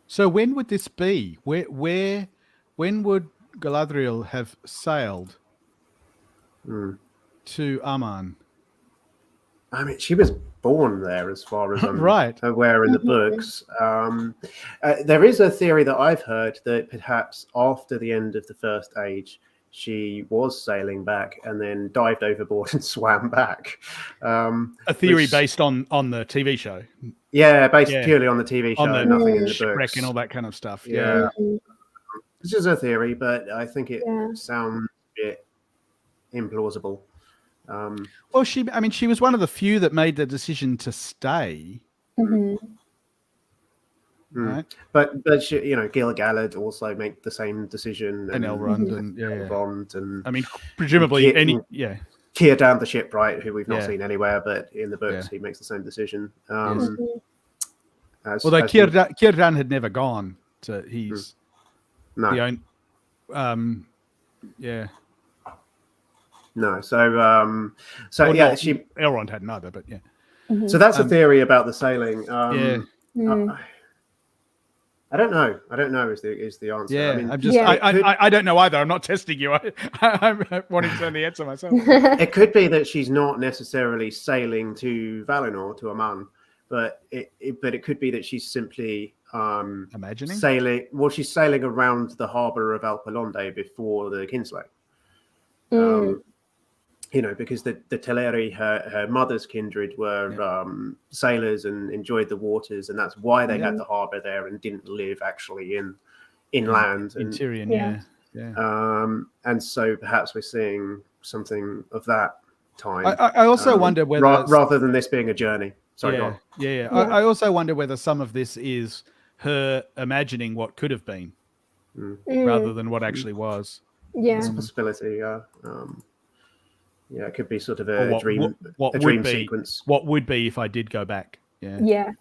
So when would this be? When would Galadriel have sailed to Aman? I mean, she was born there, as far as I'm aware in the books. There is a theory that I've heard that perhaps after the end of the First Age, she was sailing back and then dived overboard and swam back. A theory based on the TV show. Yeah, based purely on the TV show, nothing in the books. And all that kind of stuff. Yeah. This is a theory, but I think it sounds a bit implausible. Well, she was one of the few that made the decision to stay. Right. But she, Gil-galad also make the same decision, and Elrond and Elrond, and I mean, presumably Círdan the shipwright, who we've not seen anywhere, but in the books he makes the same decision. Although Círdan had never gone to his the own, No, so Elrond had neither, but So that's a theory about the sailing. I don't know. Is the answer? Yeah, I don't know either. I'm not testing you. I'm wanting to know the answer myself. It could be that she's not necessarily sailing to Valinor, to Aman, but it could be that she's simply imagining sailing. Well, she's sailing around the harbour of Alpalonde before the Kinslaying. because the Teleri, her mother's kindred, were sailors and enjoyed the waters, and that's why they had the harbour there and didn't live actually inland. In Tyrion, and so perhaps we're seeing something of that time. I also wonder whether rather than this being a journey. Sorry, go on. I also wonder whether some of this is her imagining what could have been rather than what actually was. Yeah, it's a possibility. It could be sort of a dream sequence. What would be if I did go back? Yeah.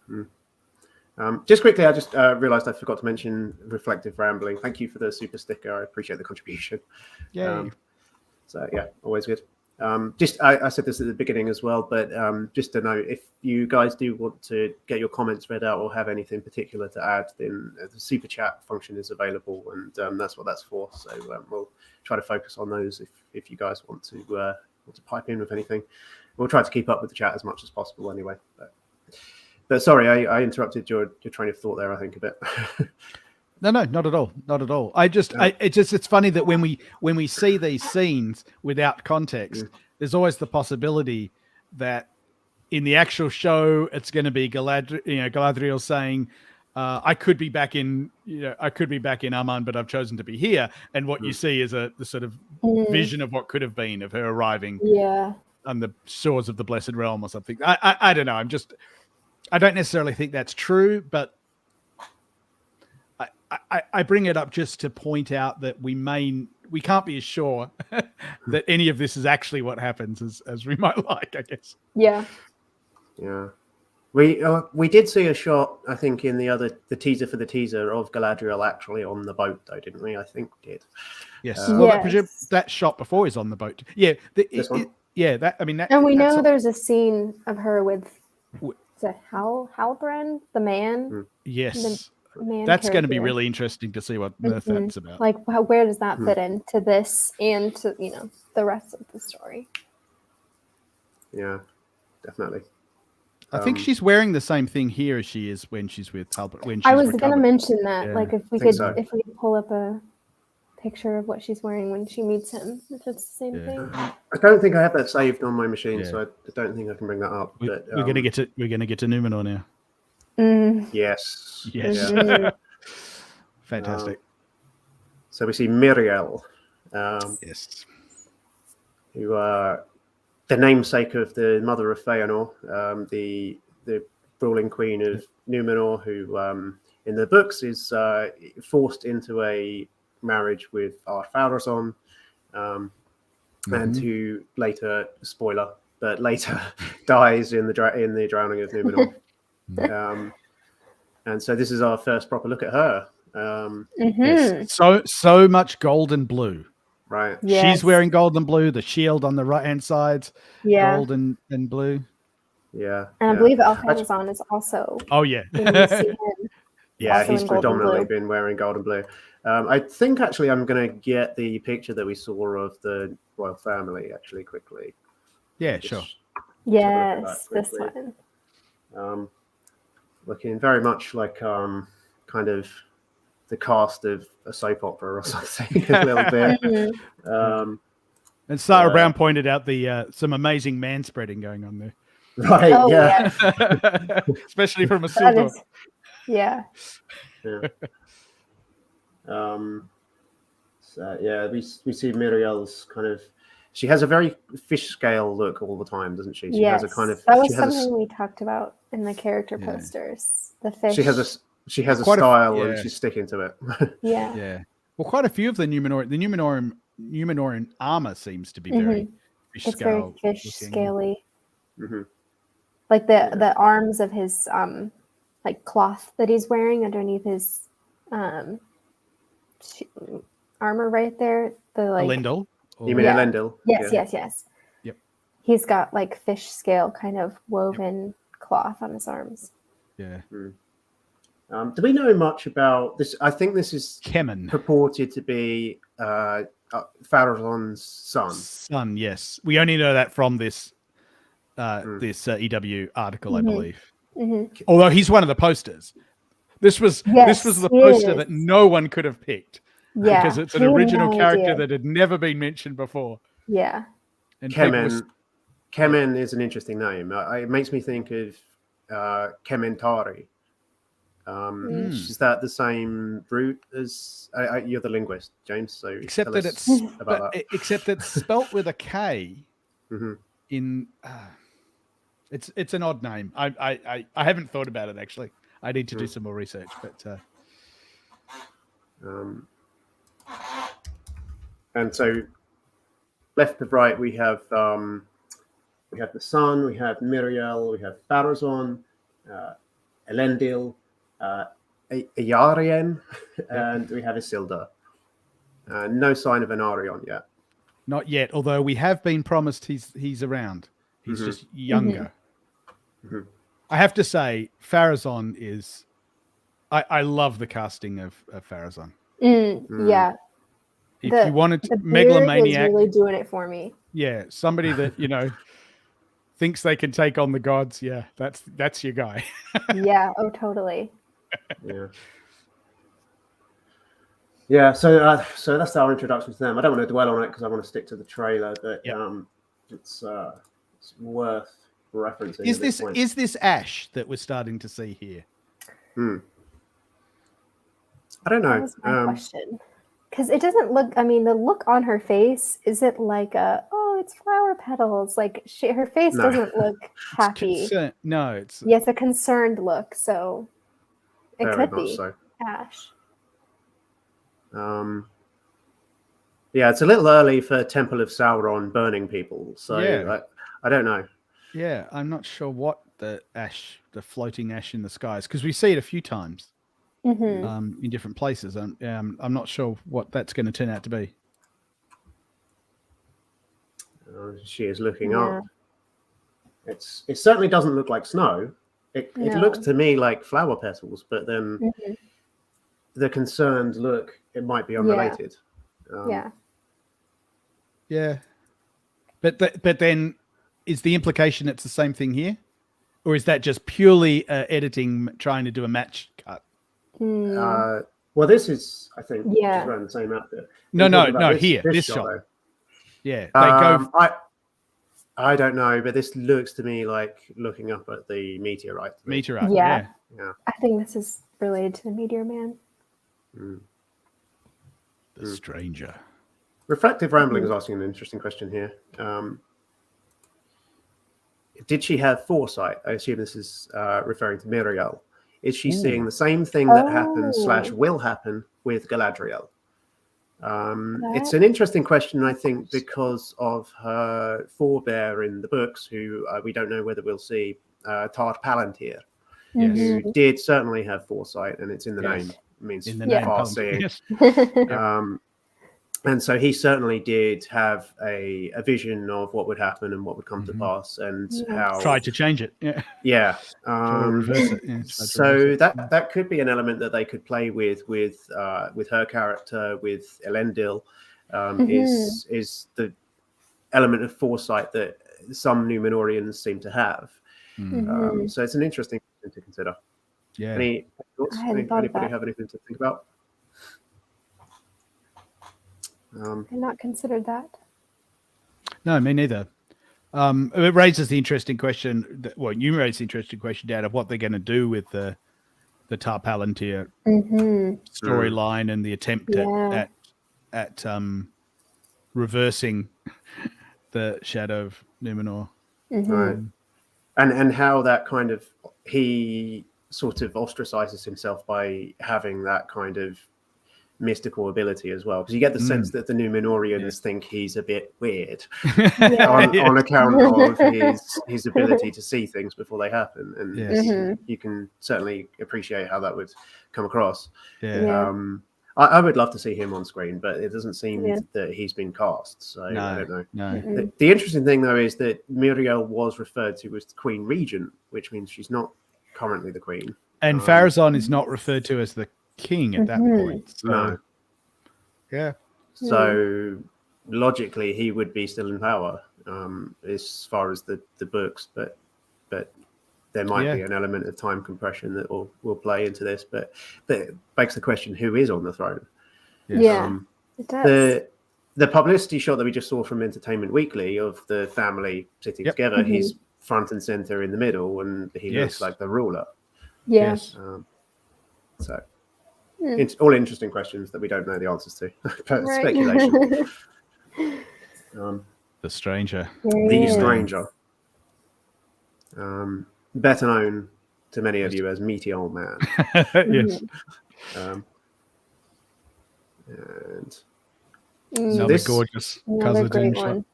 Just quickly, I just realised I forgot to mention reflective rambling. Thank you for the super sticker. I appreciate the contribution. Always good. I said this at the beginning as well, but just to know, if you guys do want to get your comments read out or have anything particular to add, then the super chat function is available, and that's what that's for. So we'll try to focus on those if you guys want to pipe in with anything. We'll try to keep up with the chat as much as possible anyway. But sorry, I interrupted your train of thought there, I think, a bit. No, not at all. Not at all. It's funny that when we see these scenes without context, there's always the possibility that in the actual show it's going to be Galadriel saying, I could be back in Aman, but I've chosen to be here. And what you see is the sort of vision of what could have been, of her arriving on the shores of the Blessed Realm or something. I don't know. I don't necessarily think that's true, but I bring it up just to point out that we can't be as sure that any of this is actually what happens as we might like, I guess. Yeah. Yeah. We did see a shot, I think, in the teaser for the teaser of Galadriel actually on the boat, though, didn't we? I think we did. Yes. That shot before is on the boat. Yeah. And we know there's a scene of her with Halbrand, the man. Yes. That's going to be really interesting to see what that's about. Like, where does that fit into this and to the rest of the story? Yeah, definitely. I think she's wearing the same thing here as she is when she's with Halbrand. I was going to mention that, if we could pull up a picture of what she's wearing when she meets him, if it's the same thing. I don't think I have that saved on my machine, so I don't think I can bring that up. We're going to get to Numenor now. Yes. Fantastic. So we see Miriel, yes, who the namesake of the mother of Feanor, the ruling queen of Numenor, who in the books is forced into a marriage with Ar-Pharazôn, and who later, spoiler, but later dies in the drowning of Numenor. And so this is our first proper look at her. Yes. So much gold and blue. Right. Yes. She's wearing gold and blue. The shield on the right hand side, gold and blue. Yeah. And I believe Al-Pharazôn is also. Oh yeah. He's predominantly been wearing gold and blue. I think actually I'm going to get the picture that we saw of the royal family actually quickly. Yeah, sure. Yes, this one. Looking very much like kind of the cast of a soap opera or something a little bit. And Sarah Brown pointed out the some amazing manspreading going on there. Right, especially from a silver. We see Miriel's kind of. She has a very fish scale look all the time, doesn't she? She has a kind of. That was something we talked about in the character posters. The fish. She has a style and she's sticking to it. Yeah. Well, quite a few of the Numenorean armor seems to be very fish scale. It's very fish scaly. Like the arms of his like cloth that he's wearing underneath his armor right there. The Elendil. You mean Elendil? Yes. Yep. He's got like fish scale kind of woven cloth on his arms. Yeah. Do we know much about this? I think this is Kemen. Purported to be Pharazôn's son. Yes. We only know that from this EW article, I believe. Although he's one of the posters. This was the poster that no one could have picked. Because it's an original character that had never been mentioned before. Yeah. And people Kemen. Kemen is an interesting name. It makes me think of Kementari. Is that the same root as you're the linguist, James? So except tell that us it's about that. except it's spelt with a K. In it's an odd name. I haven't thought about it actually. I need to do some more research, but and so left to right we have the sun, we have Miriel, we have Pharazôn, Elendil, Iarien, and we have Isildur. No sign of an Arion yet. not yet. Although we have been promised he's around. He's just younger. I have to say, Pharazôn is. I love the casting of Pharazôn. Yeah. If you wanted to, the megalomaniac, is really doing it for me. Yeah, somebody that thinks they can take on the gods. Yeah, that's your guy. Yeah. Oh, totally. Yeah. So that's our introduction to them. I don't want to dwell on it because I want to stick to the trailer, but it's worth referencing. Is this Ash that we're starting to see here? I don't know. That was my question. Because it doesn't look. I mean, the look on her face, is it like it's flower petals? Like her face doesn't look happy. No, it's a concerned look. So it could be Ash. Yeah, it's a little early for Temple of Sauron burning people. So I don't know. Yeah, I'm not sure what the floating ash in the skies, because we see it a few times in different places. I'm not sure what that's going to turn out to be. She is looking up. It certainly doesn't look like snow. It looks to me like flower petals, but then the concerned look, it might be unrelated. Yeah. But then is the implication it's the same thing here? Or is that just purely editing, trying to do a match cut? Well, this is, I think, just around the same outfit. No, here, this shot. Yeah, they go. I don't know, but this looks to me like looking up at the meteorite. Yeah. I think this is related to the Meteor Man. The stranger. Reflective Rambling is asking an interesting question here. Did she have foresight? I assume this is referring to Miriel. Is she seeing the same thing that happens / will happen with Galadriel? It's an interesting question, I think, because of her forebear in the books, who we don't know whether we'll see, Tard Palantir, who did certainly have foresight, and it's in the name. It means far-seeing. And so he certainly did have a vision of what would happen and what would come to pass, and how tried to change it. Reverse it. So that could be an element that they could play with her character, with Elendil, is the element of foresight that some Numenoreans seem to have. So it's an interesting thing to consider. Yeah. Any thoughts? Anybody have anything to think about? I've not considered that. No, me neither. It raises the interesting question. You raised the interesting question, Dad, of what they're going to do with the Tar Palantir storyline and the attempt at reversing the shadow of Numenor. Right. And how that kind of, he sort of ostracizes himself by having that kind of mystical ability as well, because you get the sense that the Numenoreans think he's a bit weird on account of his ability to see things before they happen, and you can certainly appreciate how that would come across. I would love to see him on screen, but it doesn't seem that he's been cast, so I don't know. The interesting thing though is that Miriel was referred to as the Queen Regent, which means she's not currently the queen, and Pharazôn is not referred to as the king at that point. So, so logically he would be still in power as far as the books, but there might be an element of time compression that will play into this, but it begs the question, who is on the throne? It does. the publicity shot that we just saw from Entertainment Weekly of the family sitting together, he's front and center in the middle, and he looks like the ruler. Yeah. Yes. So it's all interesting questions that we don't know the answers to. But speculation. The stranger. The stranger. Better known to many of you as Meteor Man. Yes. And another gorgeous Khazad-dum shot.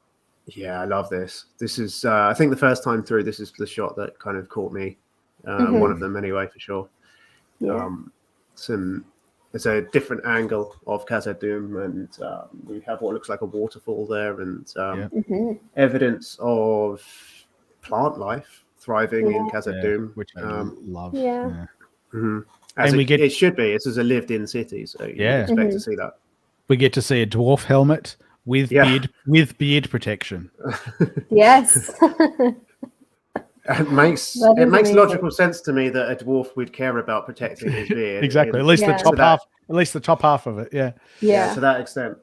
Yeah, I love this. This is, I think the first time through, this is the shot that kind of caught me. One of them anyway, for sure. Yeah. It's a different angle of Khazad-dum, and we have what looks like a waterfall there, and evidence of plant life thriving in Khazad-dum, which I love. Yeah. As it should be. This is a lived-in city, so you expect to see that. We get to see a dwarf helmet with beard protection. Yes. It makes logical sense to me that a dwarf would care about protecting his beard. Exactly. At least the top half. At least the top half of it. Yeah. To that extent.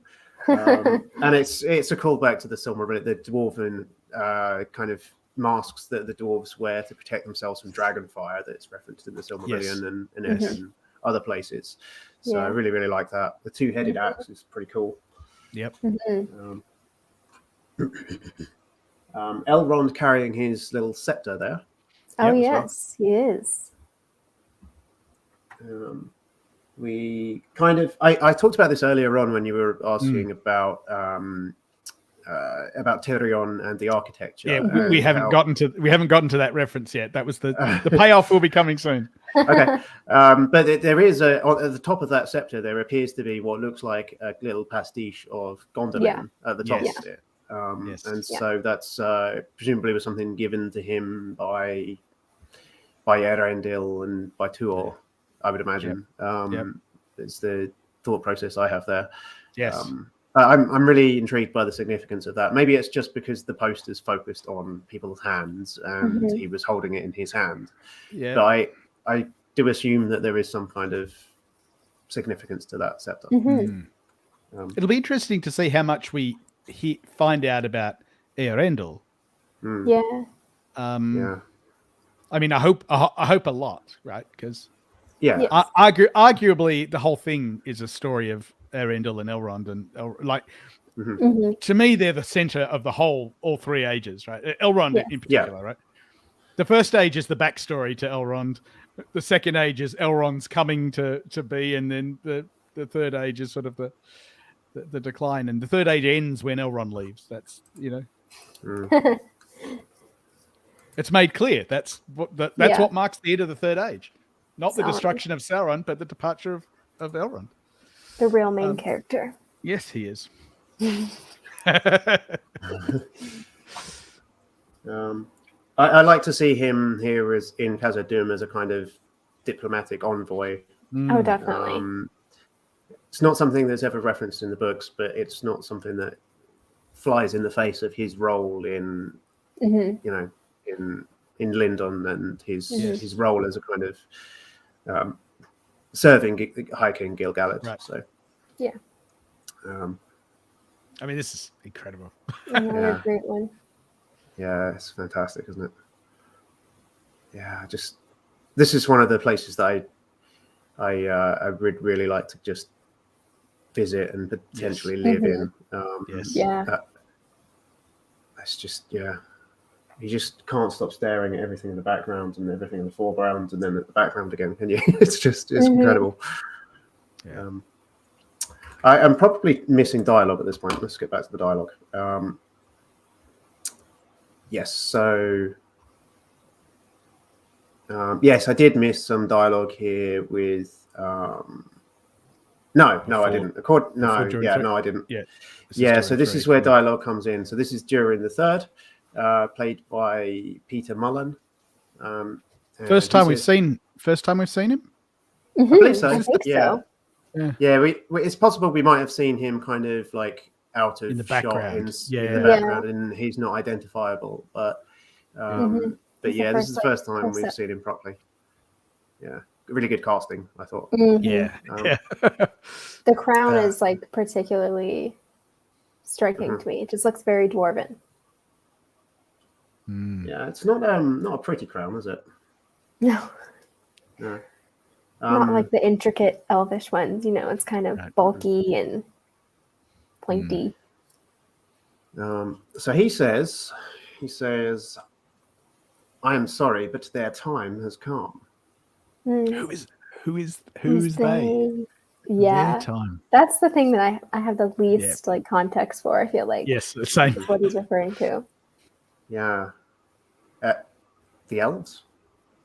And it's a callback to the silmaremily, the dwarven kind of masks that the dwarves wear to protect themselves from dragonfire. That's referenced in the Silmarillion and other places. So I really, really like that. The two-headed axe is pretty cool. Yep. Elrond carrying his little scepter there. Oh, yes, he is. We kind of, I talked about this earlier on when you were asking about Tyrion and the architecture. Yeah, we haven't gotten to that reference yet. That was the payoff will be coming soon. Okay, but there is at the top of that scepter there appears to be what looks like a little pastiche of Gondolin at the top of it. So that's presumably was something given to him by Eärendil and by Tuor, I would imagine. It's the thought process I have there. Yes. I'm really intrigued by the significance of that. Maybe it's just because the poster's focused on people's hands and he was holding it in his hand. Yeah. But I do assume that there is some kind of significance to that scepter. It'll be interesting to see how much we find out about Eärendil. I mean, I hope a lot, right? Because arguably the whole thing is a story of Eärendil and Elrond, and to me they're the center of the whole, all three ages, right? Elrond in particular, right? The first age is the backstory to Elrond. The second age is Elrond's coming to be, and then the third age is sort of the decline, and the third age ends when Elrond leaves. That's it's made clear. That's what marks the end of the third age, not the destruction of Sauron, but the departure of Elrond. The real main character. Yes, he is. I like to see him here as in Khazad-dum as a kind of diplomatic envoy. Oh, definitely. It's not something that's ever referenced in the books, but it's not something that flies in the face of his role in in Lindon and his role as a kind of serving High King Gil-galad. Right. So I mean, this is incredible. Another great one. Yeah, it's fantastic, isn't it? Yeah, this is one of the places that I would really like to just visit and potentially live in. It's just you just can't stop staring at everything in the background and everything in the foreground and then at the background again, can you? It's incredible. Yeah. I'm probably missing dialogue at this point. Let's get back to the dialogue. Yes, so yes, I did miss some dialogue here with no, I didn't. I didn't. So this is where dialogue comes in. So this is during the third, played by Peter Mullen. First time we've seen him. I believe so. I think so. Yeah. It's possible we might have seen him kind of like out of in the shot background. in the background, and he's not identifiable. But this is the first time we've seen him properly. Yeah, really good casting, I thought. Yeah. The crown is like particularly striking to me. It just looks very dwarven. Yeah, it's not a pretty crown, is it? No. No. Not like the intricate elvish ones, it's kind of bulky and pointy. So he says, I am sorry, but their time has come. Who's they? Yeah. Their time. That's the thing that I have the least context for, I feel like. Yes, the same. What he's referring to. Yeah. The elves?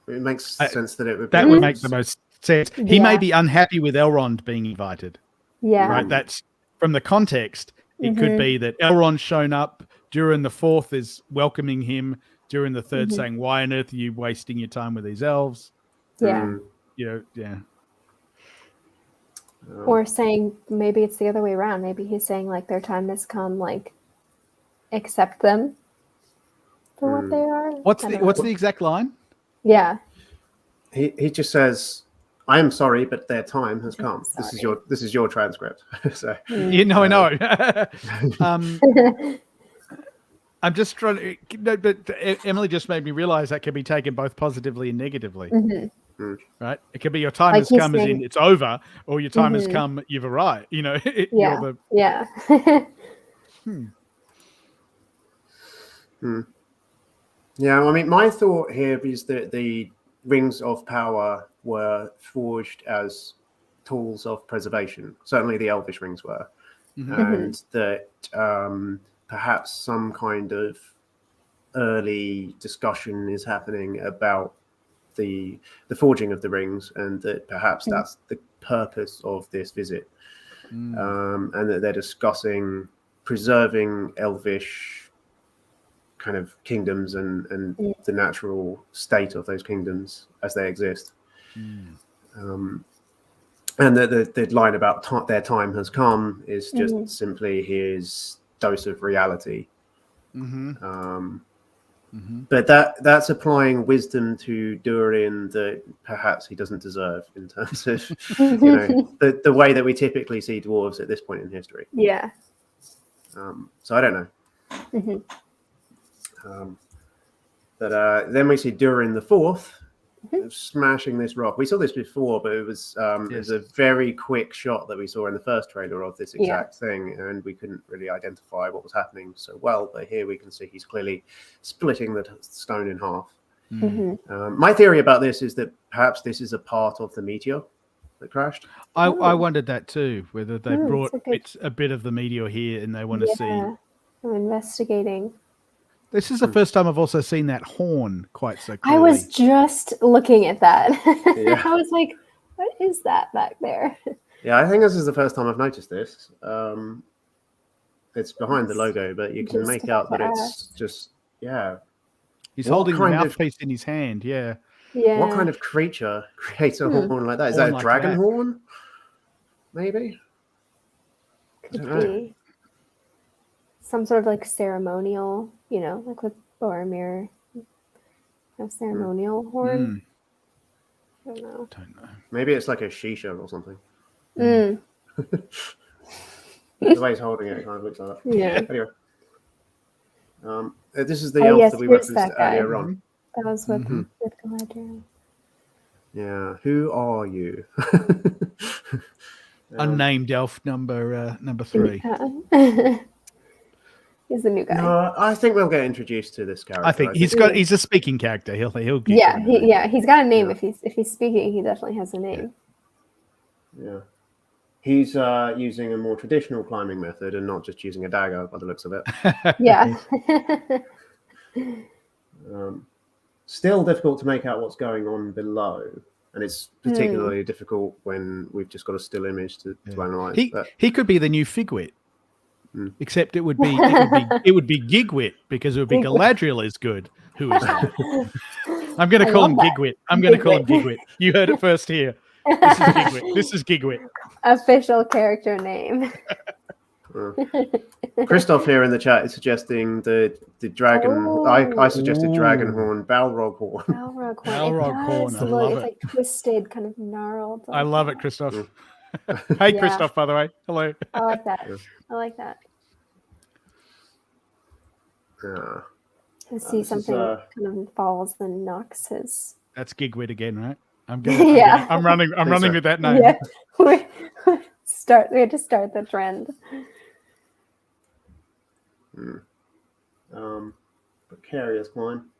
It makes sense that it would be. That would make the most sense. He may Yeah. be unhappy with Elrond being invited. Yeah. Right? That's from the context. It could be that Elrond's shown up. Durin the Fourth is welcoming him. Durin the Third saying, "Why on earth are you wasting your time with these elves?" Yeah. Yeah. Or saying maybe it's the other way around. Maybe he's saying like their time has come, like accept them for what they are. What's the exact line? Yeah. He just says, I am sorry, but their time has come. This is your transcript. So I know. I'm just trying to, but Emily just made me realize that can be taken both positively and negatively. Right? It could be your time has come as in it's over, or your time has come, you've arrived. Yeah. Yeah, I mean, my thought here is that the rings of power were forged as tools of preservation. Certainly the elvish rings were. And that perhaps some kind of early discussion is happening about the forging of the rings, and that perhaps that's the purpose of this visit. And that they're discussing preserving elvish kind of kingdoms and the natural state of those kingdoms as they exist. And the line about their time has come is just simply his dose of reality. But that's applying wisdom to Durin that perhaps he doesn't deserve in terms of the way that we typically see dwarves at this point in history. Yeah. So I don't know. But then we see Durin the Fourth smashing this rock. We saw this before, but it was a very quick shot that we saw in the first trailer of this exact thing, and we couldn't really identify what was happening so well. But here we can see he's clearly splitting the stone in half. My theory about this is that perhaps this is a part of the meteor that crashed. I wondered that too, whether they brought a bit of the meteor here and they want to see. I'm investigating. This is the first time I've also seen that horn quite so clearly. I was just looking at that. I was like, what is that back there? Yeah, I think this is the first time I've noticed this. It's behind the logo, but you can make out that it's just, He's holding a mouthpiece in his hand, Yeah. What kind of creature creates a horn like that? Is that a dragon horn? Maybe? Could be. Some sort of like ceremonial, like with Boromir, a ceremonial horn. I don't know. Maybe it's like a shisha or something. The way he's holding it kind of looks like that. Yeah. Anyway. This is the elf that we referenced earlier on. That was with Galadriel. Yeah. Who are you? Unnamed elf number 3. He's the new guy. No, I think we'll get introduced to this character. I think he's a speaking character. He'll give he's got a name. If he's speaking, he definitely has a name. Yeah. He's using a more traditional climbing method and not just using a dagger by the looks of it. Yeah. Still difficult to make out what's going on below. And it's particularly difficult when we've just got a still image to analyze. He could be the new Figwit. Except it would be Gigwit, because it would be Galadriel is good. Who is that? I'm going to call him Gigwit. I'm going to call him Gigwit. You heard it first here. This is Gigwit. Official character name. Christoph here in the chat is suggesting the dragon. I suggested dragon horn, Balrog horn. Balrog horn. I love it. It's like twisted, kind of gnarled. I love it, Christoph. Hey, Christoph, by the way. Hello. I like that. I like that. I see this is, something kind of falls and knocks his. That's Gigwit again, right? I'm running so. with that name. Yeah, we had to start the trend. Precarious climb.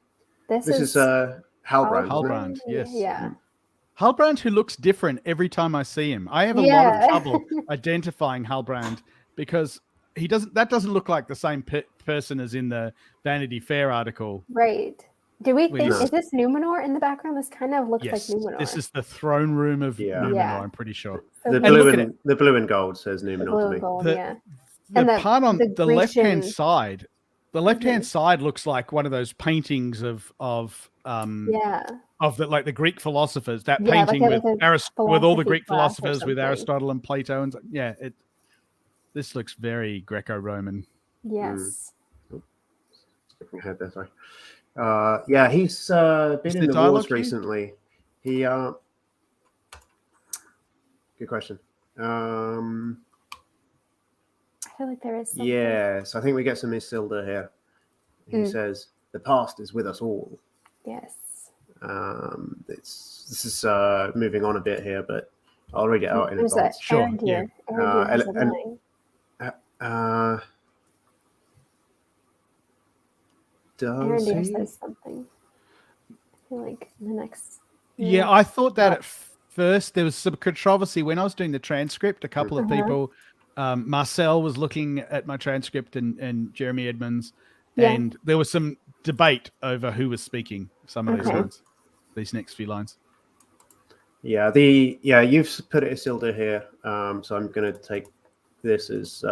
This is Halbrand. Halbrand, yes. Yeah. Halbrand, who looks different every time I see him. I have a lot of trouble identifying Halbrand because that doesn't look like the same person as in the Vanity Fair article. Right. Do we think, No. is this Numenor in the background? This kind of looks like Numenor. This is the throne room of Numenor, I'm pretty sure. So the blue and gold says Numenor to me. Gold, The part on the left-hand side, Mm-hmm. side looks like one of those paintings of the Greek philosophers. That painting with all the Greek philosophers with Aristotle and Plato, and this looks very Greco-Roman. Yes. Skipping ahead there, sorry. He's been in the wars recently. Good question. I feel like there is something. Yes, I think we get some Isildur here. He says, "The past is with us all." Yes. This is moving on a bit here, but I'll read it out in advance. Sure. Arendir says something. I feel like the next. Yeah, I thought that at first. There was some controversy when I was doing the transcript. A couple of people, Marcel was looking at my transcript and Jeremy Edmonds, and there was some debate over who was speaking some of these lines, these next few lines. Yeah, you've put it Isildur here, so I'm going to take this as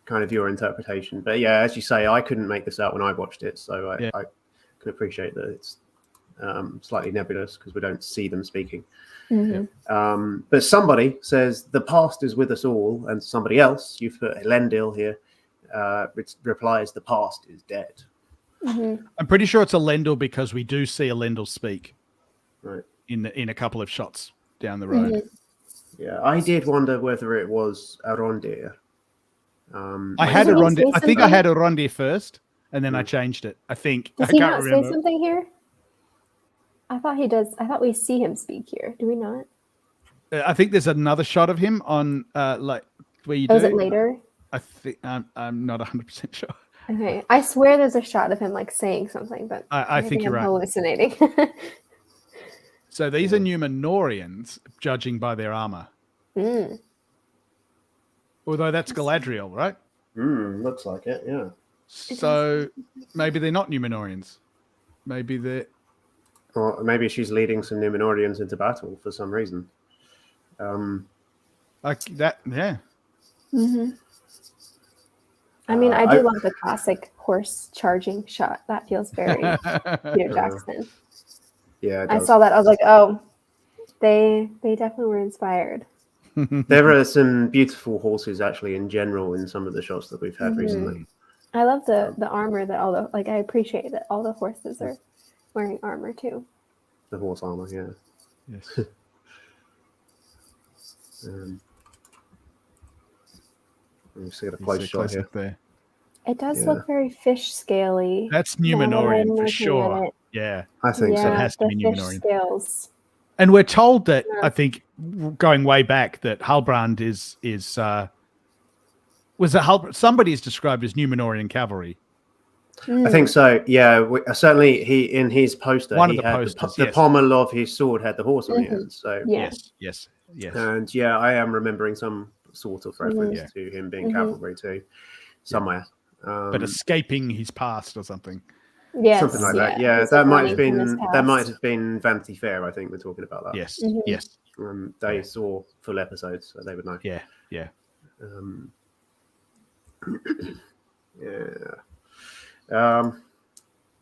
kind of your interpretation. But yeah, as you say, I couldn't make this out when I watched it, so I can appreciate that it's slightly nebulous because we don't see them speaking. Mm-hmm. But somebody says the past is with us all, and somebody else, you've put Elendil here, replies the past is dead. Mm-hmm. I'm pretty sure it's Elendil because we do see Elendil speak, right, in a couple of shots down the road. Mm-hmm. Yeah, I did wonder whether it was Arondir. I had Arondir. I think I had Arondir first, and then I changed it. I think. Does he not say something here? I thought he does. I thought we see him speak here. Do we not? I think there's another shot of him on like where you do. Was it later? I think I'm not 100% sure. Okay, I swear there's a shot of him like saying something, but I think you're I'm right. Hallucinating. So these are Numenoreans, judging by their armor. Mm. Although that's Galadriel, right? Looks like it, yeah. So maybe they're not Numenoreans. Maybe they're... Or maybe she's leading some Numenoreans into battle for some reason. Like that, yeah. Mm-hmm. I mean, I do love the classic horse charging shot. That feels very Peter Jackson. Yeah, I saw that. I was like, oh, they definitely were inspired. There are some beautiful horses actually in general in some of the shots that we've had recently. I love the armor that I appreciate that all the horses are wearing armor too. The horse armor, yeah. Yes. You see a close shot here. There. It does look very fish scaly. That's Numenorean for sure. Yeah, I think so. It has to be fish Numenorean. Scales. And we're told that I think going way back that Halbrand somebody's described as Numenorean cavalry. I think so. Yeah, certainly he in his poster. One of the posters, the pommel of his sword had the horse on the end. So yes. And yeah, I am remembering some sort of reference to him being cavalry too, somewhere. But escaping his past or something. Yes, something like that. Yeah, that might have been Vanity Fair. I think we're talking about that. Yes, Mm-hmm. yes. They saw full episodes, so they would know. Yeah.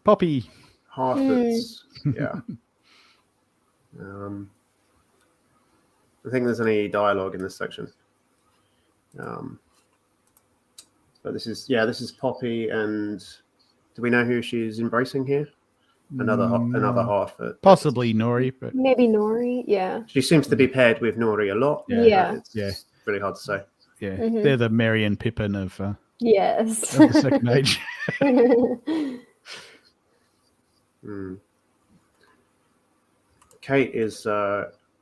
Poppy. Harfoots. Yeah. I think there's any dialogue in this section. But this is Poppy, and do we know who she's embracing here? Another Harfoot. Possibly Nori, but maybe Nori. Yeah. She seems to be paired with Nori a lot. Yeah. It's really hard to say. Yeah, they're the Merry and Pippin of. Yes. of the Second Age. Kate is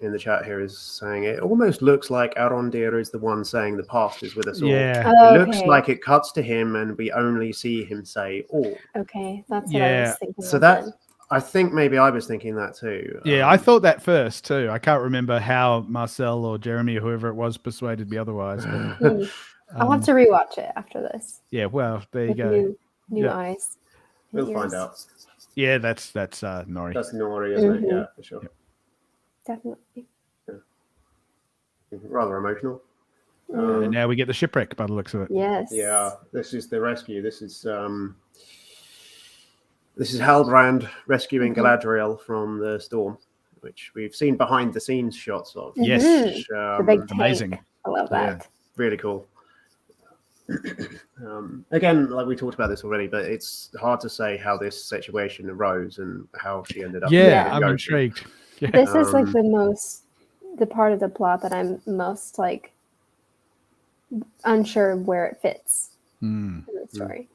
in the chat here is saying it almost looks like Arondir is the one saying the past is with us all. Yeah. Oh, It looks okay. like it cuts to him and we only see him say all. Okay, that's what I Yeah. was thinking. So of that then. I think maybe I was thinking that too. Yeah, I thought that first too. I can't remember how Marcel or Jeremy or whoever it was persuaded me otherwise. But, I'll have to rewatch it after this. yeah, well, there you With go. new Yeah. eyes. We'll and find ears. out. Yeah, that's Nori. That's Nori, isn't it? Yeah, for sure. Definitely. Rather emotional. And now we get the shipwreck by the looks of it. Yes. Yeah, this is the rescue. This is Halbrand rescuing Galadriel from the storm, which we've seen behind the scenes shots of. Yes. Which, The big tank. amazing. I love that. really cool. Again, like we talked about this already, but it's hard to say how this situation arose and how she ended up. Yeah, in I'm the ocean. intrigued. Yeah. This is like the part of the plot that I'm most like unsure where it fits in the story.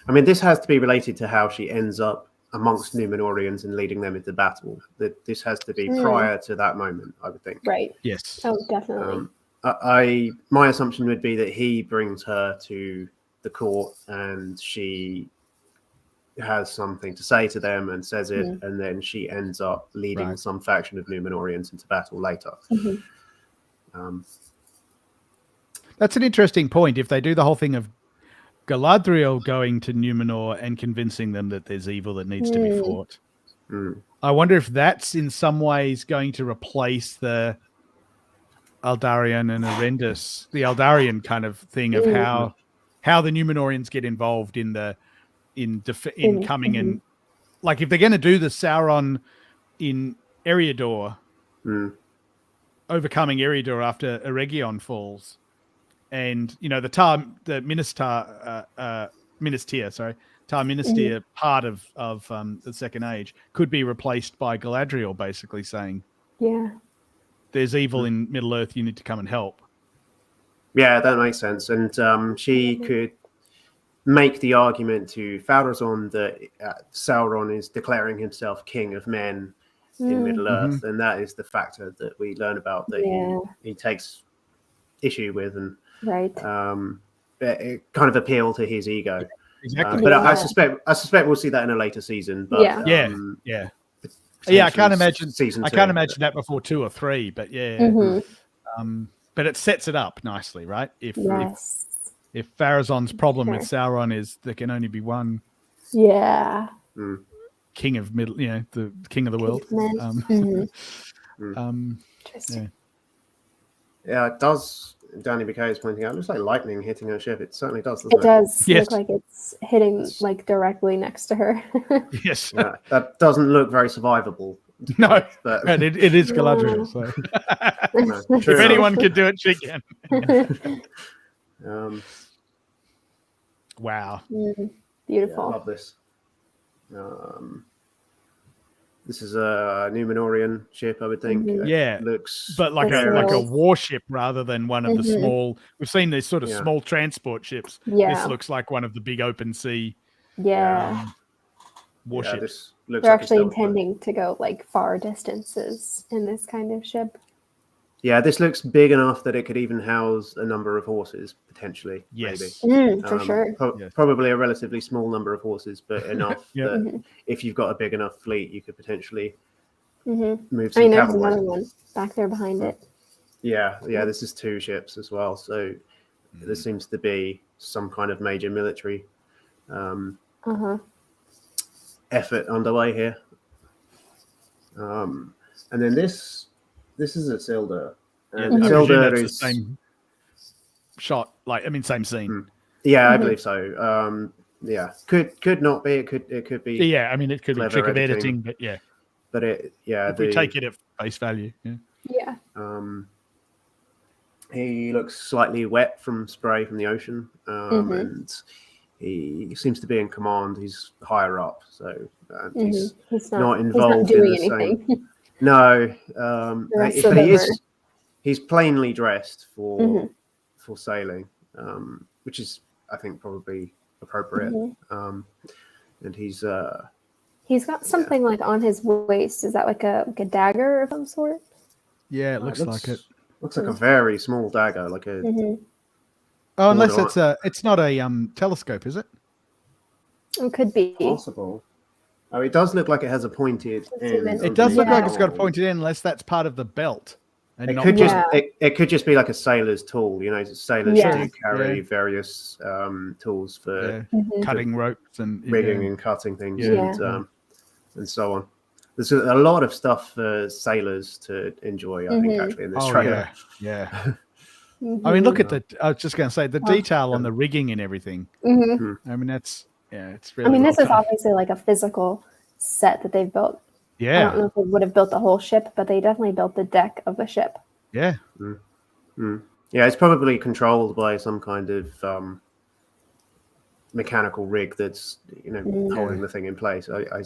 I mean, this has to be related to how she ends up amongst Numenorians and leading them into battle. That this has to be prior to that moment, I would think. Right. Yes. Oh, definitely. My assumption would be that he brings her to the court and she has something to say to them and says it, and then she ends up leading some faction of Numenorians into battle later. That's an interesting point. If they do the whole thing of Galadriel going to Numenor and convincing them that there's evil that needs to be fought, I wonder if that's in some ways going to replace the Eldarian and Arendis, the Eldarian kind of thing of how the Numenorians get involved in coming and like if they're going to do the Sauron in Eriador, overcoming Eriador after Eregion falls, and the Minister part of the Second Age could be replaced by Galadriel, basically saying, Yeah. there's evil in Middle Earth, you need to come and help. Yeah, that makes sense. And she could make the argument to Farazon that Sauron is declaring himself king of men in Middle Earth, and that is the factor that we learn about that he takes issue with, and it kind of appeal to his ego. Exactly. But I suspect we'll see that in a later season. But I can't imagine. I can't imagine that before 2 or 3. But but it sets it up nicely, right? If Farazon's problem with Sauron is there can only be one. Yeah. King of middle, the king of the world. Interesting. Yeah, it does. Danny McKay is pointing out. It looks like lightning hitting her ship. It certainly does, doesn't it? It does look like it's hitting like directly next to her. Yes. Yeah, that doesn't look very survivable. No, but and it is Galadriel. So if anyone could do it, she can. Wow. Beautiful. I love this. This is a Numenorian ship, I would think. Yeah, looks, but like a warship rather than one of the small. We've seen these sort of small transport ships. Yeah, this looks like one of the big open sea. Warships. This looks They're like actually intending to go like far distances in this kind of ship. Yeah, this looks big enough that it could even house a number of horses, potentially. Yes. Maybe. For sure. Probably a relatively small number of horses, but enough that if you've got a big enough fleet, you could potentially move some there's cavalry. another one back there behind it. Yeah, this is 2 ships as well. So there seems to be some kind of major military effort underway here. And then this is Isildur. And Isildur is the same shot, same scene. Yeah, I believe so. Could not be. It could be. Yeah, it could be a trick of editing, but yeah. But if we take it at face value. Yeah. He looks slightly wet from spray from the ocean, and he seems to be in command. He's higher up, so he's not involved in the anything. Same. No, but he's plainly dressed for sailing, which is I think probably appropriate. Mm-hmm. And he's got something like on his waist. Is that like a dagger of some sort? Yeah, it looks like it. Looks like a very small dagger, like a. Mm-hmm. Oh, unless it's not a telescope, is it? It could be possible. Oh, it does look like it has a pointed end. It does look like it's got a arm. pointed end, unless that's part of the belt. And It not could part- just it could just be like a sailor's tool. You know, sailors Yeah. do carry Yeah. various tools for cutting ropes and rigging and cutting things Yeah. and so on. There's a lot of stuff for sailers to enjoy, I think, actually, in this trailer. Yeah. Mm-hmm. I mean, look at I was just going to say, the detail on the rigging and everything. Mm-hmm. I mean, it's really. I mean, this is done. obviously like a physical set that they've built. I don't Yeah. know if they would have built the whole ship, but they definitely built the deck of the ship. Yeah. Yeah, it's probably controlled by some kind of mechanical rig that's holding the thing in place. I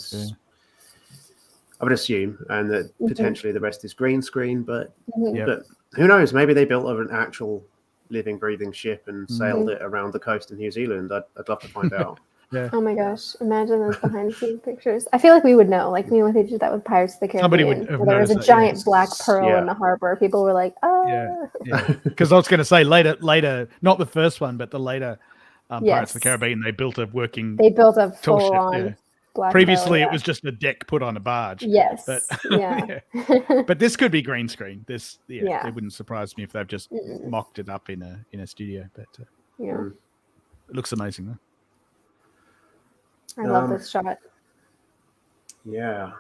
would assume, and that potentially the rest is green screen, but who knows? Maybe they built an actual living, breathing ship and sailed it around the coast of New Zealand. I'd love to find out. Yeah. Oh my gosh! Imagine those behind-the-scenes pictures. I feel like we would know. Like when they did that with Pirates of the Caribbean, Somebody would have where there was a noticed that, giant black pearl in the harbor. People were like, "Oh, Yeah. Because I was going to say later, not the first one, but the later Pirates of the Caribbean, they built a working. They built a tall ship, full-on black Previously, pearl, it was just a deck put on a barge. Yes. But, Yeah. But this could be green screen. This, Yeah. it wouldn't surprise me if they've just mocked it up in a studio. But Yeah. it looks amazing though. I love this shot. Yeah,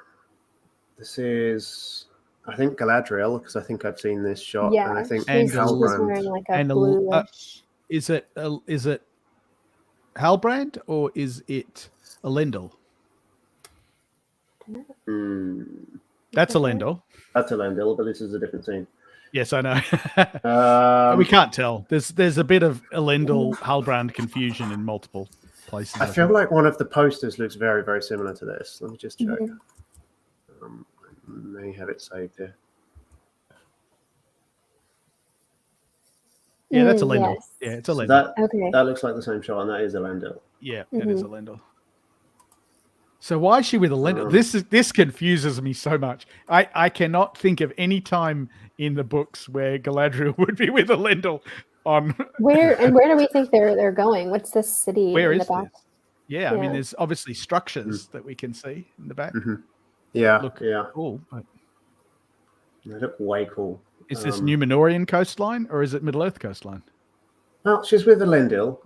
this is, I think, Galadriel, because I think I've seen this shot, Yeah, and I think she's Halbrand. wearing like a bluish. Is it Halbrand or is it Elendil? That's Elendil. That's Elendil, but this is a different scene. Yes, I know. We can't tell. There's a bit of Elendil Halbrand confusion in multiple places. I feel like one of the posters looks very, very similar to this. Let me just check. I may have it saved here. Yeah, that's Elendil. Yes. Yeah, it's So Elendil. that looks like the same shot, and that is Elendil. Yeah, that is Elendil. So why is she with Elendil? This confuses me so much. I cannot think of any time in the books where Galadriel would be with Elendil on Where do we think they're going? What's this city where in is the back? this? Yeah, I mean, there's obviously structures that we can see in the back. Yeah, Look cool. But they look way cool. is this Numenorean coastline or is it Middle Earth coastline? Well, she's with Elendil,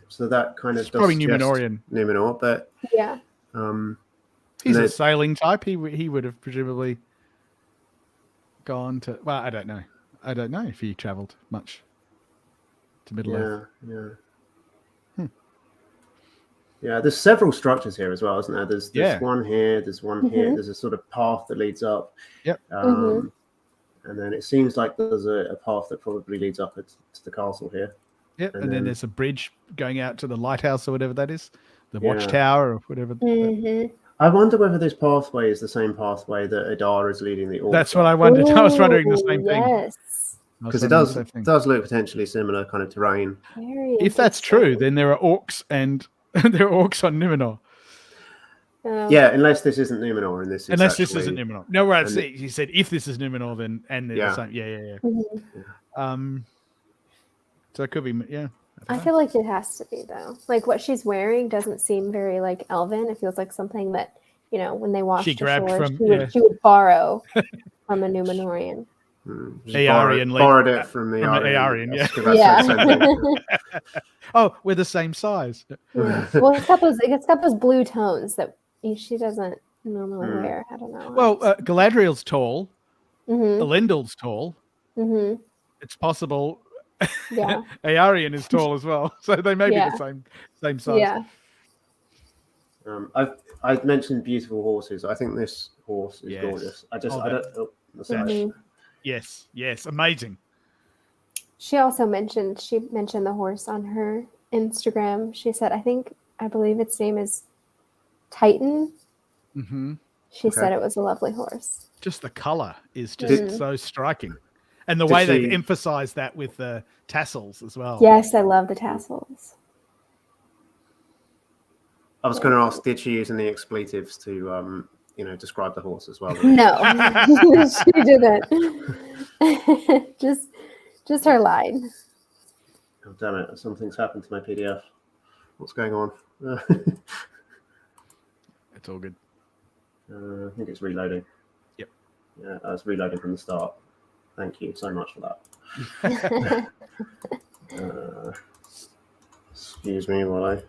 so that kind of It's probably suggest Numenorean. Numenor, but Yeah. He's a sailing type. He would have presumably gone to. Well, I don't know. I don't know if he travelled much to Middle Earth. Yeah, there's several structures here as well, isn't there? There's one here, there's one here, there's a sort of path that leads up. Yep. And then it seems like there's a path that probably leads up to the castle here. Yep. And then there's a bridge going out to the lighthouse or whatever that is, the watchtower or whatever. I wonder whether this pathway is the same pathway that Adar is leading the Orcs. That's what I wondered. I was wondering the same thing. Yes. Because it does look potentially similar kind of terrain. Very If that's true, then there are orcs and there are orcs on Numenor. Yeah, unless this isn't Numenor and this is Unless this isn't Numenor. No, right. He said if this is Numenor, then and they're the same. Yeah. So it could be. Yeah. I feel like it has to be though. Like what she's wearing doesn't seem very like elven. It feels like something that when they washed ashore, she would borrow from a Numenorean. Borrowed it from the Aryan. Yeah. Oh, we're the same size. Yeah. Well, it's got those blue tones that she doesn't normally wear. I don't know. Well, Galadriel's tall. Elendil's tall. It's possible. Yeah. Aryan is tall as well, so they may be the same size. Yeah. I've mentioned beautiful horses. I think this horse is gorgeous. I don't. Yes, amazing. She also mentioned the horse on her Instagram. She said, I believe its name is Titan. She said it was a lovely horse. Just the color is just so striking. And the way they've emphasized that with the tassels as well. Yes, I love the tassels. I was going to ask, did she use any expletives to, describe the horse as well? No, she didn't. just her line. Oh, damn it. Something's happened to my PDF. What's going on? It's all good. I think it's reloading. Yep. Yeah, I was reloading from the start. Thank you so much for that. Excuse me while I...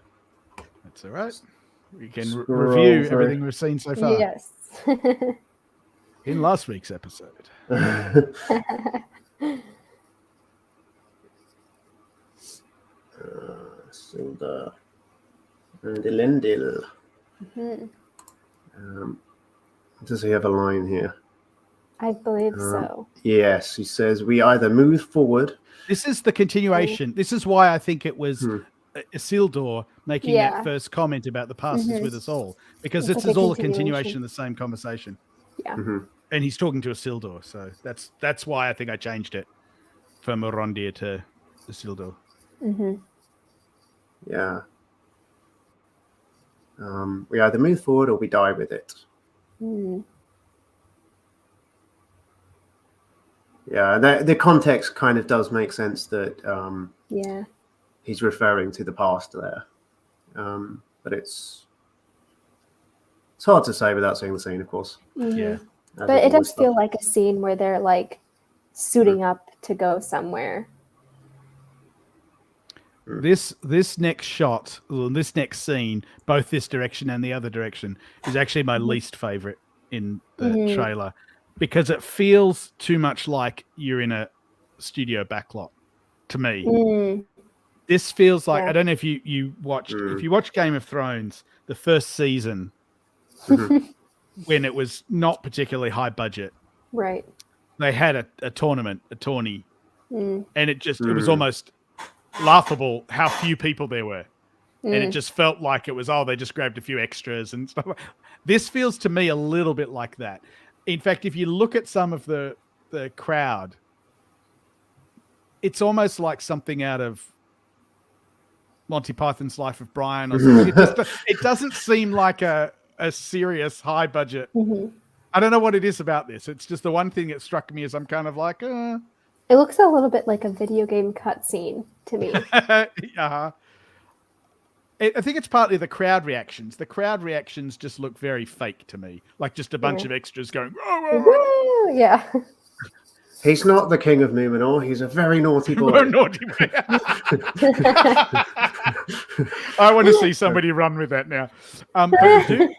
That's all right. We can review everything we've seen so far. Yes. In last week's episode. Silda and Elendil. Does he have a line here? I believe so. Yes, he says, we either move forward. This is the continuation. This is why I think it was Isildur making that first comment about the past is with us all, because this is all a continuation of the same conversation. Yeah. And he's talking to Isildur, so that's why I think I changed it from Arondir to Isildur. Yeah. We either move forward or we die with it. Yeah, the context kind of does make sense that he's referring to the past there. But it's hard to say without seeing the scene, of course. Yeah. But it does feel like a scene where they're like suiting up to go somewhere. This next shot, or this next scene, both this direction and the other direction, is actually my least favorite in the trailer, because it feels too much like you're in a studio backlot to me. This feels like, I don't know if you watched, if you watch Game of Thrones, the first season, when it was not particularly high budget, right? They had a tournament, a tourney, and it was almost laughable how few people there were. And it just felt like it was, they just grabbed a few extras and stuff. This feels to me a little bit like that. In fact, if you look at some of the crowd, it's almost like something out of Monty Python's Life of Brian or something. It doesn't seem like a serious high budget. I don't know what it is about this. It's just the one thing that struck me as I'm kind of like, It looks a little bit like a video game cutscene to me. I think it's partly the crowd reactions. The crowd reactions just look very fake to me, like just a bunch of extras going. Woo! Yeah. He's not the king of Numenor. He's a very naughty boy. Naughty boy. I want to see somebody run with that now.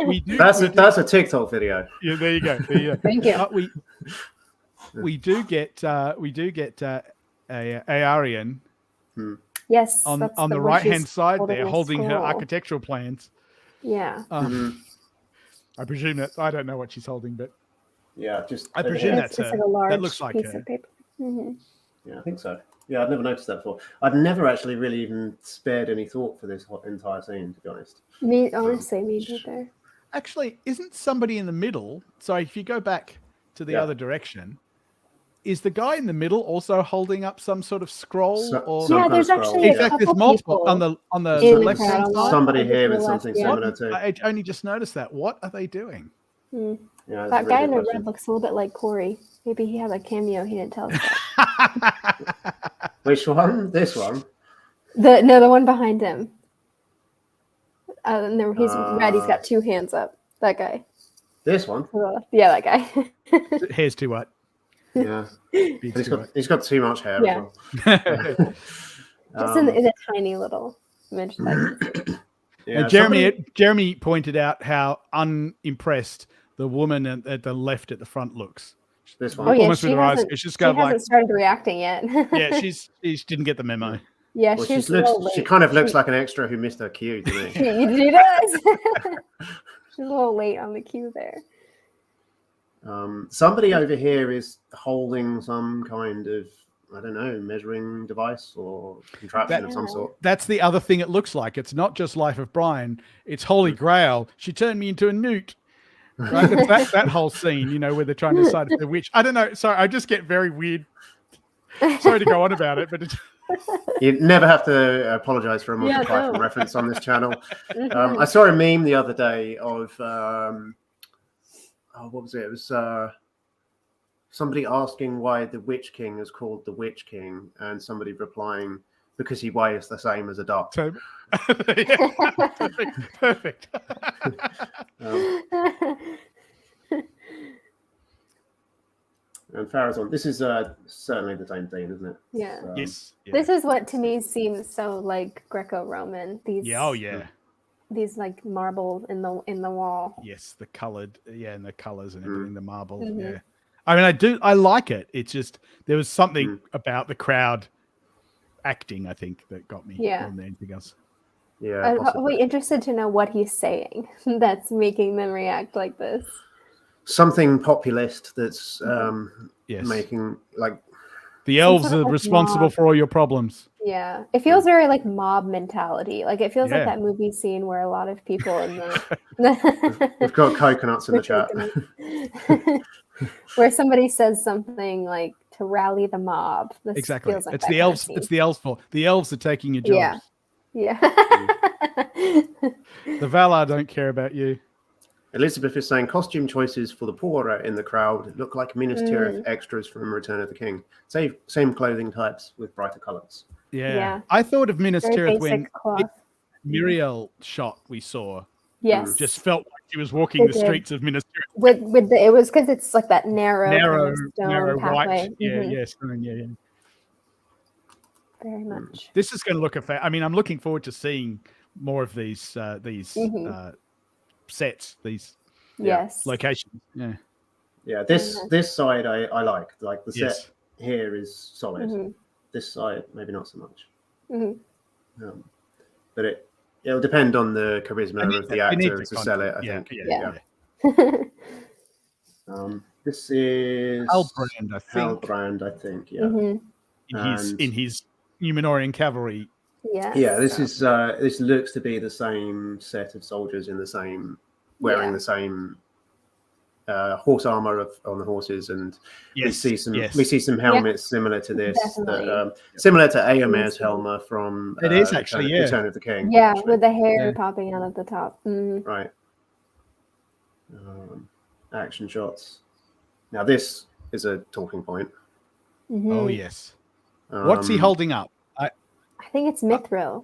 We do. That's a TikTok video. Yeah, there you go. Thank you. We do get Arian. Yes, on the right hand side there, holding her architectural plans. Yeah. I presume that, I don't know what she's holding, but yeah, I presume that's her. Like a large that looks like piece her. Of paper. Yeah, I think so. Yeah, I'd never noticed that before. I'd never actually really even spared any thought for this entire scene, to be honest. Me neither. Actually, isn't somebody in the middle? So if you go back to the other direction, is the guy in the middle also holding up some sort of scroll? There's actually in fact, there's multiple on the left hand side. Somebody here with something similar too. I only just noticed that. What are they doing? Yeah, that guy in the red looks a little bit like Corey. Maybe he has a cameo he didn't tell us about. Which one? This one? The one behind him. And he's red. He's got two hands up. That guy. This one? Yeah, that guy. Hair's too white. Yeah. He's got too much hair. Yeah. As well. Just in a tiny little image. Yeah, Jeremy pointed out how unimpressed the woman at the left at the front looks. This one, almost with her eyes. It's just kind of hasn't started reacting yet. Yeah, she didn't get the memo. Yeah, well, she kind of looks like an extra who missed her cue to me. She does. She's a little late on the cue there. Somebody over here is holding some kind of, I don't know, measuring device or contraption of some sort. That's the other thing it looks like. It's not just Life of Brian. It's Holy Grail. She turned me into a newt. Right? It's that whole scene, where they're trying to decide if they're witch. I don't know. Sorry, I just get very weird. Sorry to go on about it, but You never have to apologize for a Monty Python reference on this channel. I saw a meme the other day of what was it? It was somebody asking why the Witch King is called the Witch King, and somebody replying because he weighs the same as a duck. Perfect. And Farazon, this is certainly the same thing, isn't it? Yeah. Yes. Yeah. This is what to me seems so like Greco-Roman. These. Yeah. Oh yeah. These like marble in the wall. Yes, the coloured, and the colours and everything, the marble. Yeah. I mean, I like it. It's just there was something about the crowd acting, I think, that got me more than anything else. Yeah. I'm really interested to know what he's saying that's making them react like this. Something populist that's making like the elves are responsible for all your problems. Yeah, it feels very like mob mentality. Like it feels like that movie scene where a lot of people in the we've got coconuts in the chat. Where somebody says something like to rally the mob. This exactly. Feels like it's the elves. It's the elves' fault. The elves are taking your jobs. Yeah. The Valar don't care about you. Elizabeth is saying costume choices for the poorer in the crowd look like Minas Tirith extras from Return of the King. Same clothing types with brighter colours. Yeah. I thought of Minas Tirith when Muriel shot we saw. Yes. Just felt like she was walking the streets of Minas Tirith. It was because it's like that narrow stone pathway. Right. Yeah. Very much. This is going to look I mean, I'm looking forward to seeing more of these sets, these locations. Yeah, this side I like the set here is solid. This side maybe not so much. But it'll depend on the charisma of the actor to sell it, I think. This is Halbrand, I think. In his Numenorean cavalry. This looks to be the same set of soldiers in the same wearing the same horse armor on the horses, and we see some helmets similar to this, similar to Eomer's helmet from it is actually Return of the King. With the hair popping out of the top. Right. Action shots. Now this is a talking point. Oh yes. What's he holding up? I think it's Mithril.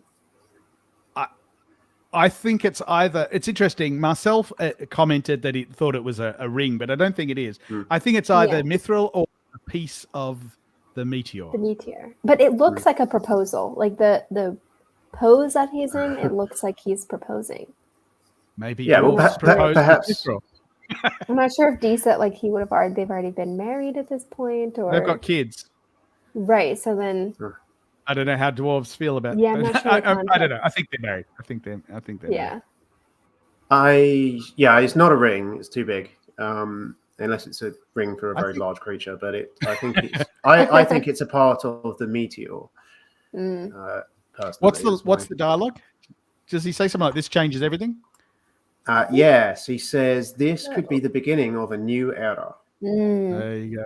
I think it's either. It's interesting. Marcel commented that he thought it was a ring, but I don't think it is. I think it's either Mithril or a piece of the meteor. The meteor, but it looks like a proposal. Like the pose that he's in, it looks like he's proposing. Maybe. Yeah. Well, perhaps. I'm not sure if Dee said like he would have already. They've already been married at this point, or they've got kids. Right. So then. I don't know how dwarves feel about. Yeah, I'm not sure I don't know. I think they're married. I think they're. Yeah. Married. It's not a ring. It's too big. Unless it's a ring for a very large creature. But I think it's a part of the meteor. Personally, what's the dialogue? Does he say something like this changes everything? Yes, he says this could be the beginning of a new era. There you go.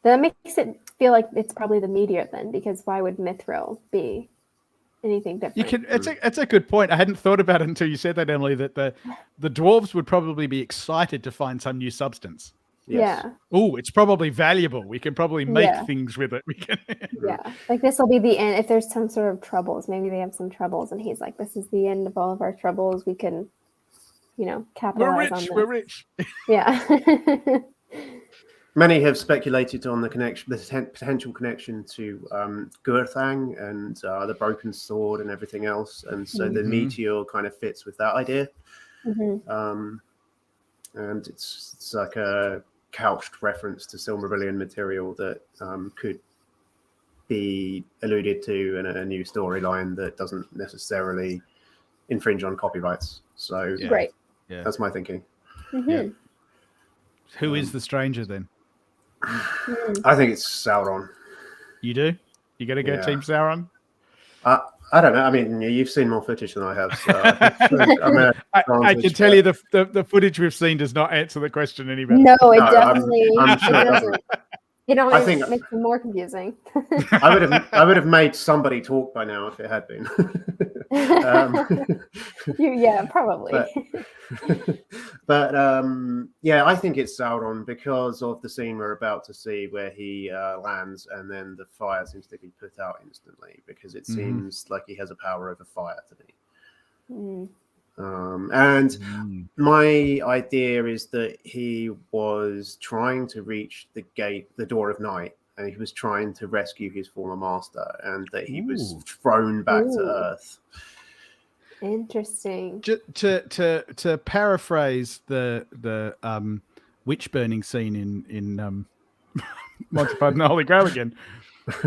That makes it feel like it's probably the meteor then, because why would Mithril be anything different? It's a good point. I hadn't thought about it until you said that, Emily, that the dwarves would probably be excited to find some new substance. Yes. Yeah. Oh, it's probably valuable. We can probably make things with it. We can. Like this will be the end. If there's some sort of troubles, maybe they have some troubles, and he's like, "This is the end of all of our troubles. We can, capitalize on this." We're rich. Yeah. Many have speculated on the potential connection to Gurthang and the broken sword and everything else, and so the meteor kind of fits with that idea. And it's like a couched reference to Silmarillion material that could be alluded to in a new storyline that doesn't necessarily infringe on copyrights. So that's my thinking. Who is the stranger then? I think it's Sauron. You do? You got to go Team Sauron? I don't know. I mean, you've seen more footage than I have. So I can tell you the footage we've seen does not answer the question anyway. No, it definitely I'm sure it doesn't. It only I think makes it more confusing. I would have made somebody talk by now if it had been. Yeah, probably. But yeah, I think it's Sauron because of the scene we're about to see where he lands and then the fire seems to be put out instantly because it seems like he has a power over fire to me. And my idea is that he was trying to reach the door of night, and he was trying to rescue his former master, and that he was thrown back to Earth. Interesting. To paraphrase the witch burning scene in Monty Python and the Holy Grail again,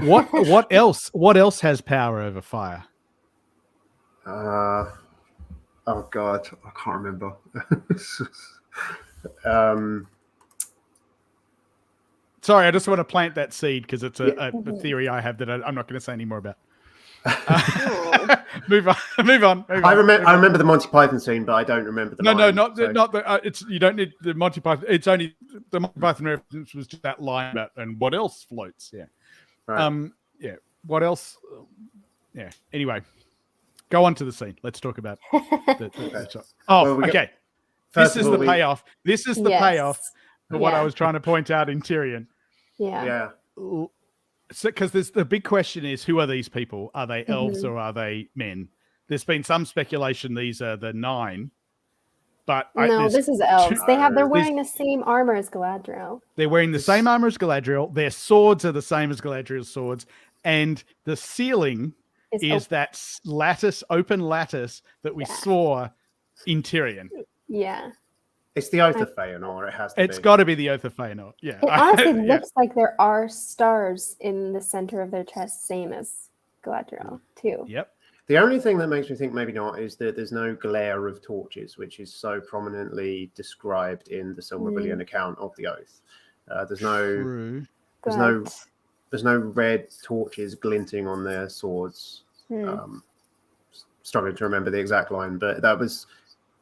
what else has power over fire? Oh God, I can't remember. Sorry, I just want to plant that seed because it's a theory I have that I'm not going to say any more about. Move on. I remember the Monty Python scene, but I don't remember the line. Not the. It's you don't need the Monty Python. It's only the Monty Python reference was just that line about and what else floats. Yeah. Right. Yeah. What else? Yeah. Anyway, go on to the scene. Let's talk about the shot. Oh, well, okay. This is the payoff. This is the payoff for what I was trying to point out in Tyrion. Yeah. So, because the big question is, who are these people? Are they elves or are they men? There's been some speculation these are the 9, but no, this is elves. They're wearing the same armor as Galadriel. They're wearing the same armor as Galadriel. Their swords are the same as Galadriel's swords, and the ceiling is that open lattice that we saw in Tyrion. Yeah. It's the Oath of Feanor. It has to be. It's got to be the Oath of Feanor. Yeah. It honestly looks like there are stars in the center of their chest, same as Galadriel, too. Yep. The only thing that makes me think maybe not is that there's no glare of torches, which is so prominently described in the Silmarillion account of the Oath. There's no red torches glinting on their swords. Struggling to remember the exact line, but that was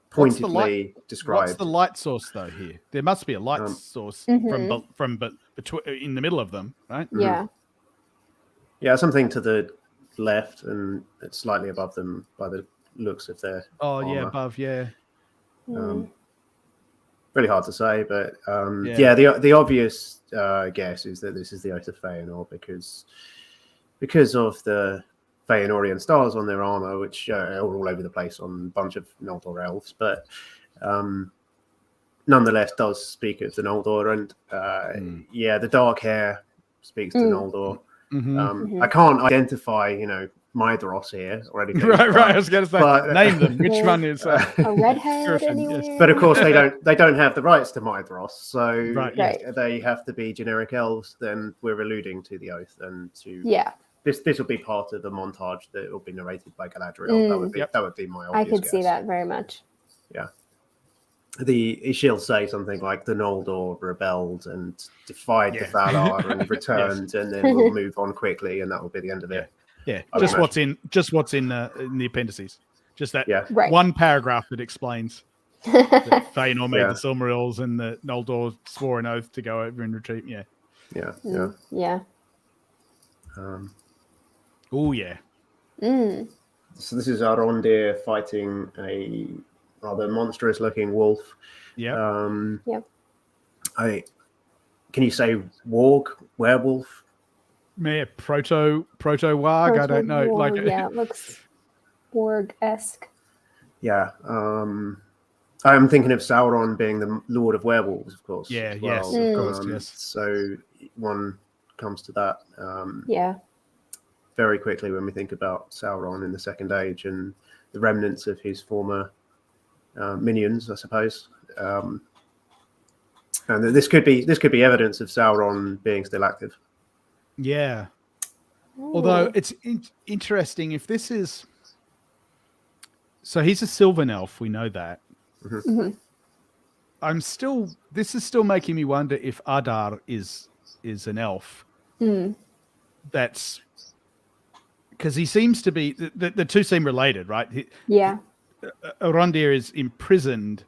pointedly described. What's the light source though here? There must be a light source from between in the middle of them, right? Yeah. Yeah, something to the left and it's slightly above them by the looks of their armor. Above, really hard to say, but the obvious guess is that this is the Oath of Feanor because of the Feanorian stars on their armor, which are all over the place on a bunch of Noldor elves, but nonetheless does speak of the Noldor, and the dark hair speaks to Noldor. I can't identify, Mydros here or anything. Right. I was going to say, name them. Which one is a redhead? Anywhere? But of course, they don't have the rights to Mydros, so they have to be generic elves. Then we're alluding to the Oath and to This will be part of the montage that will be narrated by Galadriel. That would be my obvious I could guess. see that very much. Yeah. She'll say something like the Noldor rebelled and defied the Valar and returned, and then we'll move on quickly, and that will be the end of it. Yeah. Just what's in the appendices. Just that one paragraph that explains that Feanor made the Silmarils and the Noldor swore an oath to go over and retreat. Yeah. So this is Arondir fighting a rather monstrous-looking wolf. Yeah. Can you say warg, werewolf? Yeah, proto-warg. I don't know. It looks warg-esque. Yeah. I'm thinking of Sauron being the Lord of Werewolves, of course. Yeah. Well. Yes. Of course. Yes. So one comes to that. Very quickly when we think about Sauron in the Second Age and the remnants of his former minions, I suppose. And this could be evidence of Sauron being still active. Yeah. Although it's interesting if this is. So he's a Sylvan elf. We know that. This is still making me wonder if Adar is an elf. That's because he seems to be the two seem related, right? Arondir is imprisoned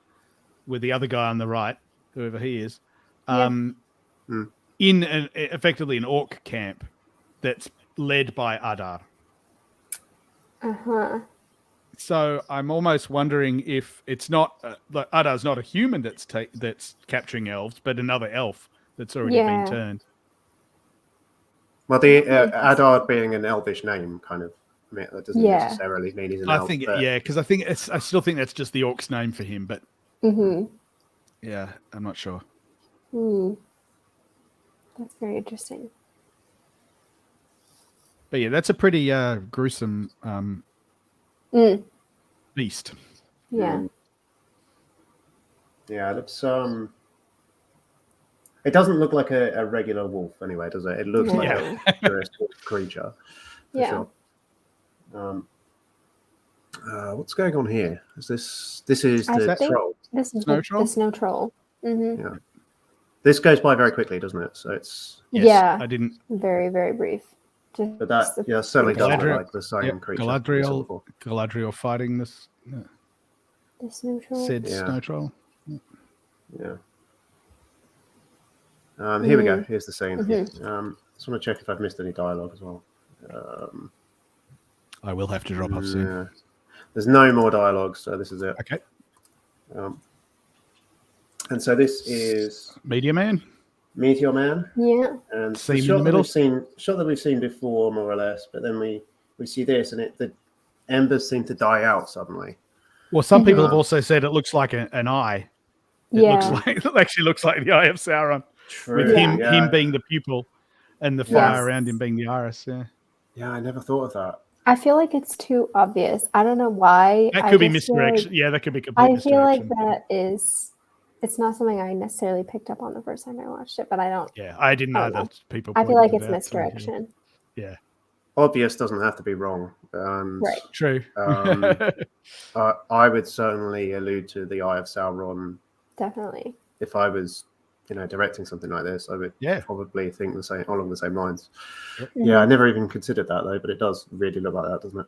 with the other guy on the right, whoever he is, in effectively an orc camp that's led by Adar. So I'm almost wondering if it's not Adar's not a human that's capturing elves, but another elf that's already been turned. Well, the Adar being an elvish name kind of, I mean, that doesn't necessarily mean he's an elf. Because I still think that's just the orc's name for him, but yeah, I'm not sure. That's very interesting. But yeah, that's a pretty gruesome beast. Yeah. Yeah, it looks it doesn't look like a regular wolf anyway, does it? It looks like a curious creature. For sure. What's going on here? Is this is the troll? This is Snow troll? the snow troll. Yeah. This goes by very quickly, doesn't it? So it's I didn't very, very brief. But that certainly doesn't look like the same creature. Galadriel fighting this the snow troll. snow troll. Yeah. Here we go. Here's the scene. Just want to check if I've missed any dialogue as well. I will have to drop off soon. Yeah. There's no more dialogue, so this is it. Okay. And so this is Meteor Man. Yeah. And Scene the in the middle. Shot that we've seen before, more or less, but then we see this, and the embers seem to die out suddenly. Well, some people have also said it looks like an eye. It actually looks like the eye of Sauron. True. With him being the pupil and the fire around him being the iris. Yeah, I never thought of that. I feel like it's too obvious. I don't know why. That could be misdirection. That could be complete misdirection. I feel like it's not something I necessarily picked up on the first time I watched it, but I don't. Yeah, I didn't know that people. I feel like it's misdirection. Yeah. Obvious doesn't have to be wrong. Right. True. I would certainly allude to the Eye of Sauron. Definitely. If I was, directing something like this, I would probably think along the same lines. Yep. Yeah, I never even considered that though, but it does really look like that, doesn't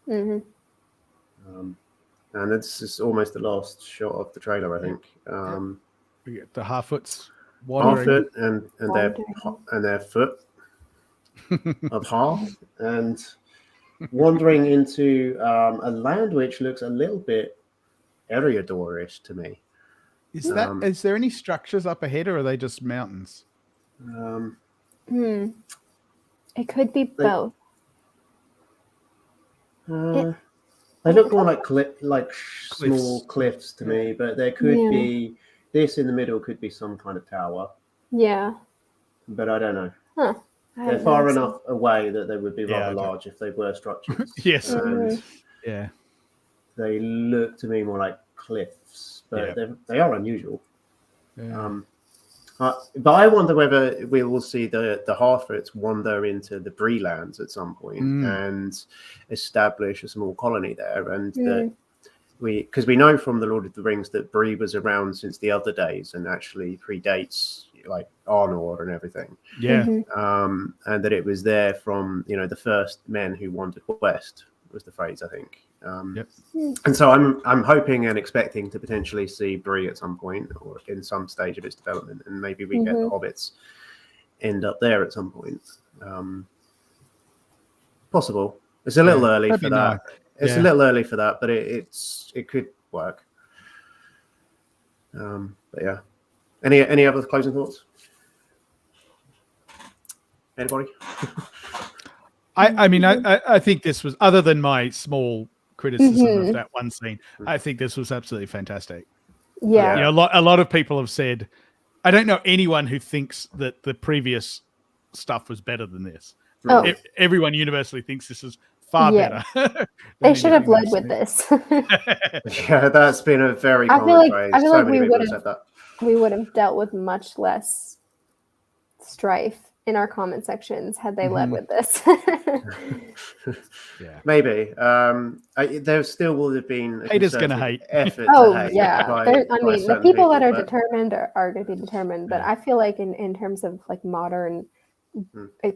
it? And this is almost the last shot of the trailer, I think. We get the Harfoots wandering. Harfoot and their foot of Har, and wandering into a land which looks a little bit Eriador-ish to me. Is there any structures up ahead, or are they just mountains? It could be both. They look more like small cliffs to me, but there could be this in the middle could be some kind of tower. Yeah. But I don't know. Huh. They're far enough away that they would be rather large if they were structures. Yes. And they look to me more like cliffs, but they are unusual. But I wonder whether we will see the Harfoots wander into the Bree lands at some point and establish a small colony there. And because we know from the Lord of the Rings that Bree was around since the other days and actually predates like Arnor and everything. Yeah. And that it was there from the first men who wandered west was the phrase, I think. And so I'm hoping and expecting to potentially see Bree at some point or in some stage of its development, and maybe we get the hobbits end up there at some point. Possible. It's a little early for that. It's a little early for that, but it could work. But yeah. Any other closing thoughts? Anybody? I think this was, other than my small criticism of that one scene, I think this was absolutely fantastic. Yeah. A lot of people have said, I don't know anyone who thinks that the previous stuff was better than this. Everyone universally thinks this is far better. They should have led with this. Yeah, that's been a very common phrase. I feel like we would have dealt with much less strife in our comment sections had they led with this. Maybe. There still would have been haters gonna hate. Effort the people that are determined are going to be determined. But I feel like in terms of like modern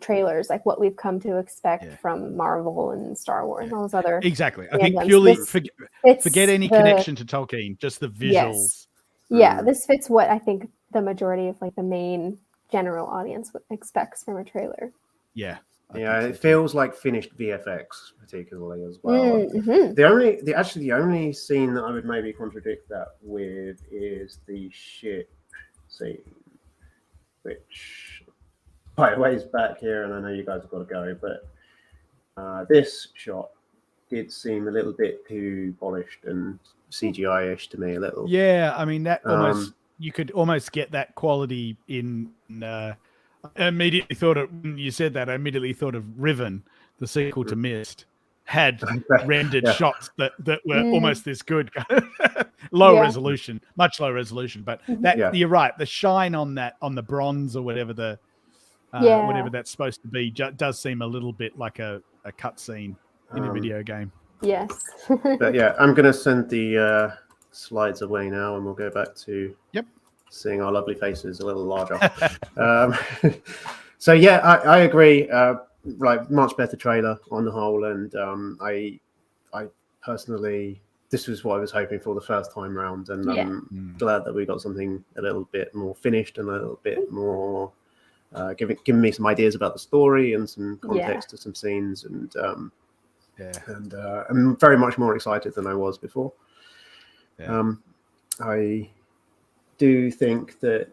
trailers, like what we've come to expect from Marvel and Star Wars and all those other I think purely forget any connection to Tolkien, just the visuals. This fits what I think the majority of like the main general audience expects from a trailer. Yeah. Yeah, it feels like finished VFX, particularly as well. Mm-hmm. The only scene that I would maybe contradict that with is the ship scene, which quite a ways back here, and I know you guys have got to go, but this shot did seem a little bit too polished and CGI-ish to me a little. Yeah, I mean that almost you could almost get that quality in. I immediately thought of when you said that. I immediately thought of Riven, the sequel to Mist, had rendered shots that were almost this good, low resolution, much low resolution. But that you're right. The shine on the bronze or whatever whatever that's supposed to be does seem a little bit like a cutscene in a video game. Yes. But yeah, I'm going to send the slides away now, and we'll go back to seeing our lovely faces a little larger. So yeah, I agree. Like much better trailer on the whole, and I personally, this was what I was hoping for the first time round, and I'm glad that we got something a little bit more finished and a little bit more giving me some ideas about the story and some context to some scenes, and I'm very much more excited than I was before. I do think that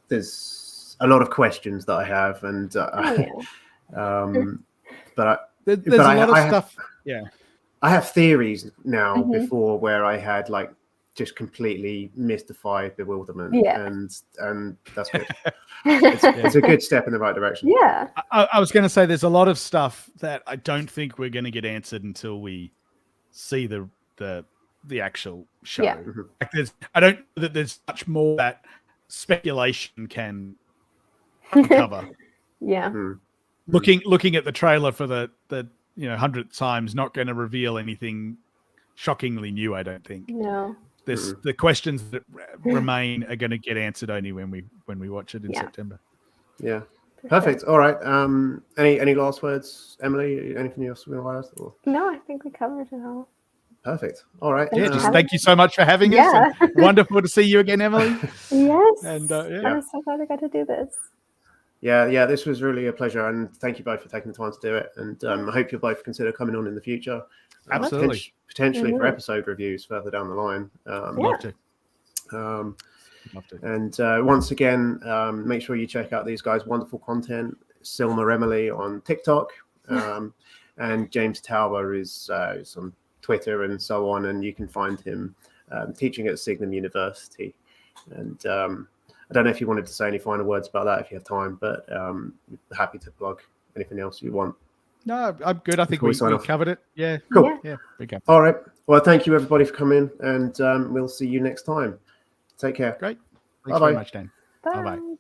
there's a lot of questions that I have, and but there's a lot of stuff. I have theories now before where I had like just completely mystified bewilderment, and that's good. It's a good step in the right direction. Yeah, I was going to say there's a lot of stuff that I don't think we're going to get answered until we see the actual show. Like I don't know that there's much more that speculation can cover. Looking at the trailer for the 100th times, not going to reveal anything shockingly new. I don't think. No. There's the questions that remain are going to get answered only when we watch it in September. Yeah. Perfect. All right. Any last words, Emily? Anything else we want to ask? No, I think we covered it all. Perfect. All right. Thank you so much for having us. And wonderful to see you again, Emily. Yes. And I'm so glad I got to do this. Yeah. This was really a pleasure, and thank you both for taking the time to do it. And I hope you'll both consider coming on in the future. Absolutely. Potentially for episode reviews further down the line. Love to. And once again, make sure you check out these guys' wonderful content. silmaremily on TikTok, and James Tauber is on Twitter and so on, and you can find him teaching at Signum University. And I don't know if you wanted to say any final words about that if you have time, but happy to plug anything else you want. No, I'm good. I think we covered it. Yeah. Cool. Yeah. Okay. All right. Well, thank you everybody for coming, and we'll see you next time. Take care. Great. Thanks very much, Dan. Bye. Bye-bye.